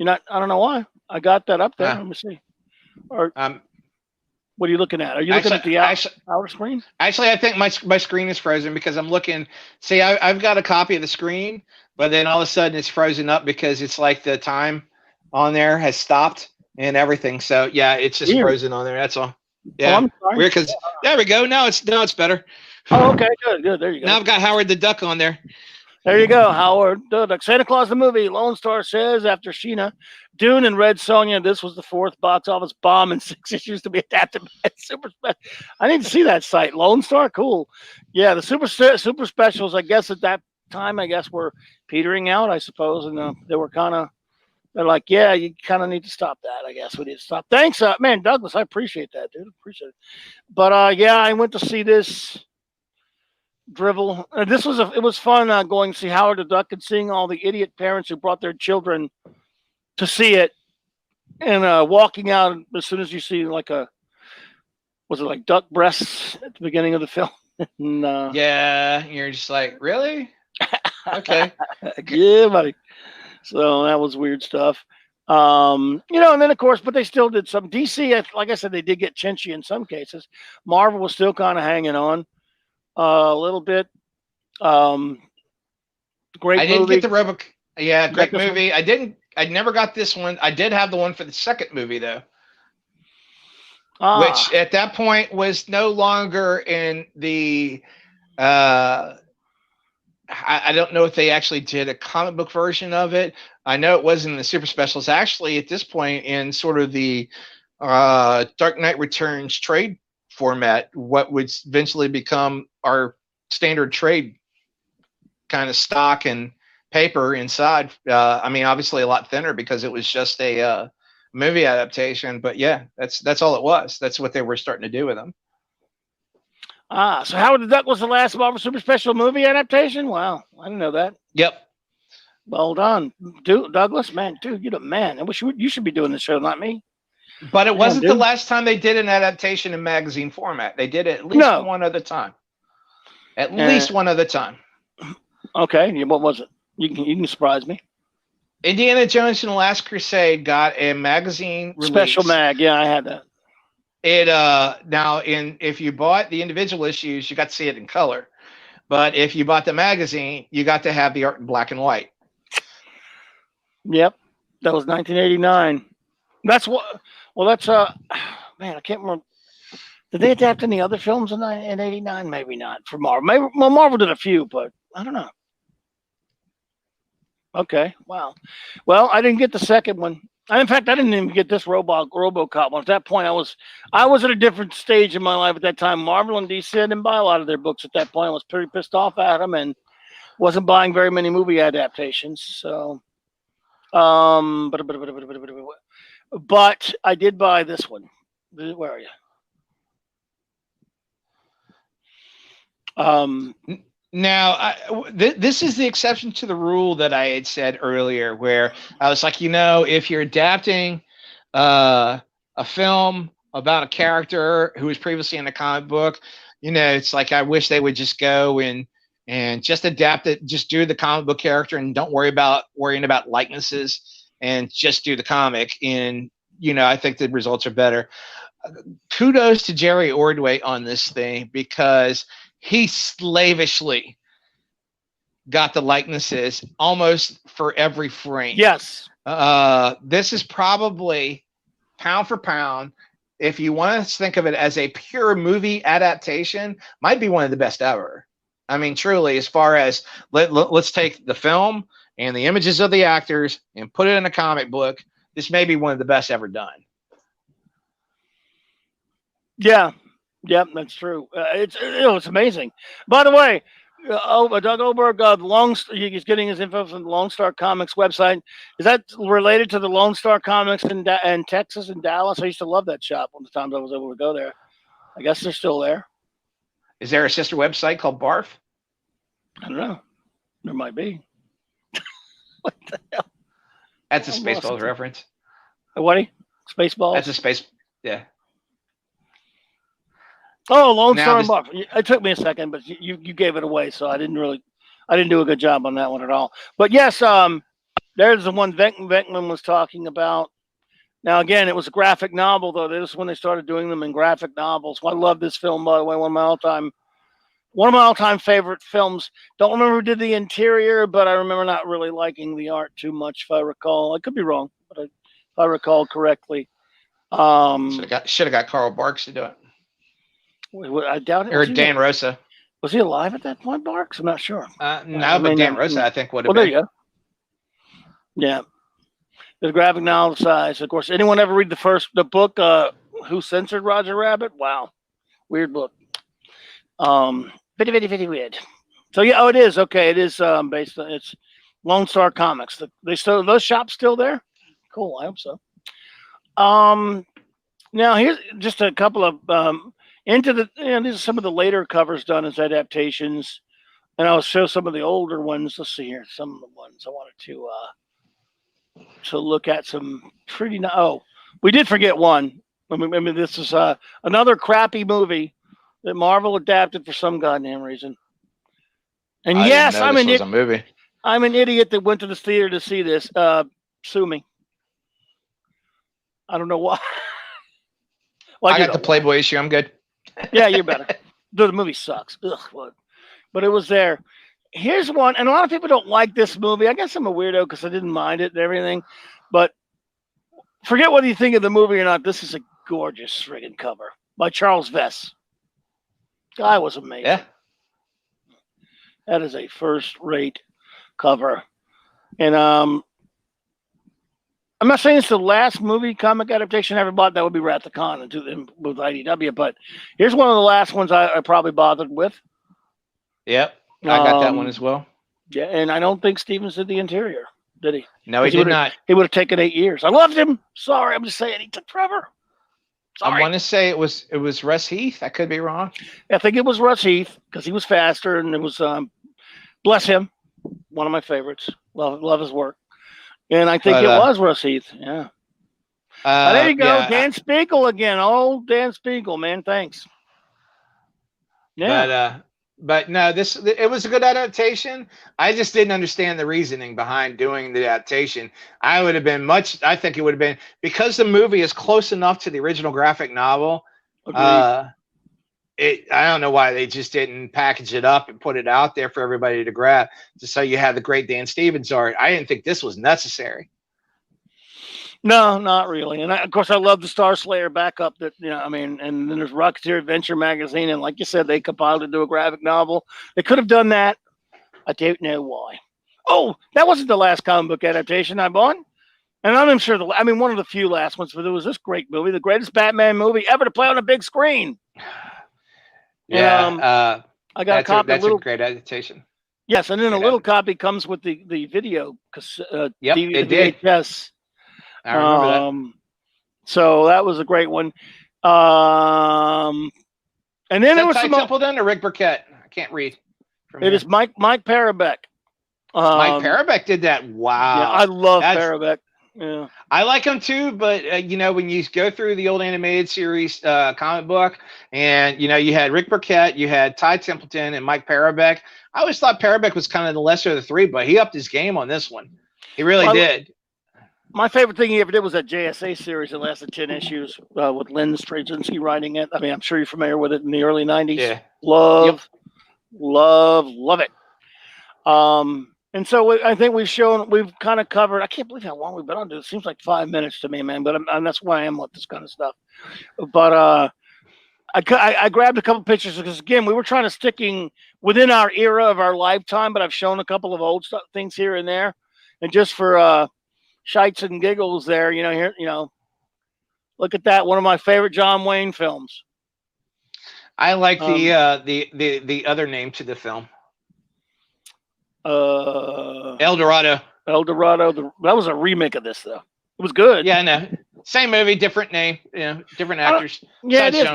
I don't know why I got that up there. Let me see. Or what are you looking at? Are you looking at the outer screen? Actually, I think my screen is frozen because I'm looking. See, I've got a copy of the screen, but then all of a sudden it's frozen up because it's like the time on there has stopped and everything. So yeah, it's just frozen on there. That's all. Yeah, weird, because there we go. Now it's better. Oh, okay, good. There you go. Now I've got Howard the Duck on there. There you go, Howard the Duck. Santa Claus the movie. Lone Star says after Sheena, Dune, and Red Sonja, this was the fourth box office bomb in 6 issues to be adapted by Super Special. I need to see that site. Lone Star, cool. Yeah, the Super Specials, I guess at that time, were petering out, I suppose, and they were they're like, yeah, you kind of need to stop that. I guess we need to stop. Thanks, man, Douglas. I appreciate that, dude. Appreciate it. But yeah, I went to see this drivel. It was fun going to see Howard the Duck and seeing all the idiot parents who brought their children to see it, and walking out as soon as you see was it like duck breasts at the beginning of the film? And, yeah, you're just like, really? Okay. Yeah, buddy. So that was weird stuff. And then of course, but they still did some DC. Like I said, they did get chinchy in some cases. Marvel was still kind of hanging on a little bit. Great. I didn't get the Robo. Yeah, great movie. I never got this one. I did have the one for the second movie though, which at that point was no longer in the. I don't know if they actually did a comic book version of it. I know it was in the Super Specials. Actually, at this point, in sort of the Dark Knight Returns trade format, what would eventually become our standard trade kind of stock and paper inside. I mean, obviously a lot thinner because it was just a movie adaptation. But yeah, that's all it was. That's what they were starting to do with them. So Howard the Duck was the last Marvel Super Special movie adaptation? Wow, I didn't know that. Yep. Well done, Douglas. Man, dude, you're the man. I wish you should be doing this show, not me. But it wasn't the last time they did an adaptation in magazine format. They did it at least one other time. At least one other time. Okay, what was it? You can surprise me. Indiana Jones and the Last Crusade got a magazine release. Special mag, yeah, I had that. It if you bought the individual issues, you got to see it in color. But if you bought the magazine, you got to have the art in black and white. Yep. That was 1989. That's what that's man, I can't remember. Did they adapt any other films in 89? Maybe not for Marvel. Maybe Marvel did a few, but I don't know. Okay, wow. Well, I didn't get the second one. And in fact, I didn't even get this RoboCop one. At that point, I was at a different stage in my life at that time. Marvel and DC, I didn't buy a lot of their books at that point. I was pretty pissed off at them and wasn't buying very many movie adaptations. So, but I did buy this one. Where are you? Now, this is the exception to the rule that I had said earlier, where I was like, if you're adapting a film about a character who was previously in a comic book, it's like I wish they would just go and just adapt it, just do the comic book character and don't worrying about likenesses and just do the comic. And I think the results are better. Kudos to Jerry Ordway on this thing, because he slavishly got the likenesses almost for every frame. Yes. This is probably, pound for pound, if you want to think of it as a pure movie adaptation, might be one of the best ever. I mean, truly, as far as let's take the film and the images of the actors and put it in a comic book, this may be one of the best ever done. Yeah. Yep, that's true. It's amazing. By the way, Doug Oberg, he's getting his info from the Lone Star Comics website. Is that related to the Lone Star Comics in Texas and Dallas? I used to love that shop one of the times I was able to go there. I guess they're still there. Is there a sister website called Barf? I don't know. There might be. What the hell? That's a Spaceballs reference. What? Spaceballs? That's a space. Yeah. Oh, Lone Star and Barf. It took me a second, but you gave it away, so I didn't do a good job on that one at all. But yes, there's the one Venkman was talking about. Now, again, it was a graphic novel, though. This is when they started doing them in graphic novels. Well, I love this film, by the way. One of my all-time favorite films. Don't remember who did the interior, but I remember not really liking the art too much, if I recall. I could be wrong, but if I recall correctly. Should have got Carl Barks to do it. I doubt it. Or Dan Rosa. Was he alive at that point, Barks? I'm not sure. No, but Dan Rosa, I think, would have been. There you go. Yeah. The graphic novel size. Of course, anyone ever read the book, Who Censored Roger Rabbit? Wow. Weird book. Very weird. So, yeah, it is. Okay, it is based on, it's Lone Star Comics. Those shops still there? Cool, I hope so. Now, here's just a couple of... these are some of the later covers done as adaptations, and I'll show some of the older ones. Let's see here, some of the ones I wanted to look at. Some pretty. We did forget one. I mean, this is another crappy movie that Marvel adapted for some goddamn reason. And yes, I'm an idiot that went to the theater to see this. Sue me. I don't know why. I got the Playboy issue. I'm good. Yeah, you're better. The movie sucks. Ugh, what? But it was there. Here's one, and a lot of people don't like this movie. I guess I'm a weirdo because I didn't mind it and everything. But forget whether you think of the movie or not. This is a gorgeous friggin' cover by Charles Vess. Guy was amazing. Yeah. That is a first-rate cover. And I'm not saying it's the last movie comic adaptation I ever bought. That would be Wrath of Khan with IDW. But here's one of the last ones I probably bothered with. Yep, I got that one as well. Yeah, and I don't think Stevens did the interior, did he? No, he did not. He would have taken 8 years. I loved him. Sorry, I'm just saying he took forever. Sorry. I want to say it was Russ Heath. I could be wrong. I think it was Russ Heath because he was faster, and it was bless him, one of my favorites. Love his work. And I think it was Russ Heath. Yeah. There you go. Yeah. Dan Spiegel again. Oh, Dan Spiegel, man. Thanks. Yeah. But no, it was a good adaptation. I just didn't understand the reasoning behind doing the adaptation. I think it would have been, because the movie is close enough to the original graphic novel. I don't know why they just didn't package it up and put it out there for everybody to grab, just so you have the great Dan Stevens art. I didn't think this was necessary. No, not really. And of course, I love the Star Slayer backup and then there's Rocketeer Adventure magazine. And like you said, they compiled it into a graphic novel. They could have done that. I don't know why. Oh, that wasn't the last comic book adaptation I bought. And I'm sure one of the few last ones, but there was this great movie, the greatest Batman movie ever to play on a big screen. Yeah, And, I got a copy. That's a great adaptation. Yes, and then a little copy comes with the video Yep, DVD, it did. VHS. I remember that. So that was a great one. And then there was Ty some Templeton or Rick Burkett. I can't read. It is Mike Parabeck. Mike Parabeck did that. Wow. Yeah, I love Parabeck. Yeah, I like him too, but you know, when you go through the old animated series comic book, and you know, you had Rick Burkett, you had Ty Templeton, and Mike Parabeck. I always thought Parabeck was kind of the lesser of the three, but he upped his game on this one. He really did. My favorite thing he ever did was that JSA series that lasted 10 issues with Lynn Straczynski writing it. I mean, I'm sure you're familiar with it in the early 90s. Yeah. Love it. And so I think we've kind of covered. I can't believe how long we've been on this. It seems like 5 minutes to me, man. But that's why I am with this kind of stuff. But I grabbed a couple pictures because again, we were trying to sticking within our era of our lifetime. But I've shown a couple of old things here and there, and just for shites and giggles, there, look at that. One of my favorite John Wayne films. I like the other name to the film. El Dorado. That was a remake of this, though. It was good. Yeah, I know. Same movie, different name. Yeah, different actors. Yeah, it is.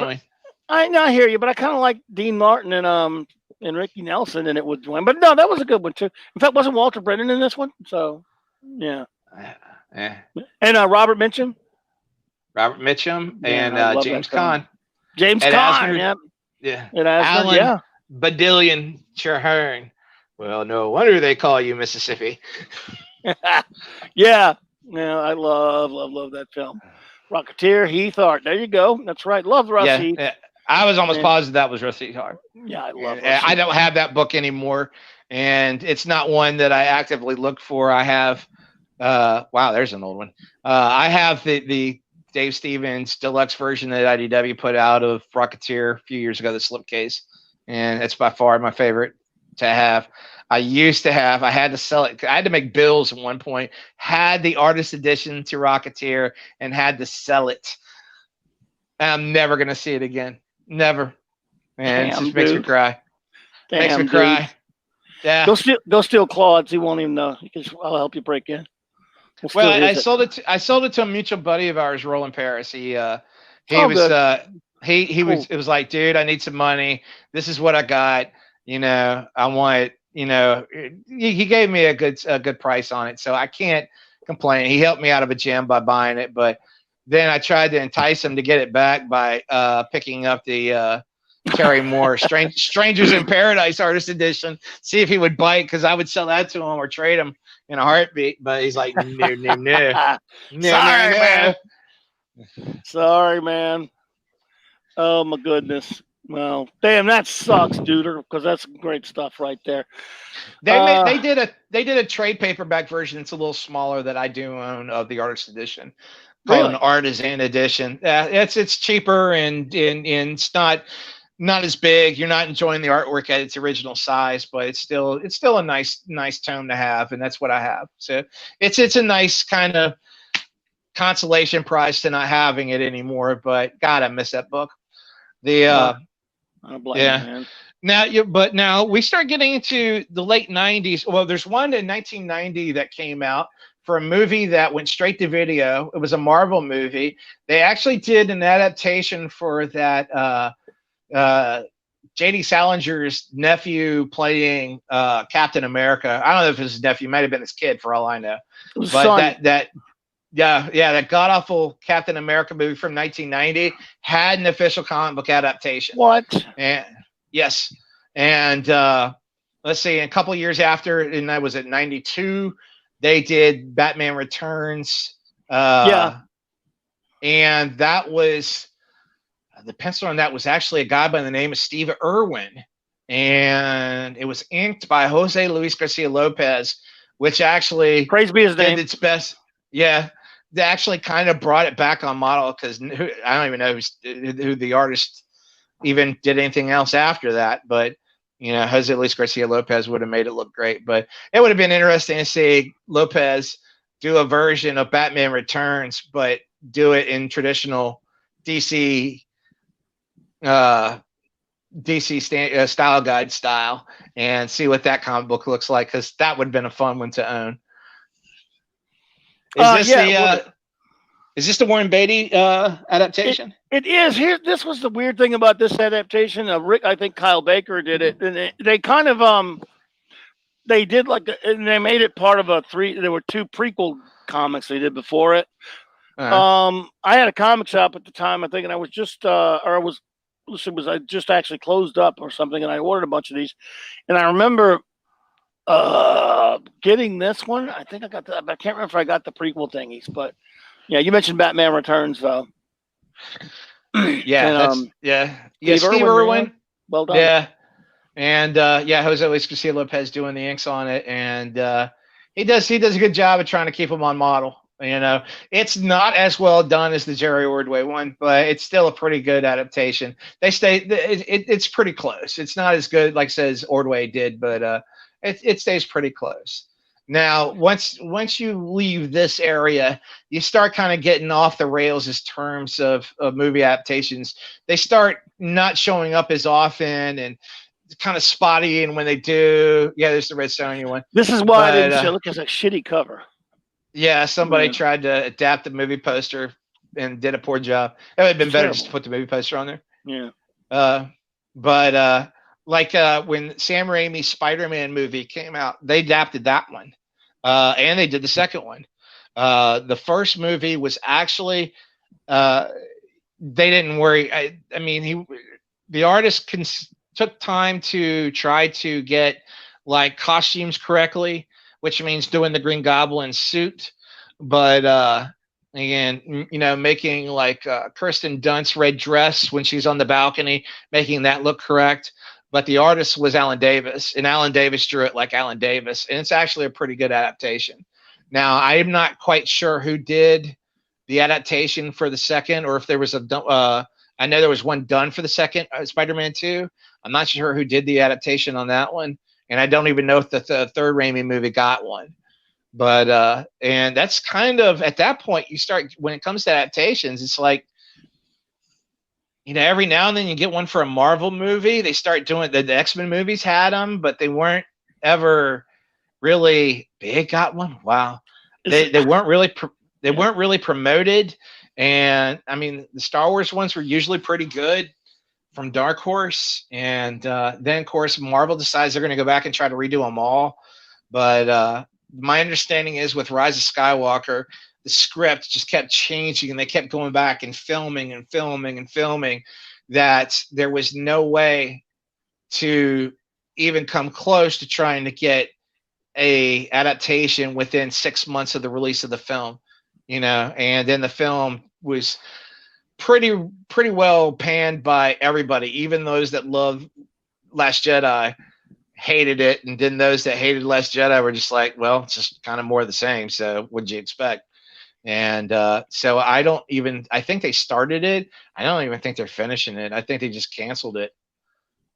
I hear you, but I kind of like Dean Martin and Ricky Nelson in it with Dwayne. But no, that was a good one too. In fact, wasn't Walter Brennan in this one? So, yeah. And Robert Mitchum. And James Caan. James Caan. Yeah. Alan Badillion Chahern. Well, no wonder they call you Mississippi. Yeah. I love that film. Rocketeer, Heath Hart. There you go. That's right. Love Russ Heath. Yeah. I was almost positive that was Russ Heath Hart. Yeah, I love Russ I don't have that book anymore, and it's not one that I actively look for. I have, wow, there's an old one. I have the Dave Stevens deluxe version that IDW put out of Rocketeer a few years ago, the slipcase, and it's by far my favorite to have. I had to sell it. I had to make bills at one point, had the artist edition to Rocketeer and had to sell it. And I'm never going to see it again. Never. Man, it just makes me cry. Makes me cry. Yeah. Go steal Claude's. He won't even know. I'll help you break in. I sold it to a mutual buddy of ours, Roland Paris. It was like, dude, I need some money. This is what I got. I want, he gave me a good price on it. So I can't complain. He helped me out of a jam by buying it, but then I tried to entice him to get it back by picking up the Terry Moore Strangers in Paradise Artist Edition, see if he would bite, because I would sell that to him or trade him in a heartbeat. But he's like, no. Sorry, man. Oh my goodness. Well, damn, that sucks, dude. Because that's great stuff right there. They did a trade paperback version. It's a little smaller that I do own of the Artist Edition. Called an Artisan Edition. It's cheaper and it's not as big. You're not enjoying the artwork at its original size, but it's still a nice tone to have, and that's what I have. So it's a nice kind of consolation prize to not having it anymore. But God, I miss that book. I don't blame you, man. Now we start getting into the late 90s. Well, there's one in 1990 that came out for a movie that went straight to video. It was a Marvel movie. They actually did an adaptation for that J.D. Salinger's nephew playing Captain America. I don't know if it was his nephew, might have been his kid for all I know. But that god awful Captain America movie from 1990 had an official comic book adaptation. What? And yes, and let's see, a couple of years after, and that was at 92. They did Batman Returns. And that was the pencil on that was actually a guy by the name of Steve Irwin, and it was inked by Jose Luis Garcia Lopez, which actually praise be his name. Did its best. Yeah. They actually kind of brought it back on model, because I don't even know who the artist even did anything else after that. But, Jose Luis Garcia Lopez would have made it look great. But it would have been interesting to see Lopez do a version of Batman Returns, but do it in traditional DC style guide style, and see what that comic book looks like, because that would have been a fun one to own. Is this the Warren Beatty adaptation? It is. Here, this was the weird thing about this adaptation. Rick, I think Kyle Baker did it, and they kind of they did and they made it part of there were 2 prequel comics they did before it. I had a comic shop at the time, I think, and I was just I just actually closed up or something, and I ordered a bunch of these, and I remember getting this one. I think I can't remember if I got the prequel thingies, but yeah, you mentioned Batman Returns, though. Yeah, and, Steve Irwin. Well done. Yeah, and Jose Luis Garcia Lopez doing the inks on it, and he does a good job of trying to keep them on model. It's not as well done as the Jerry Ordway one, but it's still a pretty good adaptation. It's pretty close. It's not as good, like says Ordway did, but it stays pretty close. Now, once you leave this area, you start kind of getting off the rails in terms of movie adaptations. They start not showing up as often and kind of spotty, and when they do, there's the Red Sonja one. This is why I didn't show. Look, it's a shitty cover. Yeah, somebody tried to adapt the movie poster and did a poor job. It would have been better just to put the movie poster on there. Yeah. But when Sam Raimi's Spider-Man movie came out, they adapted that one. And they did the second one. The first movie was actually, they didn't worry. I mean, the artist took time to try to get like costumes correctly, which means doing the Green Goblin suit. But again, making like Kirsten Dunst's red dress when she's on the balcony, making that look correct. But the artist was Alan Davis, and Alan Davis drew it like Alan Davis, and it's actually a pretty good adaptation. Now, I'm not quite sure who did the adaptation for the second, or if there was I know there was one done for the second Spider-Man 2. I'm not sure who did the adaptation on that one, and I don't even know if the third Raimi movie got one. But and that's kind of, at that point, you start, when it comes to adaptations, it's like, every now and then you get one for a Marvel movie. They start doing the X-Men movies had them, but they weren't ever really big. Got one. Wow. They weren't really promoted. And I mean, the Star Wars ones were usually pretty good from Dark Horse. And then of course, Marvel decides they're going to go back and try to redo them all. But my understanding is with Rise of Skywalker, the script just kept changing, and they kept going back and filming and filming and filming, that there was no way to even come close to trying to get a adaptation within 6 months of the release of the film, and then the film was pretty well panned by everybody. Even those that love Last Jedi hated it, and then those that hated Last Jedi were just like, well, it's just kind of more of the same, so what'd you expect? And so I think they started it. I don't even think they're finishing it. I think they just canceled it.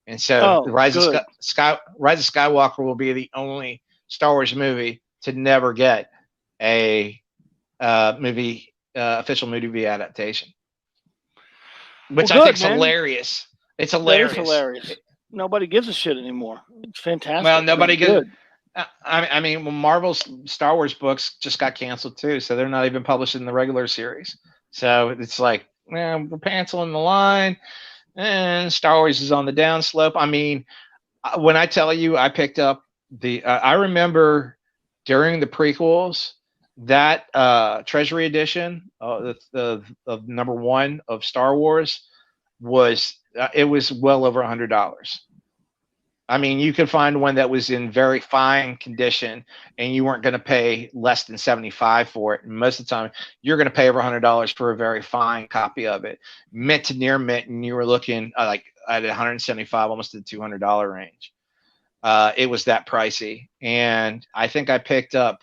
And so Rise of Skywalker will be the only Star Wars movie to never get a official movie adaptation. Which I think is hilarious. It's hilarious. That is hilarious. Nobody gives a shit anymore. It's fantastic. Well, nobody gives. I mean, Marvel's Star Wars books just got canceled too, so they're not even published in the regular series. So it's like, we're penciling the line, and Star Wars is on the downslope. I mean, when I tell you, I picked up I remember during the prequels that Treasury edition of number 1 of Star Wars was it was well over $100. I mean, you could find one that was in very fine condition, and you weren't going to pay less than $75 for it. And most of the time, you're going to pay over $100 for a very fine copy of it, mint to near mint, and you were looking like at $175, almost to the $200 range. It was that pricey, and I think I picked up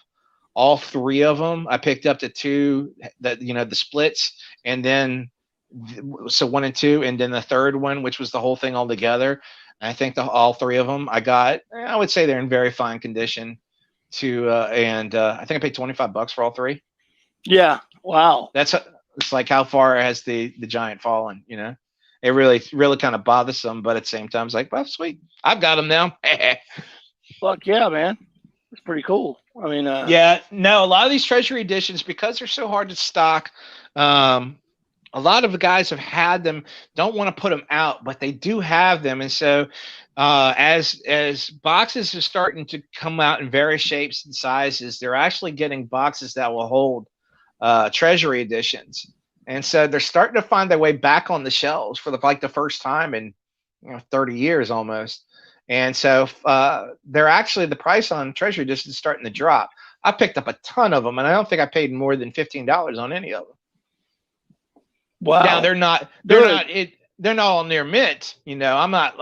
all 3 of them. I picked up the 2 that the splits, and then so 1 and 2, and then the third one, which was the whole thing all together. I think all 3 of them I got. I would say they're in very fine condition, and I think I paid $25 for all three. Yeah. Wow. It's like how far has the giant fallen? You know, it really kind of bothers them, but at the same time, it's like, well, sweet, I've got them now. Fuck yeah, man. It's pretty cool. I mean, Yeah, no, a lot of these treasury editions, because they're so hard to stock, a lot of the guys have had them, don't want to put them out, but they do have them. And so as boxes are starting to come out in various shapes and sizes, they're actually getting boxes that will hold treasury editions. And so they're starting to find their way back on the shelves for the first time in 30 years almost. And so they're actually, the price on treasury editions is starting to drop. I picked up a ton of them, and I don't think I paid more than $15 on any of them. wow. Now they're not all near mint, I'm not,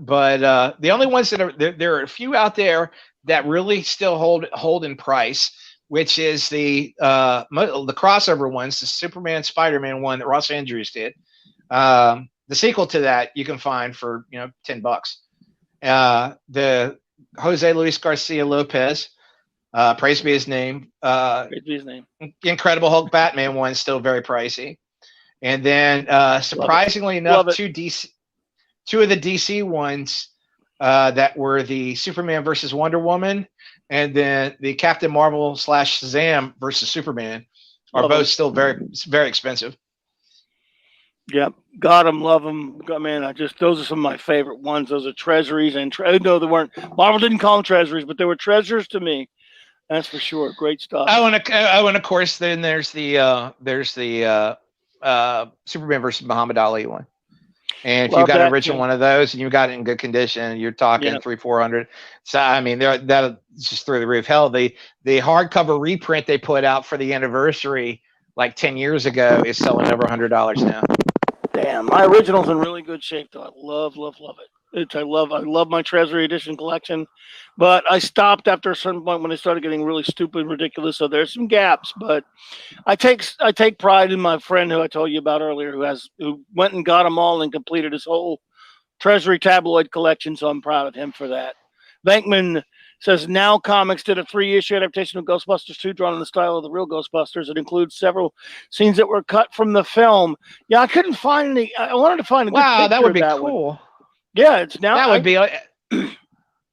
but the only ones that are there are a few out there that really still hold in price, which is the crossover ones, the Superman Spider-Man one that Ross Andrews did. The sequel to that you can find for $10. The Jose Luis Garcia Lopez, praise be his name. Praise be his name. Incredible Hulk Batman one, still very pricey. And then surprisingly enough, two of the DC ones that were the Superman versus Wonder Woman, and then the Captain Marvel / Shazam versus Superman are both still very, very expensive. Yep, got them, love them. Man, those are some of my favorite ones. Those are treasuries, and no, they weren't. Marvel didn't call them treasuries, but they were treasures to me. That's for sure. Great stuff. And of course, then there's the Superman versus Muhammad Ali one. And if you got an original one of those and you got it in good condition, you're talking $300-400. So I mean, that just through the roof. Hell, the hardcover reprint they put out for the anniversary like 10 years ago is selling over $100 now. Damn, my original's in really good shape though. I love it. I love my treasury edition collection, but I stopped after a certain point when it started getting really stupid and ridiculous. So there's some gaps, but I take pride in my friend who I told you about earlier, who went and got them all and completed his whole treasury tabloid collection. So I'm proud of him for that. Venkman says Now Comics did a 3-issue adaptation of Ghostbusters 2 drawn in the style of the real Ghostbusters. It includes several scenes that were cut from the film. Yeah, I couldn't find any. I wanted to find a good picture that would be of cool. One. Yeah, it's now. That would be. Yeah,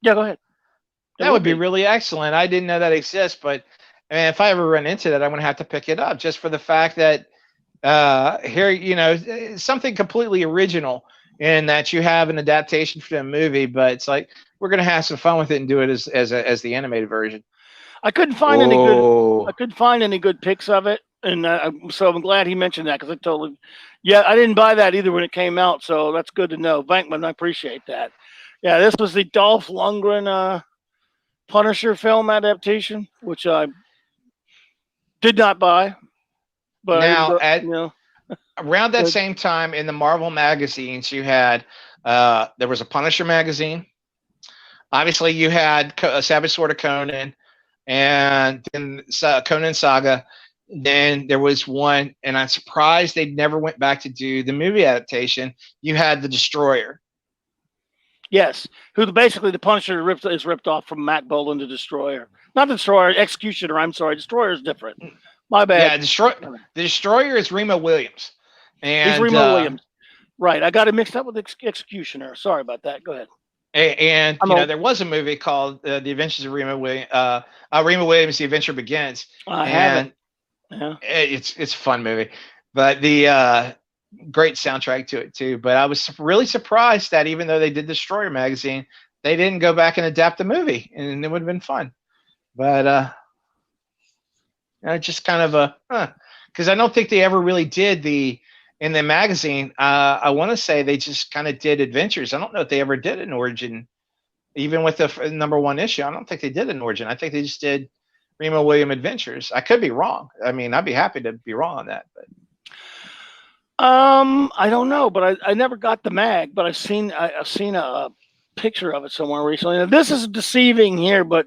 go ahead. That would be really excellent. I didn't know that exists, but if I ever run into that, I'm going to have to pick it up just for the fact that here, something completely original in that you have an adaptation for a movie, but it's like we're going to have some fun with it and do it as the animated version. I couldn't find any good. I couldn't find any good pics of it, and so I'm glad he mentioned that because I didn't buy that either when it came out, so that's good to know. Venkman, I appreciate that. Yeah, this was the Dolph Lundgren Punisher film adaptation, which I did not buy. But now, around that same time in the Marvel magazines, you had there was a Punisher magazine. Obviously, you had Savage Sword of Conan, and then Conan Saga. Then there was one, and I'm surprised they never went back to do the movie adaptation. You had the Destroyer. Yes, basically the Punisher is ripped off from Matt Bolan to Destroyer. Not the Destroyer, Executioner. I'm sorry, Destroyer is different. My bad. Yeah, the Destroyer is Remo Williams. And he's Remo Williams. Right, I got it mixed up with Executioner. Sorry about that. Go ahead. And there was a movie called The Adventures of Remo Williams. Remo Williams, The Adventure Begins. I haven't. Yeah. It's a fun movie, but the great soundtrack to it too. But I was really surprised that even though they did Destroyer magazine, they didn't go back and adapt the movie, and it would have been fun. But just kind of because I don't think they ever really did in the magazine. I want to say they just kind of did adventures. I don't know if they ever did an origin, even with the #1 issue. I don't think they did an origin. I think they just did Remo Williams Adventures. I could be wrong. I mean, I'd be happy to be wrong on that. But I don't know, but I never got the mag. But I've seen a picture of it somewhere recently. Now, this is deceiving here, but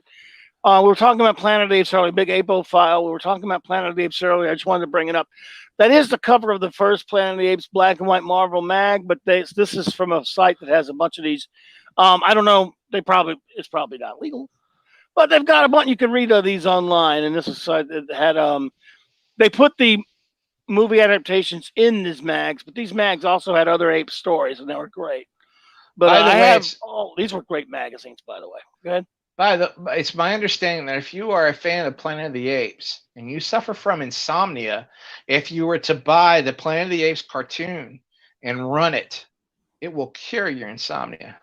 we were talking about Planet of the Apes earlier, big Apo file. We were talking about Planet of the Apes earlier. I just wanted to bring it up. That is the cover of the first Planet of the Apes black and white Marvel mag, but this is from a site that has a bunch of these. I don't know. It's probably not legal. But they've got a bunch. You can read these online, and this is it had they put the movie adaptations in these mags, but these mags also had other ape stories, and they were great. But By the way, these were great magazines, by the way. Go ahead. It's my understanding that if you are a fan of Planet of the Apes and you suffer from insomnia, if you were to buy the Planet of the Apes cartoon and run it, it will cure your insomnia.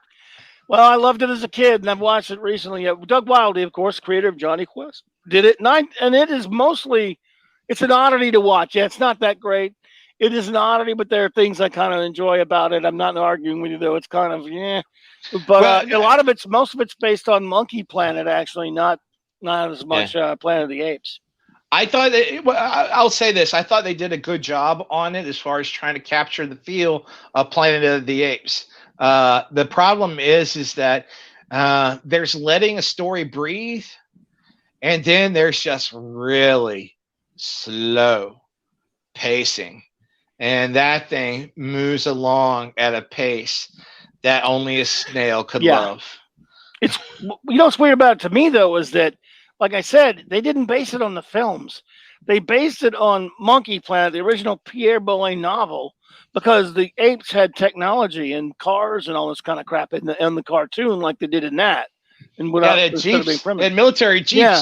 Well, I loved it as a kid, and I've watched it recently. Doug Wildey, of course, creator of Johnny Quest, did it, and it is mostly, it's an oddity to watch. Yeah, it's not that great. It is an oddity, but there are things I kind of enjoy about it. I'm not arguing with you, though. It's kind of, yeah. But most of it's based on Monkey Planet, actually, not as much Planet of the Apes. I thought I'll say this. I thought they did a good job on it as far as trying to capture the feel of Planet of the Apes. The problem is that there's letting a story breathe, and then there's just really slow pacing. And that thing moves along at a pace that only a snail could love. It's, what's weird about it to me, though, is that, like I said, they didn't base it on the films. They based it on Monkey Planet, the original Pierre Boulez novel, because the apes had technology and cars and all this kind of crap in the cartoon, like they did in that. And they had jeeps, they had military jeeps. Yeah.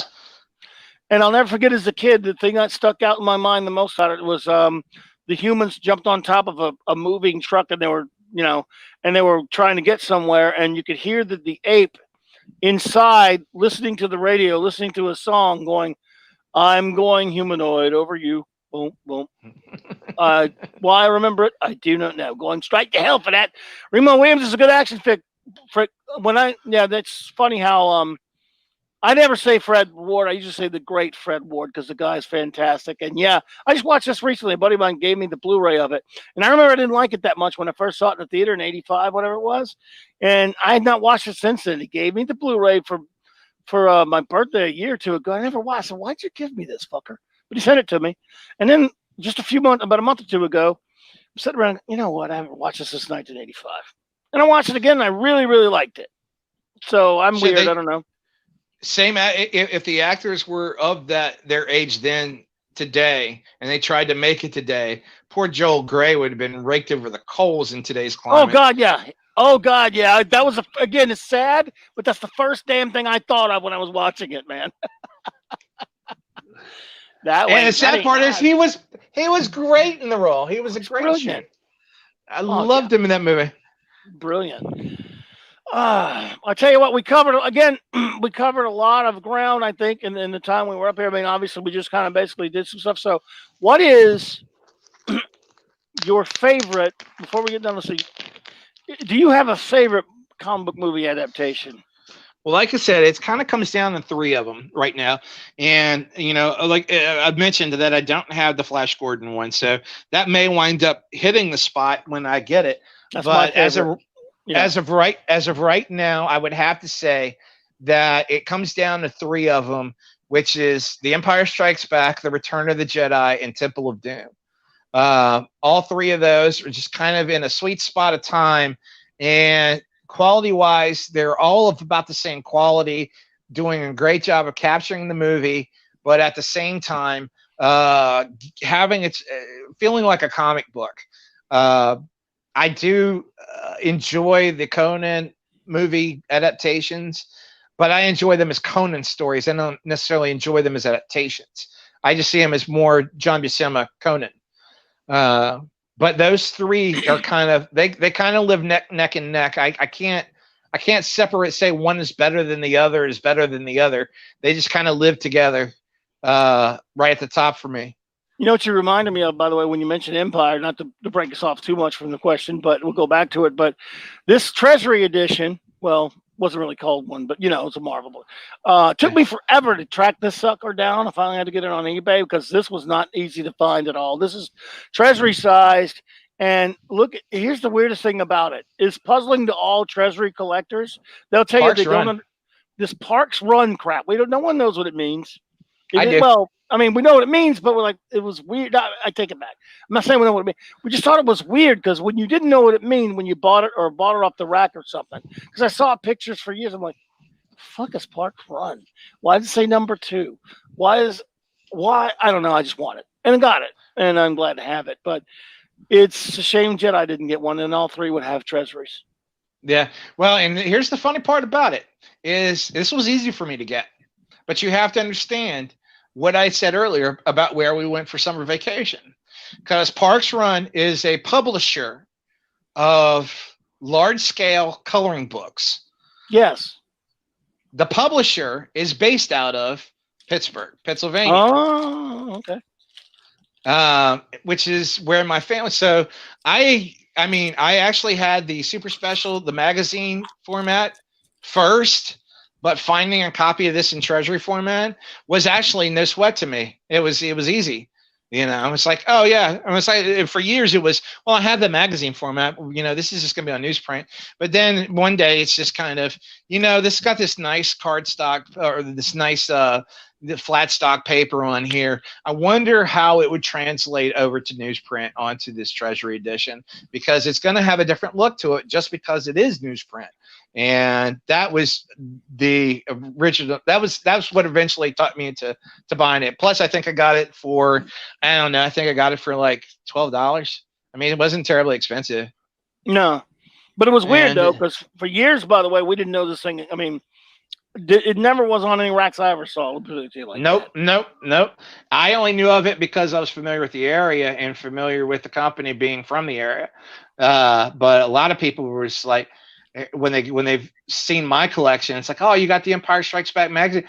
And I'll never forget as a kid, the thing that stuck out in my mind the most out of it was the humans jumped on top of a moving truck, and they were, and they were trying to get somewhere, and you could hear the ape inside listening to the radio, listening to a song going, "I'm going humanoid over you." Boom, boom. Why I remember it, I do not know. Going straight to hell for that. Ramon Williams is a good action flick. That's funny how I never say Fred Ward. I usually say the great Fred Ward because the guy's fantastic. And I just watched this recently. A buddy of mine gave me the Blu-ray of it. And I remember I didn't like it that much when I first saw it in the theater in 85, whatever it was. And I had not watched it since then. He gave me the Blu-ray for my birthday a year or two ago. I never watched it. Why'd you give me this, fucker? But he sent it to me. And then just about a month or two ago, I'm sitting around, you know what? I haven't watched this since 1985. And I watched it again, and I really, really liked it. So I'm weird. I don't know. Same if the actors were of their age then today, and they tried to make it today, poor Joel Grey would have been raked over the coals in today's climate. Oh God, yeah. That was again, it's sad, but that's the first damn thing I thought of when I was watching it, man. And the sad part is he was great in the role. He was a great shit. I loved him in that movie. Brilliant. I'll tell you what, we covered a lot of ground, I think, in the time we were up here. I mean, obviously, we just kind of basically did some stuff. So, what is your favorite, before we get done, let's see, do you have a favorite comic book movie adaptation? Well, like I said, it kind of comes down to three of them right now. And, like I've mentioned that I don't have the Flash Gordon one. So that may wind up hitting the spot when I get it. But as of right now, I would have to say that it comes down to three of them, which is The Empire Strikes Back, The Return of the Jedi, and Temple of Doom. All three of those are just kind of in a sweet spot of time. And quality-wise, they're all of about the same quality, doing a great job of capturing the movie, but at the same time, having it feeling like a comic book. I do enjoy the Conan movie adaptations, but I enjoy them as Conan stories. I don't necessarily enjoy them as adaptations. I just see them as more John Buscema Conan. But those three are kind of they kind of live neck and neck. I can't say one is better than the other is better than the other. They just kind of live together right at the top for me. You know what you reminded me of, by the way, when you mentioned Empire, not to break us off too much from the question, but we'll go back to it. But this Treasury edition, well, wasn't really called one, but it's a Marvel book. Took me forever to track this sucker down. I finally had to get it on eBay because this was not easy to find at all. This is Treasury sized. And look, here's the weirdest thing about it. It's puzzling to all Treasury collectors. They'll tell you they don't. This Parks Run crap. No one knows what it means. Well, I mean, we know what it means, but we're like, it was weird. I take it back. I'm not saying we know what it means. We just thought it was weird because when you didn't know what it meant when you bought it or bought it off the rack or something. Because I saw pictures for years. I'm like, fuck is Park Run? Why did it say number 2? Why? I don't know. I just want it and I got it, and I'm glad to have it. But it's a shame Jedi didn't get one, and all 3 would have treasuries. Yeah. Well, and here's the funny part about it is this was easy for me to get, but you have to understand what I said earlier about where we went for summer vacation, because Parks Run is a publisher of large scale coloring books. Yes. The publisher is based out of Pittsburgh, Pennsylvania. Oh, okay. Which is where my family. So I mean, I actually had the super special, the magazine format first, but finding a copy of this in treasury format was actually no sweat to me. It was easy. You know, it's like, oh yeah. I was like, for years it was, well, I have the magazine format. You know, this is just gonna be on newsprint. But then one day it's just kind of, you know, this got this nice cardstock or this nice the flat stock paper on here. I wonder how it would translate over to newsprint onto this treasury edition, because it's going to have a different look to it just because it is newsprint. And that was the original. That was what eventually taught me to buying it. Plus, I think I got it for, I don't know, I think I got it for like $12. I mean, it wasn't terribly expensive. No, but it was weird though, because for years, by the way, we didn't know this thing. I mean, it never was on any racks I ever saw. Like Nope. I only knew of it because I was familiar with the area and familiar with the company being from the area. But a lot of people were just like, when they've seen my collection, it's like, oh, you got the Empire Strikes Back magazine,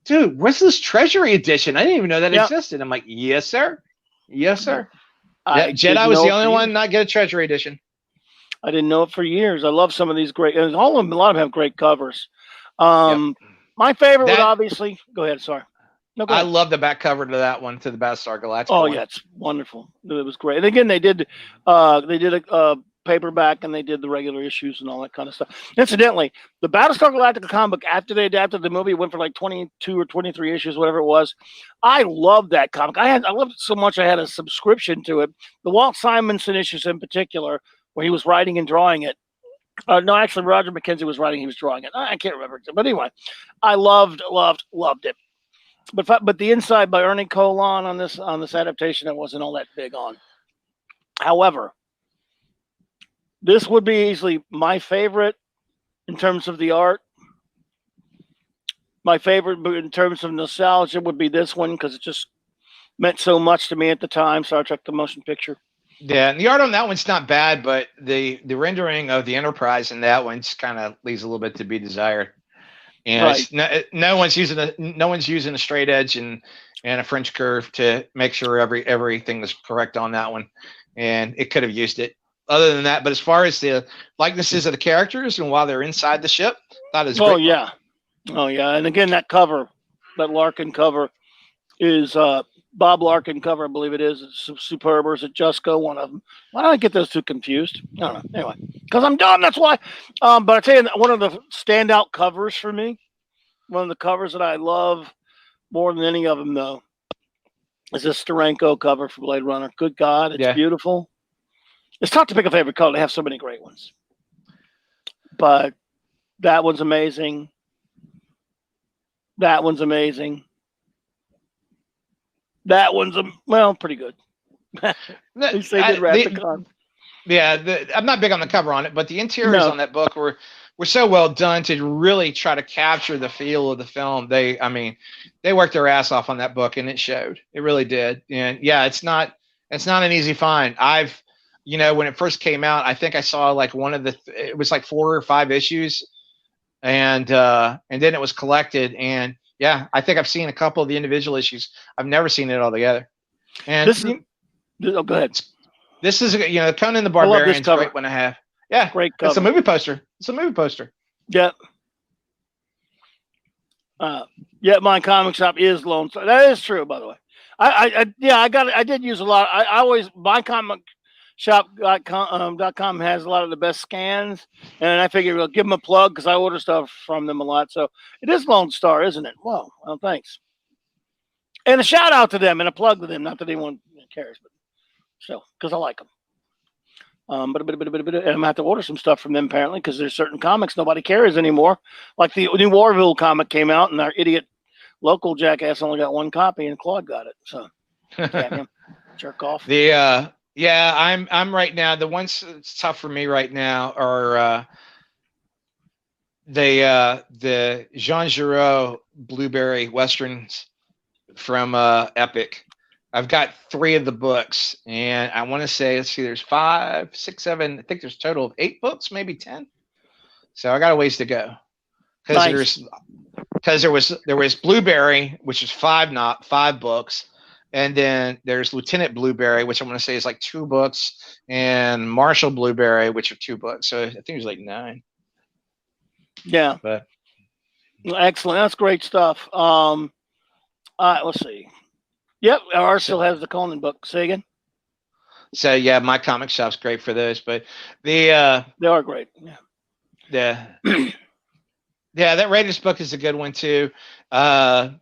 dude. What's this treasury edition? I didn't even know that existed. I'm like, yes, sir. Yes, sir. Yeah, Jedi was the only one not get a treasury edition. I didn't know it for years. I love some of these great. All of them, a lot of them have great covers. My favorite would obviously go ahead. Sorry. No, go ahead. I love the back cover to that one, to the Battlestar Galactica. Oh yeah, it's wonderful. It was great. And again, they did a paperback, and they did the regular issues and all that kind of stuff. Incidentally, the Battlestar Galactica comic, after they adapted the movie, went for like 22 or 23 issues, whatever it was. I loved that comic. I loved it so much I had a subscription to it. The Walt Simonson issues in particular, where he was writing and drawing it. No, actually, Roger McKenzie was writing. He was drawing it. I can't remember. But anyway, I loved it. But the inside by Ernie Colon on this adaptation, I wasn't all that big on. However, this would be easily my favorite in terms of the art. My favorite in terms of nostalgia would be this one, because it just meant so much to me at the time. Star Trek: The Motion Picture. Yeah, and the art on that one's not bad, but the rendering of the Enterprise in that one just kind of leaves a little bit to be desired. And no one's using a straight edge and a French curve to make sure everything is correct on that one, and it could have used it. Other than that, but as far as the likenesses of the characters and while they're inside the ship, that is great. Oh yeah, and again, that cover, that Larkin cover, is Bob Larkin cover, I believe it is. It's superb, or is it Jusco? One of them. Why don't I get those two confused? I don't know. Anyway, because I'm dumb, that's why. But I tell you, one of the standout covers for me, one of the covers that I love more than any of them, though, is this Steranko cover for Blade Runner. Good God, it's beautiful. It's tough to pick a favorite color. They have so many great ones. But that one's amazing. That one's amazing. That one's pretty good. At least they did wrap the con. Yeah, I'm not big on the cover on it, but the interiors on that book were so well done to really try to capture the feel of the film. They worked their ass off on that book, and it showed. It really did. And yeah, it's not an easy find. When it first came out, I think I saw like it was like 4 or 5 issues, and then it was collected. And yeah, I think I've seen a couple of the individual issues. I've never seen it all together. And go ahead. This is Conan the Barbarian's a great one to have. Yeah, great cover. It's a movie poster. Yeah. My comic shop is Lone Star. That is true, by the way. I did use a lot. I always my comic shop.com has a lot of the best scans, and I figured we'll give them a plug because I order stuff from them a lot. So it is Lone Star, isn't it? Well, thanks. And a shout out to them and a plug to them. Not that anyone cares, but still, because I like them. And I'm gonna have to order some stuff from them apparently because there's certain comics nobody carries anymore. Like the new Warville comic came out, and our idiot local jackass only got one copy, and Claude got it. So damn him, jerk off. Yeah, I'm right now. The ones that's tough for me right now are the Jean Giraud Blueberry Westerns from Epic. I've got 3 of the books, and I want to say, let's see, there's 5, 6, 7. I think there's a total of 8 books, maybe 10. So I got a ways to go. Because there was Blueberry, which is 5 books, and then there's Lieutenant Blueberry, which I want to say is like 2 books, and Marshall Blueberry, which are 2 books. So I think there's like 9. Yeah, but excellent. That's great stuff. Let's see. Yep, ours still has the Conan book. Say again. So yeah, my comic shop's great for those, but they are great. Yeah. Yeah, that Raiders book is a good one too. I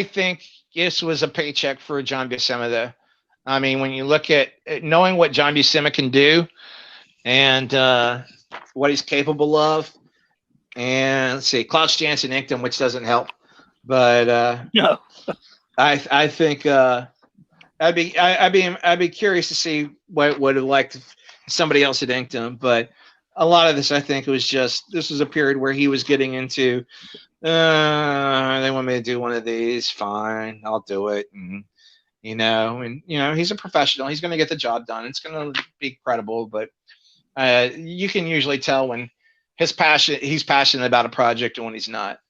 think this was a paycheck for John Buscema, though. I mean, when you look at knowing what John Buscema can do and what he's capable of, and let's see, Klaus Janson inked him, which doesn't help, but no. I think I'd be curious to see what would have liked if somebody else had inked him. But a lot of this, I think, this was a period where he was getting into. They want me to do one of these. Fine, I'll do it. And he's a professional. He's going to get the job done. It's going to be credible. But you can usually tell when he's passionate about a project and when he's not.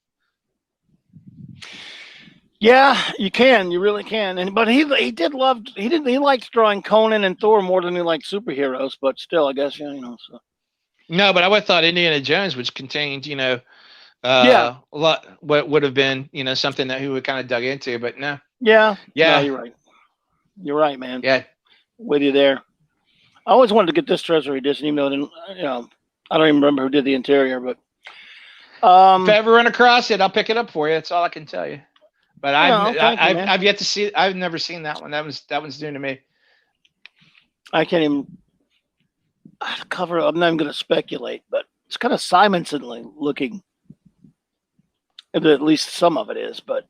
Yeah, you can. You really can. But he liked drawing Conan and Thor more than he liked superheroes. But still, I guess So. No, but I would have thought Indiana Jones, which contained a lot, what would have been something that he would kind of dug into. But no. Yeah. No, you're right. You're right, man. Yeah. With you there. I always wanted to get this Treasury edition, even though I don't even remember who did the interior, but if I ever run across it, I'll pick it up for you. That's all I can tell you. But I've yet to see it. I've never seen that one. That one's new to me. I can't even cover. I'm not even going to speculate, but it's kind of Simonson looking. At least some of it is, but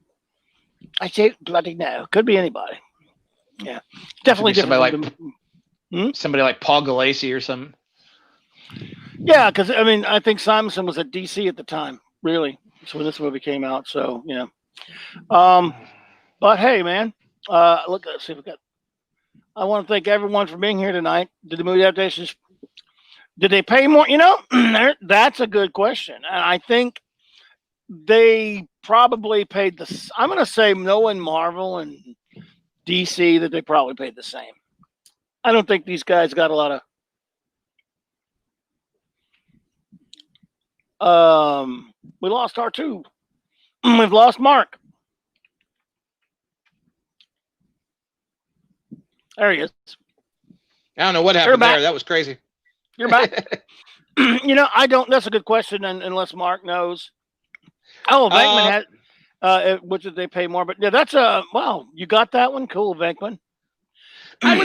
I say bloody no. Could be anybody. Yeah, definitely different. Somebody like Paul Galassi or something. Yeah, because I think Simonson was at DC at the time, really. So when this movie came out, so yeah. But hey, man, look, let's see if we got. I want to thank everyone for being here tonight. Did the movie adaptations? Did they pay more? That's a good question, and I think they probably paid the. I'm going to say knowing Marvel and DC that they probably paid the same. I don't think these guys got a lot of. We lost R2. We've lost Mark. There he is. I don't know what happened there. That was crazy. You're back. I don't. That's a good question, unless Mark knows. Oh, Venkman had. Which did they pay more? But yeah, that's wow. You got that one, cool, Venkman. I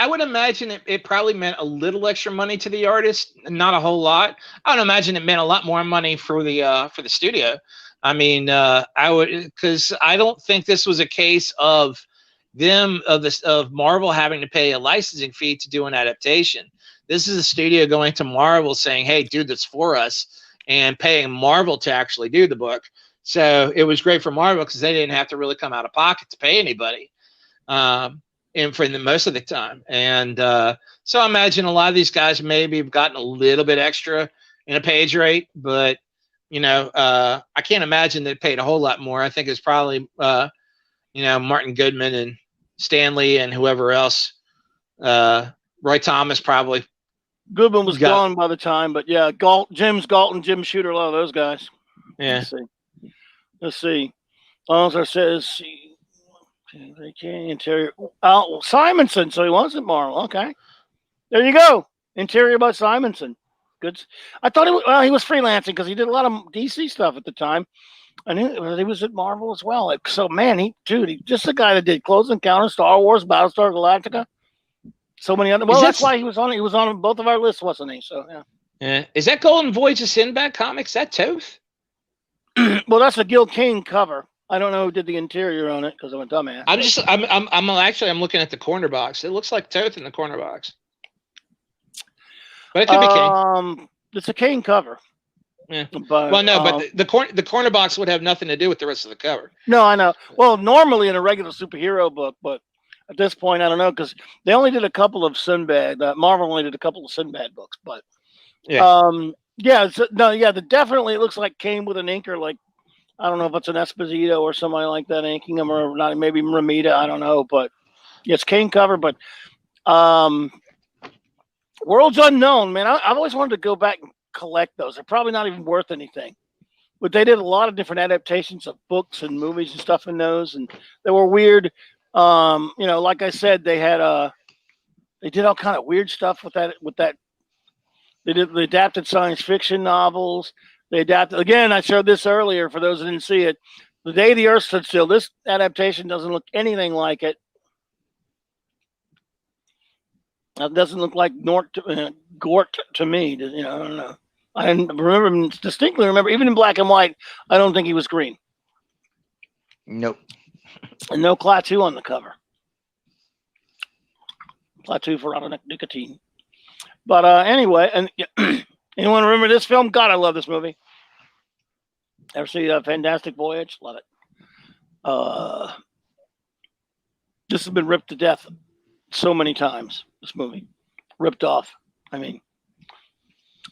would imagine it probably meant a little extra money to the artist, not a whole lot. I would imagine it meant a lot more money for the studio. I mean, because I don't think this was a case of Marvel having to pay a licensing fee to do an adaptation. This is a studio going to Marvel saying, "Hey, do this for us," and paying Marvel to actually do the book. So it was great for Marvel because they didn't have to really come out of pocket to pay anybody. And for most of the time. And so I imagine a lot of these guys maybe have gotten a little bit extra in a page rate, but, I can't imagine they paid a whole lot more. I think it's probably, Martin Goodman and Stanley and whoever else. Roy Thomas probably. Goodman was gone by the time, but yeah, Jim's Galton, Jim Shooter, a lot of those guys. Yeah. Let's see. As says, they can't interior. Oh, Simonson. So he wasn't Marvel. Okay, there you go. Interior by Simonson. Good. I thought he was freelancing because he did a lot of DC stuff at the time, and he was at Marvel as well. So man, he's just the guy that did Close Encounters, Star Wars, Battlestar Galactica. so many other. Well, that's why he was on. He was on both of our lists, wasn't he? So yeah. Yeah. Is that Golden Voyage of Sinbad comics? That Toth? Well, that's a Gil Kane cover. I don't know who did the interior on it because I'm a dumbass. I'm looking at the corner box. It looks like Toth in the corner box, but it could be Kane. It's a Kane cover. Yeah. But, well, no, but the corner box would have nothing to do with the rest of the cover. No, I know. Well, normally in a regular superhero book, but at this point, I don't know because they only did a couple of Sinbad. Marvel only did a couple of Sinbad books, but definitely it looks like Kane with an inker. Like I don't know if it's an Esposito or somebody like that inking him, or not, maybe Ramita. I don't know, but yeah, it's Kane cover. But Worlds Unknown, man, I've always wanted to go back and collect those. They're probably not even worth anything, but they did a lot of different adaptations of books and movies and stuff in those, and they were weird. Like I said, they did all kind of weird stuff with that. They adapted science fiction novels. They adapted again. I showed this earlier for those who didn't see it. The Day the Earth Stood Still. This adaptation doesn't look anything like it. It doesn't look like Gort to me. I don't know. I distinctly remember, even in black and white, I don't think he was green. Nope. And no Klaatu on the cover. Klaatu for nicotine. But anyway, and anyone remember this film? God, I love this movie. Ever see Fantastic Voyage? Love it. This has been ripped to death so many times. This movie, ripped off. I mean,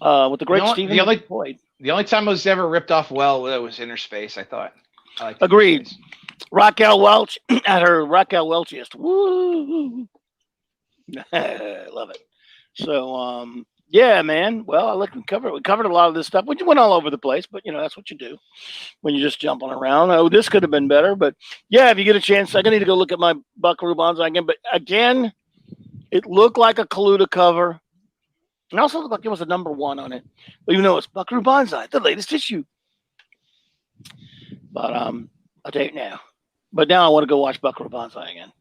with the great Stephen Boyd. The only time it was ever ripped off well was Inner Space. I thought. Agreed. Raquel Welch at her Raquel Welchiest. Woo! Love it. So, yeah, man. Well, I looked and covered. We covered a lot of this stuff. We went all over the place, but that's what you do when you're just jumping around. Oh, this could have been better, but yeah, if you get a chance, I need to go look at my Buckaroo Banzai again. But again, it looked like a Kaluta cover. And also looked like it was a #1 on it. But even though it's Buckaroo Banzai, the latest issue. But I'll tell you now. But now I want to go watch Buckaroo Banzai again.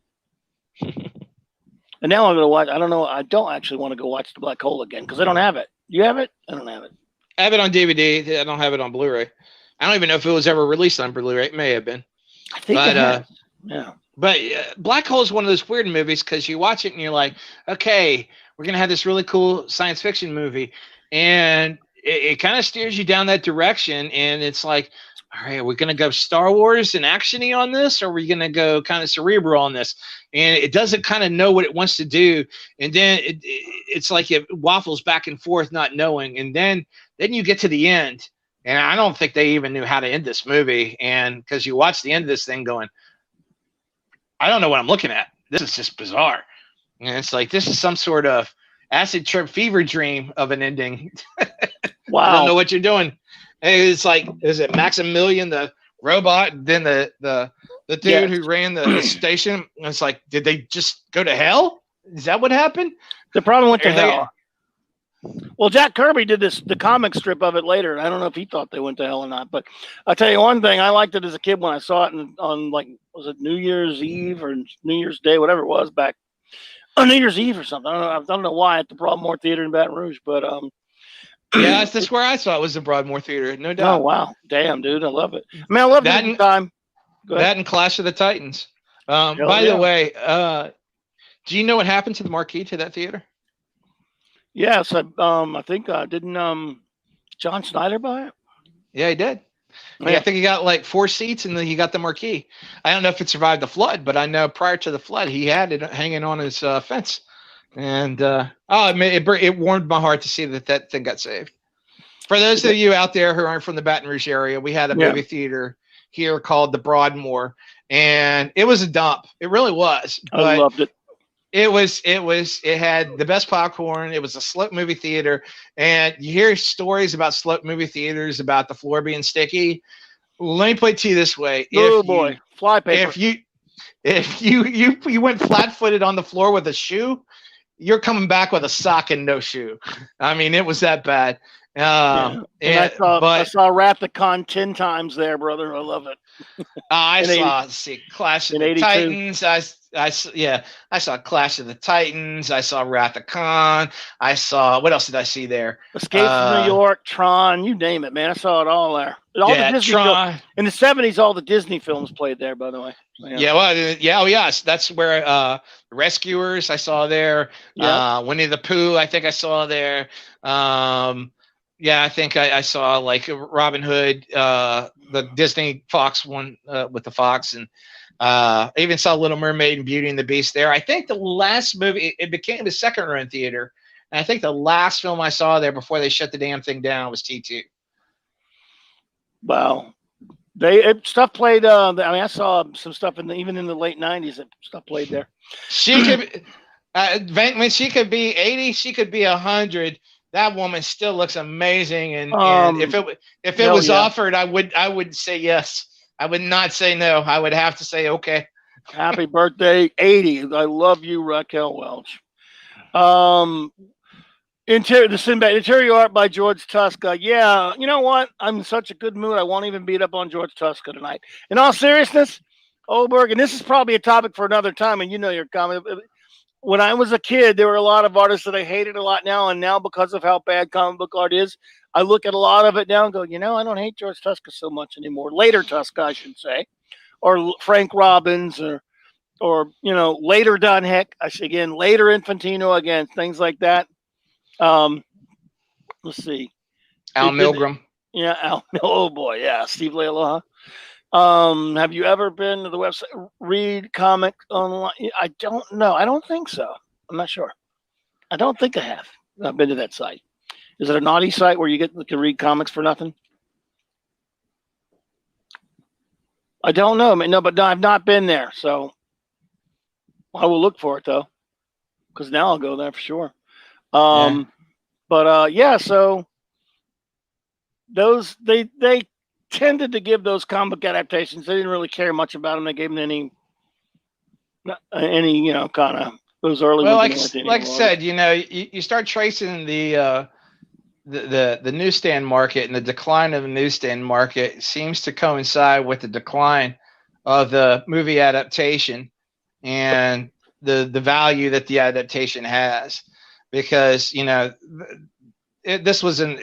And now I'm going to watch. I don't know. I don't actually want to go watch The Black Hole again because I don't have it. You have it? I don't have it. I have it on DVD. I don't have it on Blu-ray. I don't even know if it was ever released on Blu-ray. It may have been. I think it has. Yeah. But Black Hole is one of those weird movies because you watch it and you're like, okay, we're going to have this really cool science fiction movie. And it kind of steers you down that direction. And it's like, all right, are we going to go Star Wars and action-y on this, or are we going to go kind of cerebral on this? And it doesn't kind of know what it wants to do. And then it's like it waffles back and forth, not knowing. And then you get to the end, and I don't think they even knew how to end this movie. And because you watch the end of this thing going, I don't know what I'm looking at. This is just bizarre. And it's like, this is some sort of acid trip fever dream of an ending. Wow. I don't know what you're doing. It's like, is it Maximilian the robot? Then the dude who ran the station. It's like, did they just go to hell? Is that what happened? They probably went to hell. Well, Jack Kirby did the comic strip of it later. I don't know if he thought they went to hell or not, but I'll tell you one thing. I liked it as a kid when I saw it on like, was it New Year's Eve or New Year's Day, whatever it was back on New Year's Eve or something. I don't know why at the Broadmoor Theater in Baton Rouge, but yeah, that's where I saw it was the Broadmoor Theater, no doubt. Oh wow, damn, dude, I love it. I mean, I love that time. That and Clash of the Titans. By the way, do you know what happened to the marquee to that theater? Yes, I think didn't John Snyder buy it? Yeah, he did. Yeah, I think he got like 4 seats, and then he got the marquee. I don't know if it survived the flood, but I know prior to the flood, he had it hanging on his fence. And it warmed my heart to see that thing got saved. For those of you out there who aren't from the Baton Rouge area, we had a movie theater here called the Broadmoor, and it was a dump. It really was. I loved it. It had the best popcorn. It was a slope movie theater, and you hear stories about slope movie theaters about the floor being sticky. Let me put it to you this way: flypaper. If you went flat-footed on the floor with a shoe, you're coming back with a sock and no shoe. I mean, it was that bad. Yeah. And I But saw Wrath of Khan 10 times there, brother. I love it. I In 80, saw, see, Clash of in the 82. Titans. Yeah, I saw Clash of the Titans. I saw Wrath of Khan. I saw, what else did I see there? Escape from New York, Tron, you name it, man. I saw it all there. All the Yeah, Disney films. Tron. In the 70s, all the Disney films played there, by the way. Yeah, well, yeah, oh yes, that's where Rescuers I saw there. Yeah. Winnie the Pooh, I think I saw there. Yeah, I think I saw like Robin Hood, the Disney Fox one with the fox, and I even saw Little Mermaid and Beauty and the Beast there. I think the last movie, it became the second run theater, and I think the last film I saw there before they shut the damn thing down was T2. Wow. Stuff played. I saw some stuff even in the late '90s. Stuff played there. She could, when she could be 80, she could be 100. That woman still looks amazing, and if it was offered, I would say yes. I would not say no. I would have to say okay. Happy birthday, 80. I love you, Raquel Welch. Interior art by George Tuska. Yeah, you know what? I'm in such a good mood. I won't even beat up on George Tuska tonight. In all seriousness, Oberg, and this is probably a topic for another time, and you know your comment. When I was a kid, there were a lot of artists that I hated a lot now, and now because of how bad comic book art is, I look at a lot of it now and go, I don't hate George Tuska so much anymore. Later Tuska, I should say, or Frank Robbins, or later Don Heck. Later Infantino again, things like that. Let's see. Al Milgram. Yeah, Al. Oh boy, yeah, Steve Lealoha. Have you ever been to the website read comic online? I don't know. I don't think so. I'm not sure. I don't think I have. I've been to that site. Is it a naughty site where you can read comics for nothing? I don't know. No, but no, I've not been there. So I will look for it though, because now I'll go there for sure. Yeah. But so those they tended to give those comic adaptations. They didn't really care much about them. They gave them any kind of those early. Well, like I said, you start tracing the newsstand market, and the decline of the newsstand market seems to coincide with the decline of the movie adaptation and the value that the adaptation has, because this was a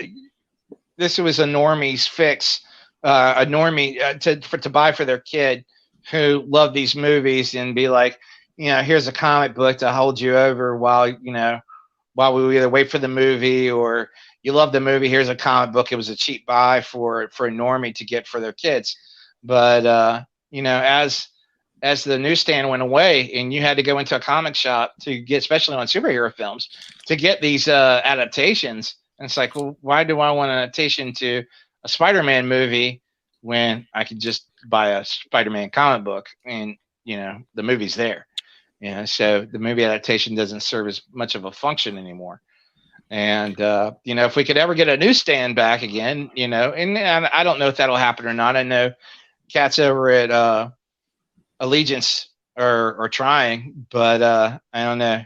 normie's fix, a normie to buy for their kid who loved these movies, and be like, here's a comic book to hold you over while we either wait for the movie, or you love the movie, here's a comic book. It was a cheap buy for a normie to get for their kids. But as the newsstand went away and you had to go into a comic shop to get, especially on superhero films, to get these adaptations, and it's like, well, why do I want an adaptation to a Spider-Man movie when I could just buy a Spider-Man comic book and the movie's there? So the movie adaptation doesn't serve as much of a function anymore. And if we could ever get a newsstand back again, and I don't know if that'll happen or not. I know cats over at Allegiance are trying, but I don't know.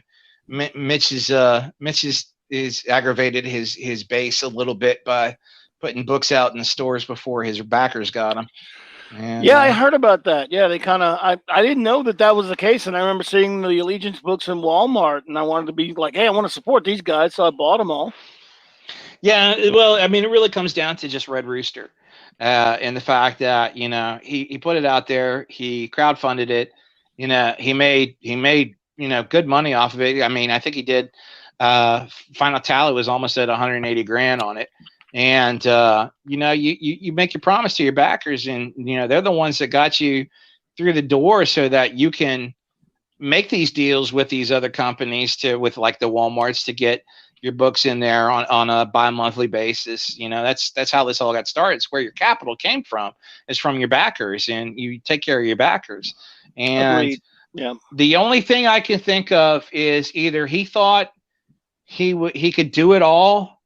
Mitch is aggravated his base a little bit by putting books out in the stores before his backers got them. And, I heard about that. Yeah, they kind of. I didn't know that was the case, and I remember seeing the Allegiance books in Walmart, and I wanted to be like, hey, I want to support these guys, so I bought them all. Yeah, well, I mean, it really comes down to just Red Rooster, and the fact that he put it out there, he crowdfunded it, he made good money off of it. I mean, I think he did. Final tally was almost at 180 grand on it. And you make your promise to your backers, and they're the ones that got you through the door, so that you can make these deals with these other companies with like the Walmarts to get your books in there on a bi-monthly basis. That's how this all got started. It's where your capital came from, is from your backers, and you take care of your backers. And agreed. Yeah, the only thing I can think of is either he thought he could do it all,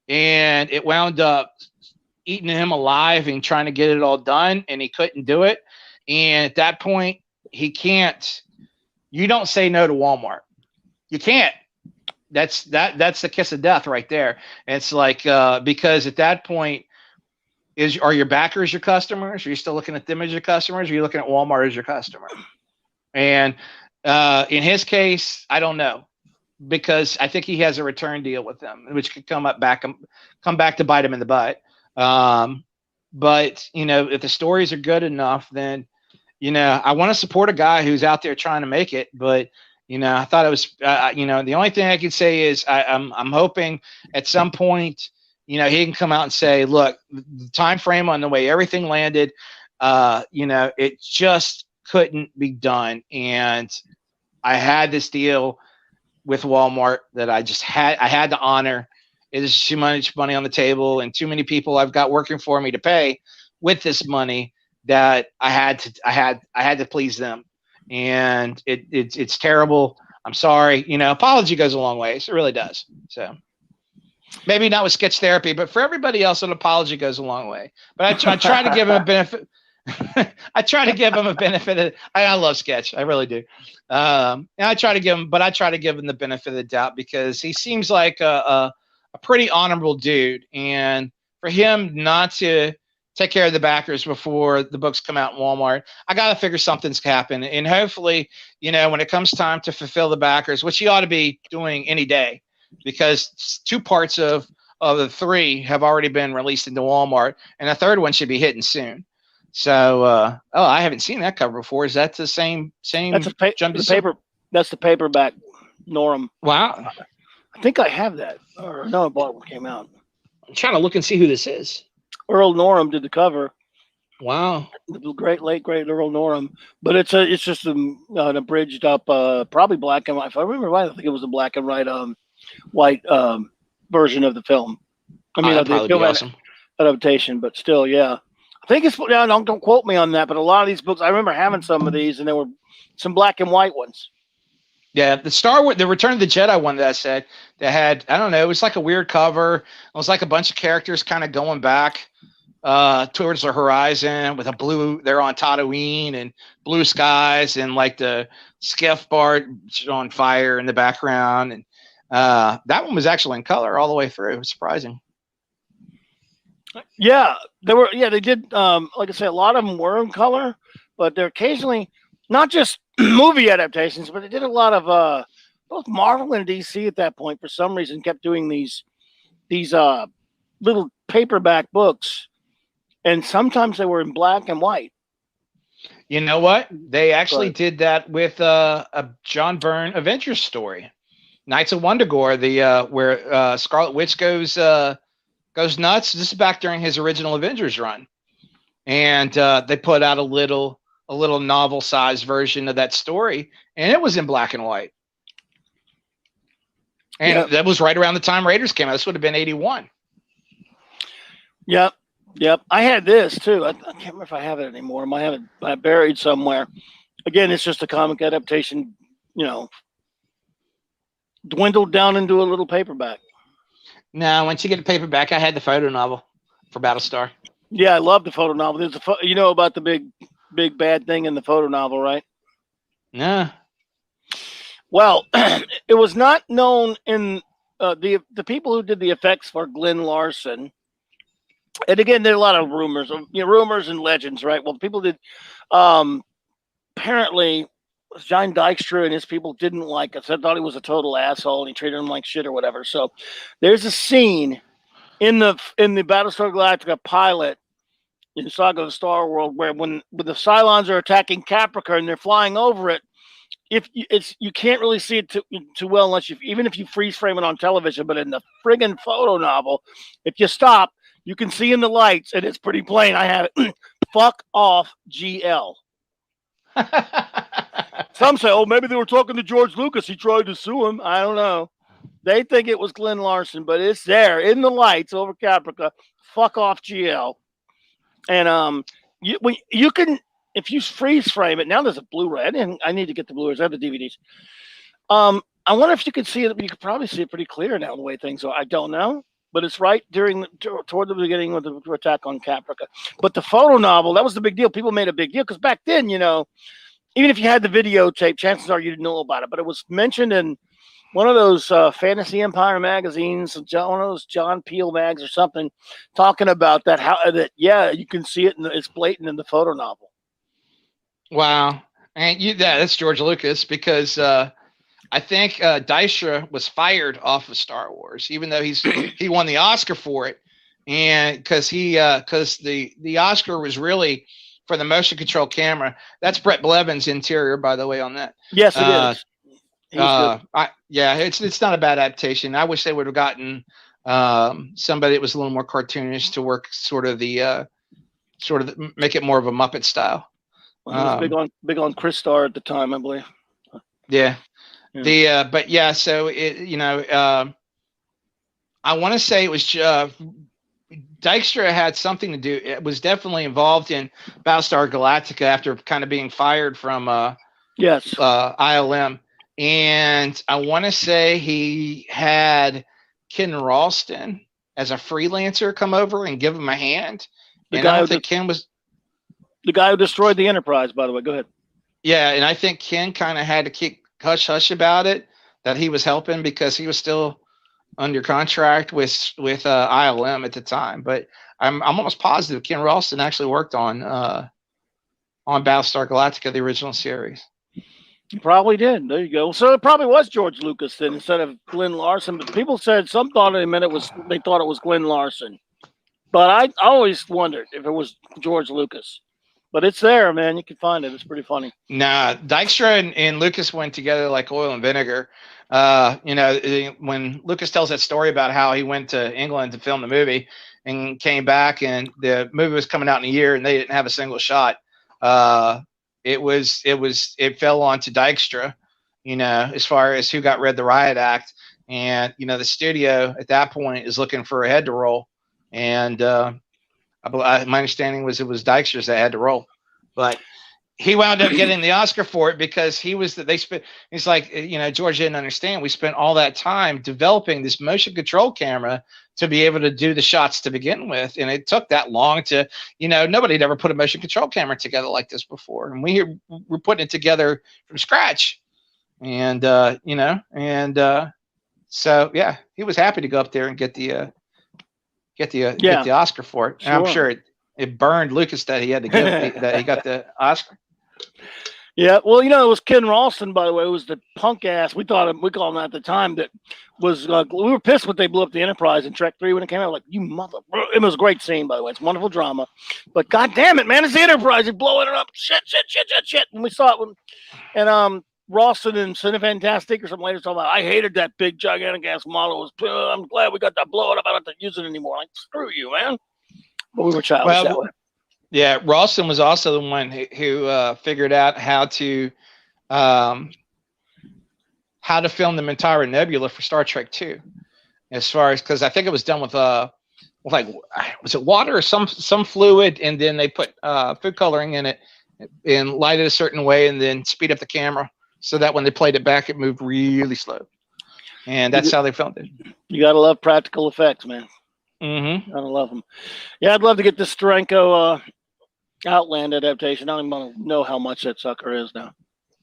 and it wound up eating him alive and trying to get it all done, and he couldn't do it. And at that point, you don't say no to Walmart. You can't. that's the kiss of death right there. And it's like because at that point, are your backers your customers? Are you still looking at them as your customers? Or are you looking at Walmart as your customer? And in his case, I don't know, because I think he has a return deal with them, which could come back to bite him in the butt. But if the stories are good enough, then I want to support a guy who's out there trying to make it. But I thought it was the only thing I could say is I'm hoping at some point he can come out and say, look, the time frame on the way everything landed, it just couldn't be done, and I had this deal with Walmart that I had to honor. It is too much money on the table, and too many people I've got working for me to pay with this money that I had to please them, and it's terrible. I'm sorry. Apology goes a long way. It really does. So maybe not with sketch therapy, but for everybody else, an apology goes a long way. But I try to give him a benefit. I try to give him a benefit. I love sketch. I really do. And I try to give him the benefit of the doubt, because he seems like a pretty honorable dude. And for him not to take care of the backers before the books come out in Walmart, I got to figure something's happened. And hopefully, when it comes time to fulfill the backers, which he ought to be doing any day, because 2 parts of the 3 have already been released into Walmart, and the 3rd one should be hitting soon. So, I haven't seen that cover before. Is that the same? That's That's the paperback Norm. Wow. I think I have that. Or no, I bought it when it came out. I'm trying to look and see who this is. Earl Norm did the cover. Wow. The late great Earl Norm. But it's just an abridged up, probably black and white. If I remember right, I think it was a black and white version of the film. I mean, the film awesome adaptation, but still, yeah. I think it's don't quote me on that, but a lot of these books, I remember having some of these, and there were some black and white ones. Yeah, the Return of the Jedi one that I said, that had, I don't know, it was like a weird cover. It was like a bunch of characters kind of going back towards the horizon with they're on Tatooine and blue skies, and like the skiff bar on fire in the background. And that one was actually in color all the way through. It was surprising. Yeah, they did. Like I say, a lot of them were in color, but they're occasionally not just movie adaptations, but they did a lot of both Marvel and DC at that point. For some reason, kept doing these little paperback books, and sometimes they were in black and white. You know what? They actually did that with a John Byrne Avengers story, Knights of Wundagore, where Scarlet Witch goes nuts. This is back during his original Avengers run, and they put out a little novel-sized version of that story, and it was in black and white. And that was right around the time Raiders came out. This would have been 81. Yep. I had this too. I can't remember if I have it anymore. I might have it buried somewhere. Again, it's just a comic adaptation, dwindled down into a little paperback. No, once you get a paperback, I had the photo novel for Battlestar. Yeah, I love the photo novel. There's about the big bad thing in the photo novel, right? No. Well, it was not known in the people who did the effects for Glenn Larson. And again, there are a lot of rumors and legends, right? Well, people did. Apparently, John Dykstra and his people didn't like us. I thought he was a total asshole and he treated him like shit or whatever. So there's a scene in the Battlestar Galactica pilot in Saga of the Star World where when the Cylons are attacking Caprica and they're flying over it, you can't really see it too well unless even if you freeze frame it on television. But in the friggin' photo novel, if you stop, you can see in the lights, and it's pretty plain. I have it. Fuck off, GL. Some say, maybe they were talking to George Lucas. He tried to sue him. I don't know. They think it was Glenn Larson, but it's there in the lights over Caprica. Fuck off, GL. And you can, if you freeze frame it, now there's a Blu-ray. I need to get the Blu-rays. I have the DVDs. I wonder if you could see it. You could probably see it pretty clear now the way things are. I don't know. But it's right toward the beginning of the attack on Caprica. But the photo novel, that was the big deal. People made a big deal because back then, even if you had the videotape, chances are you didn't know about it. But it was mentioned in one of those Fantasy Empire magazines, one of those John Peel mags or something, talking about that. Yeah, you can see it, and it's blatant in the photo novel. Wow, and that's George Lucas, because I think Dijkstra was fired off of Star Wars, even though he won the Oscar for it, and because the Oscar was really for the motion control camera. That's Brett Blevins' interior, by the way, on that. Yes, it is. It's not a bad adaptation. I wish they would have gotten somebody that was a little more cartoonish to work make it more of a Muppet style. Well, he was big on Chris Starr at the time, I believe. Yeah. So I want to say it was Dijkstra had something to do. It was definitely involved in Battlestar Galactica after kind of being fired from ILM. And I want to say he had Ken Ralston as a freelancer come over and give him a hand. Ken was the guy who destroyed the Enterprise, by the way. Go ahead. Yeah, and I think Ken kind of had to keep hush hush about it, that he was helping because he was still under contract with ILM at the time. But I'm almost positive Ken Ralston actually worked on Battlestar Galactica, the original series. He probably did. There you go. So it probably was George Lucas then instead of Glenn Larson. But people said some thought in a minute they thought it was Glenn Larson. But I always wondered if it was George Lucas. But it's there, man. You can find it. It's pretty funny. Nah, Dijkstra and Lucas went together like oil and vinegar. When Lucas tells that story about how he went to England to film the movie and came back, and the movie was coming out in a year and they didn't have a single shot. It fell onto Dijkstra, as far as who got read the riot act. And, the studio at that point is looking for a head to roll. And my understanding was it was Dijkstra's that had to roll. But he wound up getting the Oscar for it because he's like, George didn't understand. We spent all that time developing this motion control camera to be able to do the shots to begin with. And it took that long to, nobody had ever put a motion control camera together like this before. And we're putting it together from scratch. And, so yeah, he was happy to go up there and get the Oscar for it. And I'm sure it burned Lucas that he had to give that he got the Oscar. Yeah, well, it was Ken Ralston, by the way. It was the punk ass. We called him at the time. That was we were pissed when they blew up the Enterprise in Trek 3 when it came out. Like, you mother! It was a great scene, by the way. It's wonderful drama, but god damn it, man, it's the Enterprise. You're blowing it up. Shit. When we saw it, and Ralston and Sin Fantastic or something later talking about, I hated that big gigantic ass model. I'm glad we got to blow it up. I don't have to use it anymore. Like, screw you, man. But we were childish that way. Yeah, Ralston was also the one who figured out how to film the Mantara Nebula for Star Trek 2. As far as, because I think it was done with was it water or some fluid, and then they put food coloring in it and light it a certain way, and then speed up the camera so that when they played it back, it moved really slow. And that's how they filmed it. You gotta love practical effects, man. Mm-hmm. Gotta love them. Yeah, I'd love to get this Steranko Outland adaptation. I don't even know how much that sucker is now.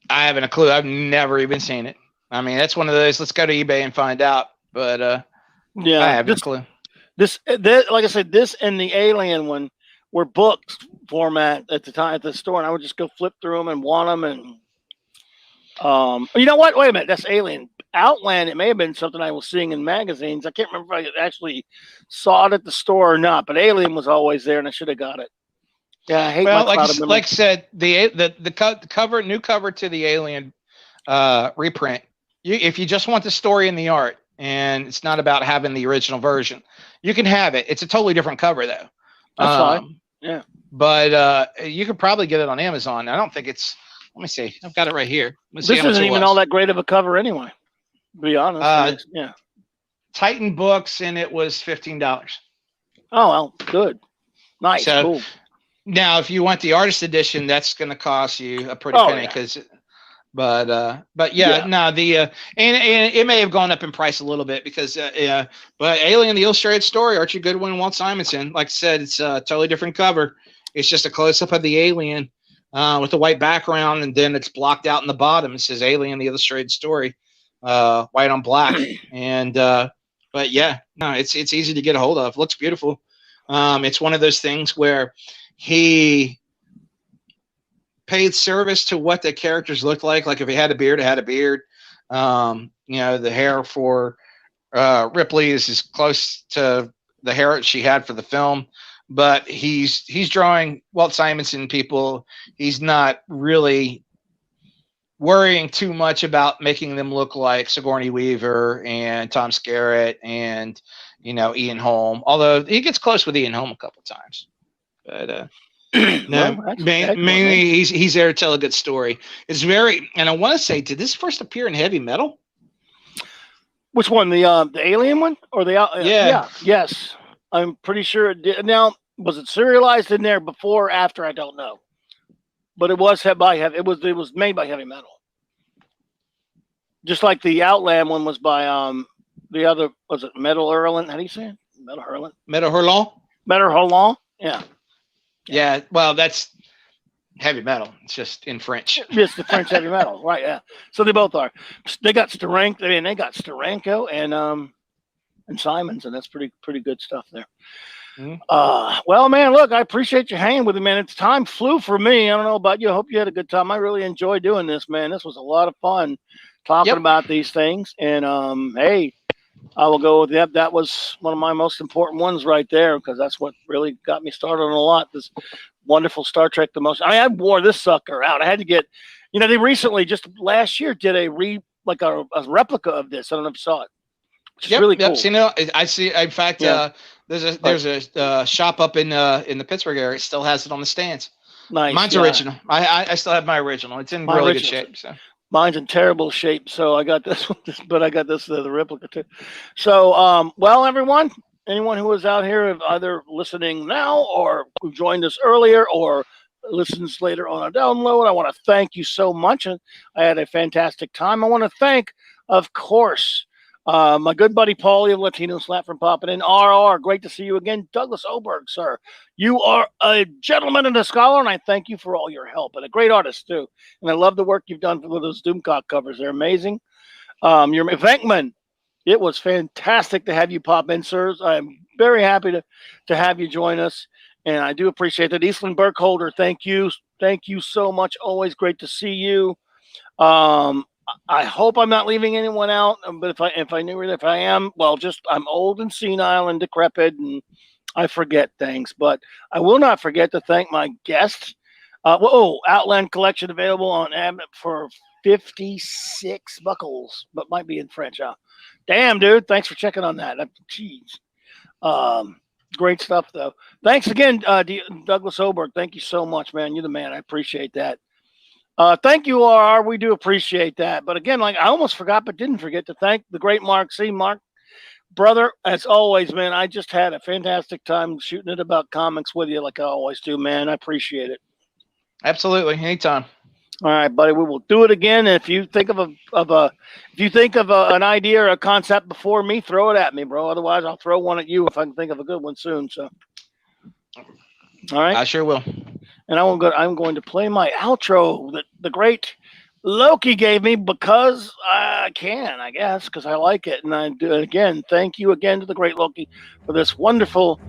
I haven't a clue. I've never even seen it. I mean, that's one of those. Let's go to eBay and find out. But yeah, I haven't a clue. This, like I said, this and the Alien one were books format at the time at the store, and I would just go flip through them and want them. And you know what? Wait a minute, that's Alien. Outland, it may have been something I was seeing in magazines. I can't remember if I actually saw it at the store or not, but Alien was always there, and I should have got it. Yeah, I hate like I said, the cover, new cover to the Alien reprint. If you just want the story and the art, and it's not about having the original version, you can have it. It's a totally different cover, though. That's fine. Yeah, but you could probably get it on Amazon. I don't think it's. Let me see. I've got it right here. This isn't even all that great of a cover, anyway. To be honest, yeah. Titan Books, and it was $15. Oh well, good, nice, cool. Now, if you want the artist edition, that's going to cost you a pretty penny, because. But yeah, no, and it may have gone up in price a little bit because but Alien: The Illustrated Story, Archie Goodwin, Walt Simonson, like I said, it's a totally different cover. It's just a close up of the alien with a white background, and then it's blocked out in the bottom. It says Alien: The Illustrated Story. white on black. And but yeah, no, it's easy to get a hold of. Looks beautiful. It's one of those things where he paid service to what the characters looked like. Like if he had a beard, it had a beard. You know, the hair for Ripley is as close to the hair she had for the film, but he's drawing Walt Simonson people. He's not really worrying too much about making them look like Sigourney Weaver and Tom Skerritt and, you know, Ian Holm, although he gets close with Ian Holm a couple of times. But no, Well, mainly he's there to tell a good story. It's very, and I want to say, did this first appear in Heavy Metal? Which one? The alien one or the Yeah. yes, I'm pretty sure it did. Now, was it serialized in there before or after? I don't know, but it was it was made by Heavy Metal, just like the Outland one was by the other, was it Metal Hurlant? How do you say it? Metal Hurlant. Metal Hurlant. Metal Hurlant. Yeah. Well, that's Heavy Metal. It's just in French. It's the French Heavy Metal, right? Yeah. So they both are. They got Steranko. I mean, they got Steranko and Simons, and that's pretty good stuff there. Mm-hmm. Well, man, look, I appreciate you hanging with me, man. It's time flew for me. I don't know about you. I hope you had a good time. I really enjoyed doing this, man. This was a lot of fun talking about these things. And hey, I will go with that. That was one of my most important ones right there, because that's what really got me started on a lot. This wonderful Star Trek, the most. I mean, I wore this sucker out. I had to get, you know, they recently just last year did a replica of this. I don't know if you saw it. Which is really cool. So, you know, I see. In fact, there's a shop up in the Pittsburgh area. It still has it on the stands. Nice. Mine's original. I still have my original. It's in really good shape. So. Mine's in terrible shape, so I got this one, but I got this the replica too. So, well, everyone, anyone who is out here, either listening now or who joined us earlier or listens later on a download, I want to thank you so much. And I had a fantastic time. I want to thank, of course, my good buddy Paulie of Latino Slap from popping in. RR, great to see you again. Douglas Oberg, sir. You are a gentleman and a scholar, and I thank you for all your help. And a great artist, too. And I love the work you've done for those Doomcock covers. They're amazing. Your Venkman, it was fantastic to have you pop in, sirs. I'm very happy to have you join us, and I do appreciate that. Eastland Burkholder, thank you. Thank you so much. Always great to see you. I hope I'm not leaving anyone out, but if I am, well, just I'm old and senile and decrepit, and I forget things. But I will not forget to thank my guests. Outland Collection available on Amazon for 56 buckles, but might be in French. Damn, dude! Thanks for checking on that. Jeez. Great stuff, though. Thanks again, Douglas Oberg. Thank you so much, man. You're the man. I appreciate that. Thank you, RR. We do appreciate that. But again, like I almost forgot, but didn't forget to thank the great Mark C. Mark, brother, as always, man. I just had a fantastic time shooting it about comics with you, like I always do, man. I appreciate it. Absolutely, anytime. All right, buddy. We will do it again. If you think of an idea or a concept before me, throw it at me, bro. Otherwise, I'll throw one at you if I can think of a good one soon. So, all right. I sure will. And I'm going to play my outro that the great Loki gave me because I can, I guess, because I like it. And I do again. Thank you again to the great Loki for this wonderful